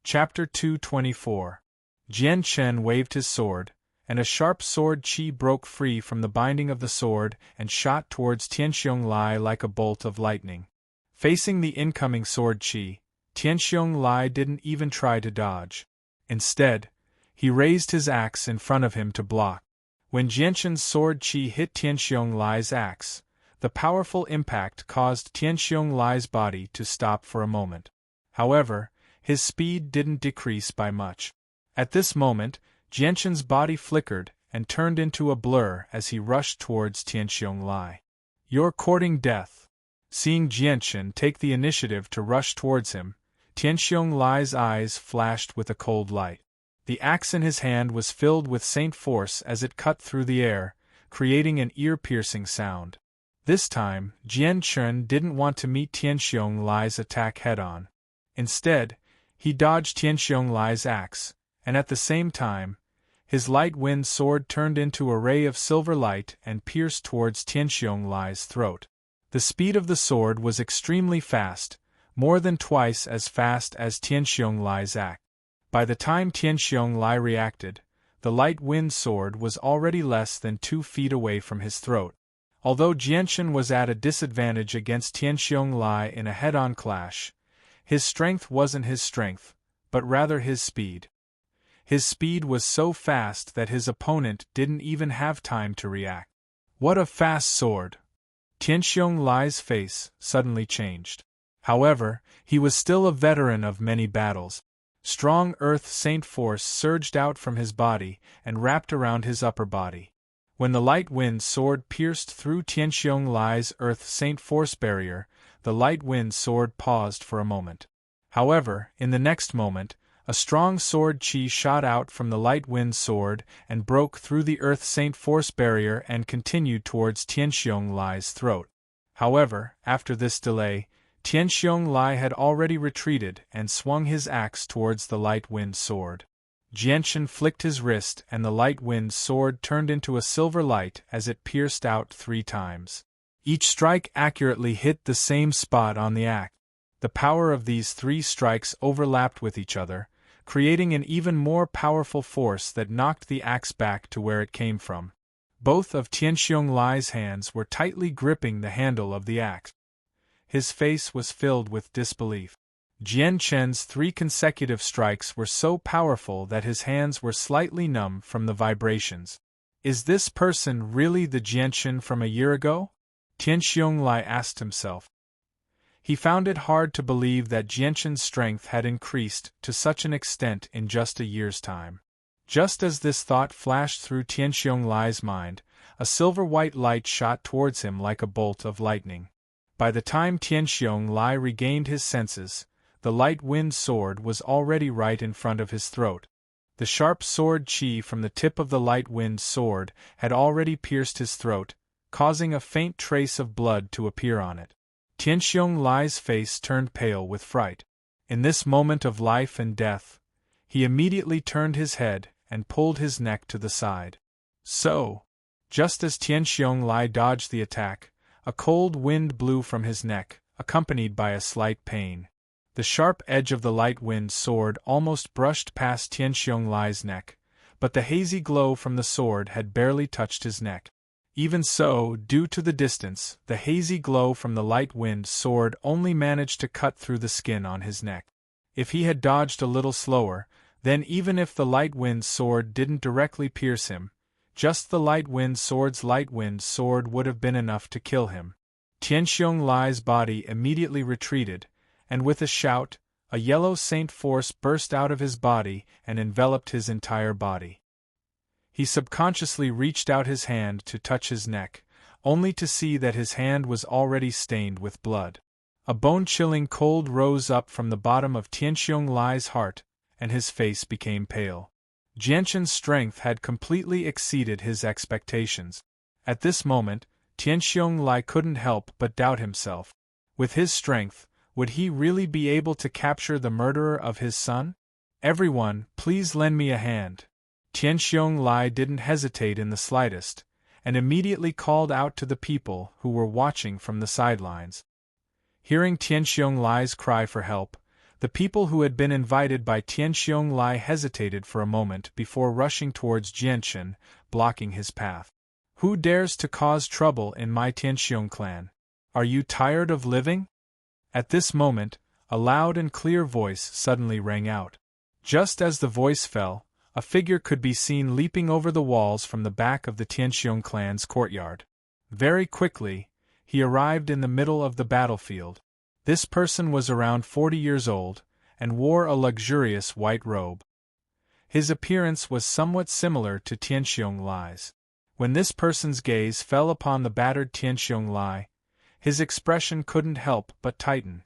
Chapter 224. Jianchen waved his sword, and a sharp sword qi broke free from the binding of the sword and shot towards Tianxiong Lai like a bolt of lightning. Facing the incoming sword qi, Tianxiong Lai didn't even try to dodge. Instead, he raised his axe in front of him to block. When Jianchen's sword qi hit Tianxiong Lai's axe, the powerful impact caused Tianxiong Lai's body to stop for a moment. However, his speed didn't decrease by much. At this moment, Jianchen's body flickered and turned into a blur as he rushed towards Tianxiong Lai. "You're courting death." Seeing Jianchen take the initiative to rush towards him, Tianxiong Lai's eyes flashed with a cold light. The axe in his hand was filled with saint force as it cut through the air, creating an ear-piercing sound. This time, Jianchen didn't want to meet Tianxiong Lai's attack head-on. Instead, he dodged Tianxiong Lai's axe, and at the same time, his light wind sword turned into a ray of silver light and pierced towards Tianxiong Lai's throat. The speed of the sword was extremely fast, more than twice as fast as Tianxiong Lai's axe. By the time Tianxiong Lai reacted, the light wind sword was already less than 2 feet away from his throat. Although Jianchen was at a disadvantage against Tianxiong Lai in a head-on clash, his strength wasn't his strength, but rather his speed. His speed was so fast that his opponent didn't even have time to react. What a fast sword! Tianxiong Lai's face suddenly changed. However, he was still a veteran of many battles. Strong earth saint force surged out from his body and wrapped around his upper body. When the light wind sword pierced through Tianxiong Lai's earth saint force barrier, the light wind sword paused for a moment. However, in the next moment, a strong sword qi shot out from the light wind sword and broke through the earth saint force barrier and continued towards Tianxiong Lai's throat. However, after this delay, Tianxiong Lai had already retreated and swung his axe towards the light wind sword. Jianchen flicked his wrist and the light wind sword turned into a silver light as it pierced out 3 times. Each strike accurately hit the same spot on the axe. The power of these 3 strikes overlapped with each other, creating an even more powerful force that knocked the axe back to where it came from. Both of Tianxiong Lai's hands were tightly gripping the handle of the axe. His face was filled with disbelief. Jianchen's 3 consecutive strikes were so powerful that his hands were slightly numb from the vibrations. Is this person really the Jianchen from a year ago? Tianxiong Lai asked himself. He found it hard to believe that Jianshan's strength had increased to such an extent in just a year's time. Just as this thought flashed through Tianxiong Lai's mind, a silver-white light shot towards him like a bolt of lightning. By the time Tianxiong Lai regained his senses, the light-wind sword was already right in front of his throat. The sharp sword qi from the tip of the light-wind sword had already pierced his throat, causing a faint trace of blood to appear on it. Tianxiong Lai's face turned pale with fright. In this moment of life and death, he immediately turned his head and pulled his neck to the side. So, just as Tianxiong Lai dodged the attack, a cold wind blew from his neck, accompanied by a slight pain. The sharp edge of the light-wind sword almost brushed past Tianxiong Lai's neck, but the hazy glow from the sword had barely touched his neck. Even so, due to the distance, the hazy glow from the light-wind sword only managed to cut through the skin on his neck. If he had dodged a little slower, then even if the light-wind sword didn't directly pierce him, just the light-wind sword's light-wind sword would have been enough to kill him. Tianxiong Lai's body immediately retreated, and with a shout, a yellow saint force burst out of his body and enveloped his entire body. He subconsciously reached out his hand to touch his neck, only to see that his hand was already stained with blood. A bone-chilling cold rose up from the bottom of Tianxiong Lai's heart, and his face became pale. Jianshan's strength had completely exceeded his expectations. At this moment, Tianxiong Lai couldn't help but doubt himself. With his strength, would he really be able to capture the murderer of his son? Everyone, please lend me a hand. Tianxiong Lai didn't hesitate in the slightest, and immediately called out to the people who were watching from the sidelines. Hearing Tianxiong Lai's cry for help, the people who had been invited by Tianxiong Lai hesitated for a moment before rushing towards Jianshan, blocking his path. Who dares to cause trouble in my Tianxiong clan? Are you tired of living? At this moment, a loud and clear voice suddenly rang out. Just as the voice fell, a figure could be seen leaping over the walls from the back of the Tianxiong clan's courtyard. Very quickly, he arrived in the middle of the battlefield. This person was around 40 years old, and wore a luxurious white robe. His appearance was somewhat similar to Tianxiong Lai's. When this person's gaze fell upon the battered Tianxiong Lai, his expression couldn't help but tighten.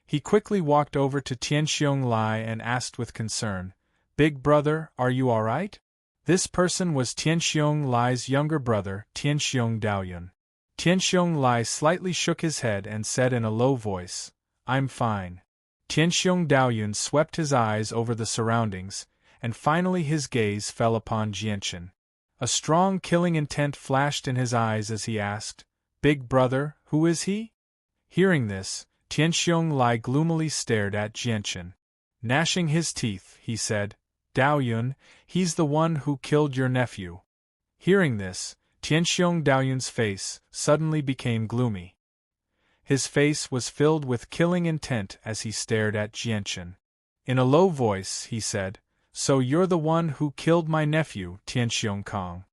He quickly walked over to Tianxiong Lai and asked with concern, "Big brother, are you all right?" This person was Tianxiong Lai's younger brother, Tianxiong Daoyun. Tianxiong Lai slightly shook his head and said in a low voice, "I'm fine." Tianxiong Daoyun swept his eyes over the surroundings, and finally his gaze fell upon Jianshan. A strong killing intent flashed in his eyes as he asked, "Big brother, who is he?" Hearing this, Tianxiong Lai gloomily stared at Jianshan. Gnashing his teeth, he said, "Daoyun, he's the one who killed your nephew." Hearing this, Tianxiong Daoyun's face suddenly became gloomy. His face was filled with killing intent as he stared at Jianshan. In a low voice, he said, "So you're the one who killed my nephew, Tianxiong Kong."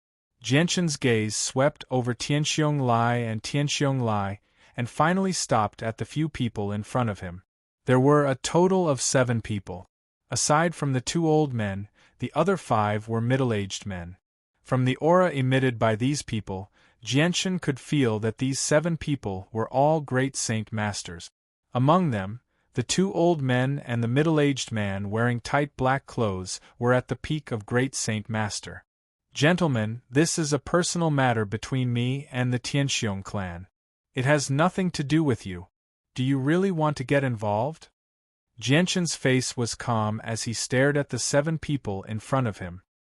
Jianshan's gaze swept over Tianxiong Lai and finally stopped at the few people in front of him. There were a total of 7 people. Aside from the 2 old men, the other 5 were middle-aged men. From the aura emitted by these people, Jianshan could feel that these 7 people were all great saint masters. Among them, the 2 old men and the middle-aged man wearing tight black clothes were at the peak of great saint master. "Gentlemen, this is a personal matter between me and the Tianxiong clan. It has nothing to do with you. Do you really want to get involved?" Jianshan's face was calm as he stared at the 7 people in front of him.